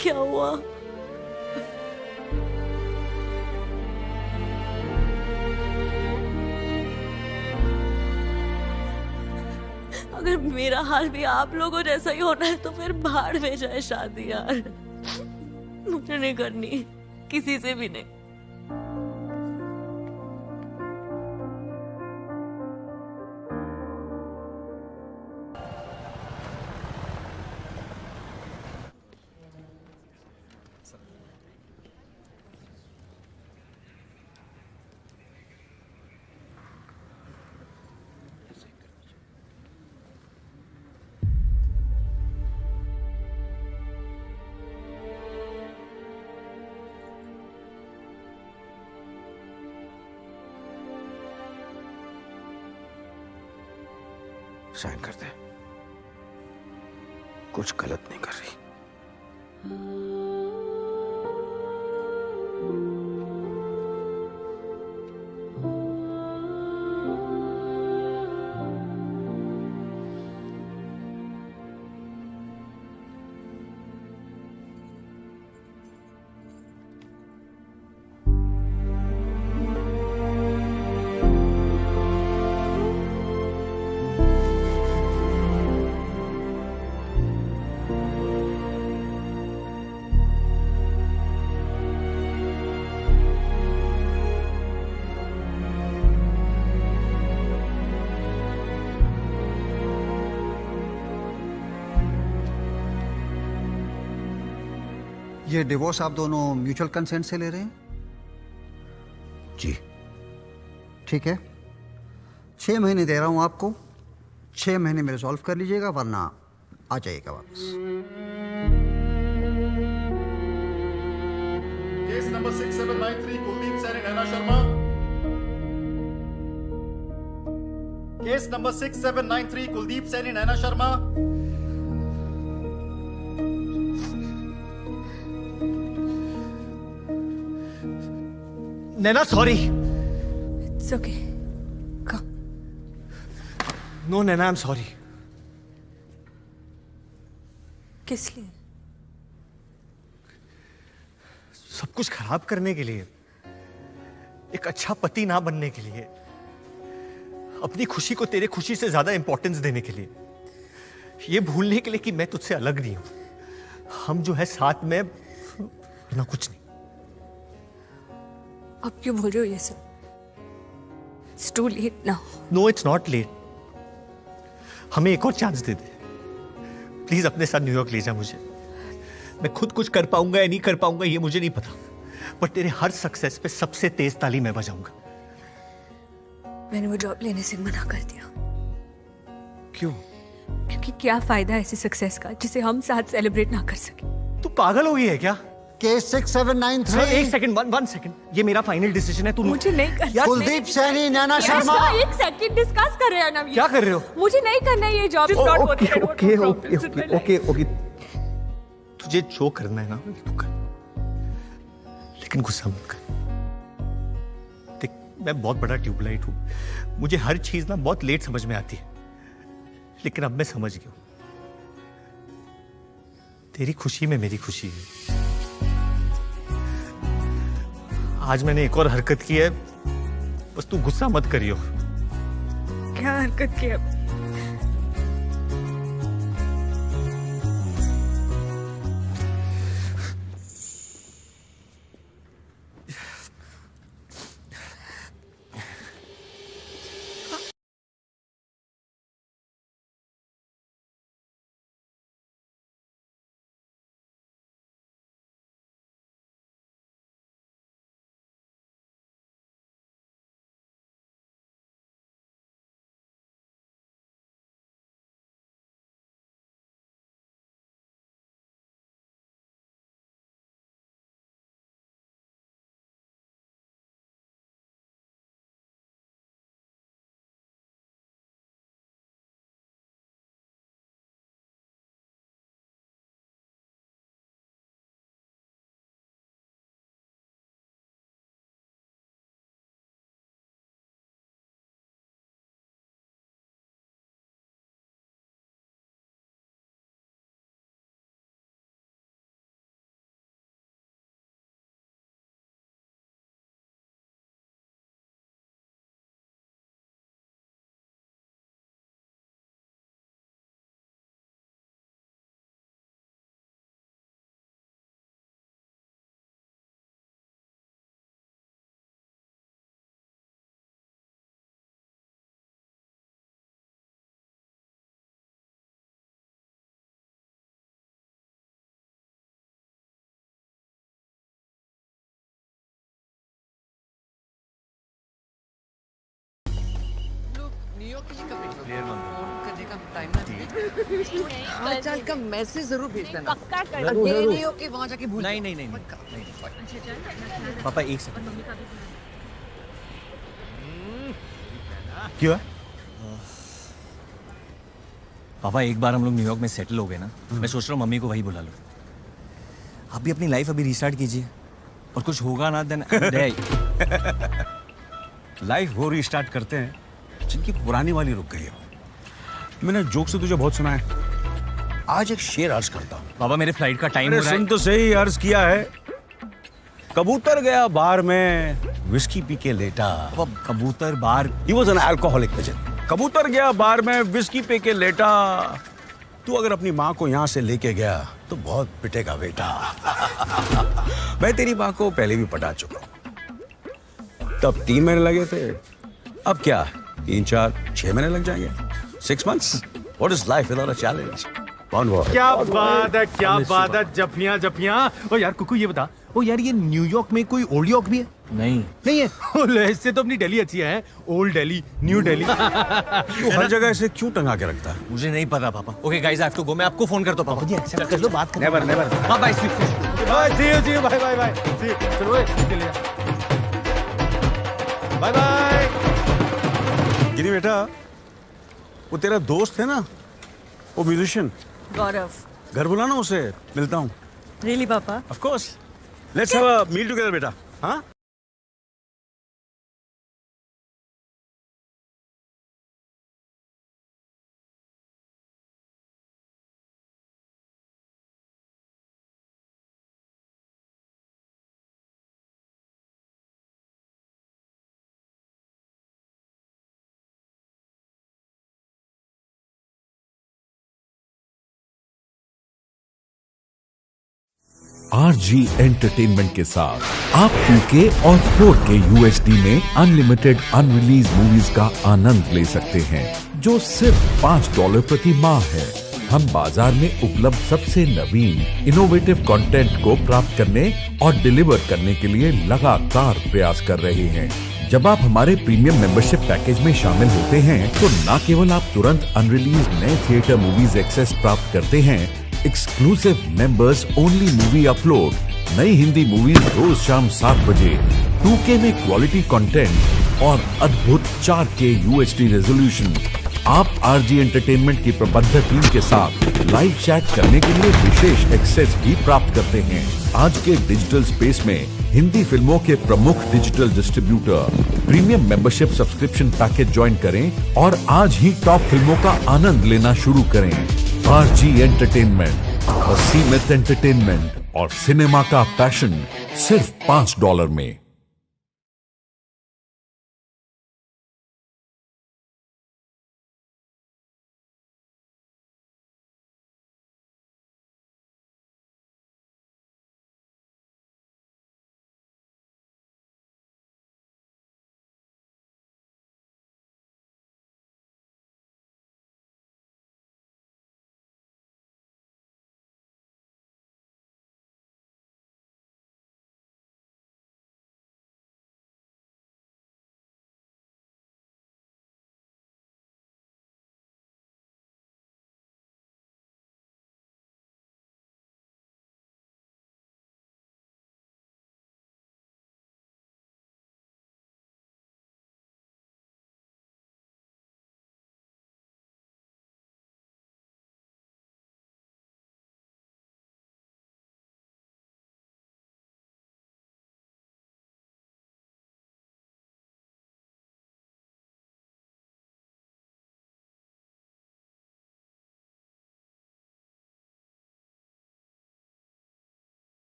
क्या हुआ? अगर मेरा हाल भी आप लोगों जैसा ही होना है तो फिर भाड़ में जाए शादी यार। मुझे नहीं करनी, किसी से भी नहीं।
साइन कर दे, कुछ गलत नहीं कर रही।
ये डिवोर्स आप दोनों म्यूचुअल कंसेंट से ले रहे हैं?
जी
ठीक है, 6 महीने दे रहा हूं आपको। 6 महीने में रिजॉल्व कर लीजिएगा, वरना आ जाइएगा वापस।
Case number 6793 Kuldeep Saini Naina Sharma. Case number 6793 Kuldeep Saini Naina Sharma.
Naina sorry.
It's okay. Come.
No Naina, I am sorry.
किस लिए?
सब कुछ खराब करने के लिए, एक अच्छा पति ना बनने के लिए, अपनी खुशी को तेरे खुशी से ज्यादा इंपॉर्टेंस देने के लिए, ये भूलने के लिए कि मैं तुझसे अलग नहीं हूं। हम जो है साथ में, ना कुछ नहीं।
आप क्यों बोल रहे हो ये सब? It's too late now.
No, it's not late. हमें एक और चांस दे दे। प्लीज अपने साथ न्यूयॉर्क ले जा मुझे। मैं खुद कुछ कर पाऊंगा या नहीं कर पाऊंगा ये मुझे नहीं पता, पर तेरे हर सक्सेस पे सबसे तेज ताली मैं बजाऊंगा।
मैंने वो जॉब लेने से मना कर दिया।
क्यों?
क्योंकि क्या फायदा ऐसी सक्सेस का जिसे हम साथ सेलिब्रेट ना कर सके।
तू पागल हो गई है क्या?
केस 6793।
एक सेकंड, वन सेकंड, ये मेरा फाइनल डिसीजन है। तू
मुझे नहीं करना।
कुलदीप सैनी, नैना शर्मा।
एक सेकंड डिस्कस कर रहे हैं ना।
क्या कर रहे हो?
मुझे नहीं करना ये जॉब।
ओके, तुझे जो करना है ना तू कर, लेकिन गुस्सा मत कर। देख, मैं बहुत बड़ा ट्यूबलाइट हूं, मुझे हर चीज ना बहुत लेट समझ में आती है, लेकिन अब मैं समझ गया हूं। तेरी खुशी में मेरी खुशी है। आज मैंने एक और हरकत की है, बस तू गुस्सा मत करियो।
क्या हरकत की?
न्यूयॉर्क की कवरेज फोन करने का टाइम ना चाल का मैसेज जरूर भेज देना। पक्का कर दे। न्यूयॉर्क के वहां जाके भूल नहीं।
पापा एक सेकंड।
क्यों?
पापा एक बार हम लोग न्यूयॉर्क में सेटल हो गए ना, मैं सोच रहा हूँ मम्मी को वही बुला लो। आप भी अपनी लाइफ अभी रिस्टार्ट कीजिए, और कुछ होगा ना देन
लाइफ वो रिस्टार्ट करते हैं जिनकी पुरानी वाली रुक गई है। मैंने जोक से तुझे बहुत सुना है, आज एक शेर अर्ज करता हूँ।
बाबा मेरे फ्लाइट का टाइम हो रहा है।
सुन तो सही, अर्ज किया है। कबूतर गया बार में, विस्की पी के लेटा।
कबूतर बार?
He was an alcoholic pigeon। कबूतर गया बार में, विस्की पी के लेटा। तू अगर अपनी माँ को यहाँ से लेके गया तो बहुत पिटेगा बेटा। मैं तेरी माँ को पहले भी पटा चुका हूँ, तब 3 महीने लगे थे, अब क्या 3, 4, 6 महीने लग जाएंगे। 6 months? What is life without a challenge?
क्या बात है, क्या बात है। जफियां। ओ यार कुकू ये बता, ओ यार ये न्यूयॉर्क में कोई ओल्ड यॉर्क भी है? नहीं है। इससे तो अपनी दिल्ली अच्छी है। Old Delhi, new Delhi.
तू हर जगह ऐसे क्यों टंगा के रखता है?
मुझे नहीं पता पापा। Okay guys, I have to go. मैं आपको फोन करता हूं पापा। जी एक्सेप्ट कर लो, बात कर।
नेवर।
हां बाय, सी
यू बाय। चलो चलिए, बाय।
गिरी बेटा, वो तेरा दोस्त है ना, वो म्यूजिशियन
गौरव,
घर बुलाना उसे, मिलता हूँ।
रियली पापा?
Of course, let's have a meal together बेटा। हाँ
RG एंटरटेनमेंट के साथ आप 2K और 4K UHD में अनलिमिटेड अनरिलीज मूवीज का आनंद ले सकते हैं, जो सिर्फ $5 प्रति माह है। हम बाजार में उपलब्ध सबसे नवीन इनोवेटिव कंटेंट को प्राप्त करने और डिलीवर करने के लिए लगातार प्रयास कर रहे हैं। जब आप हमारे प्रीमियम मेंबरशिप पैकेज में शामिल होते हैं तो न केवल आप तुरंत अनरिलीज नए थिएटर मूवीज एक्सेस प्राप्त करते हैं, exclusive members only movie upload, नई हिंदी मूवीज रोज शाम 7 बजे, 2K में क्वालिटी कंटेंट और अद्भुत 4K UHD रेजोल्यूशन। आप RG एंटरटेनमेंट की प्रबंधक टीम के साथ लाइव चैट करने के लिए विशेष एक्सेस भी प्राप्त करते हैं। आज के डिजिटल स्पेस में हिंदी फिल्मों के प्रमुख digital distributor premium membership subscription package join करें और आज ही टॉप फिल्मों का आनंद लेना शुरू करें। RG एंटरटेनमेंट, असीमित एंटरटेनमेंट और सिनेमा का पैशन सिर्फ $5 में।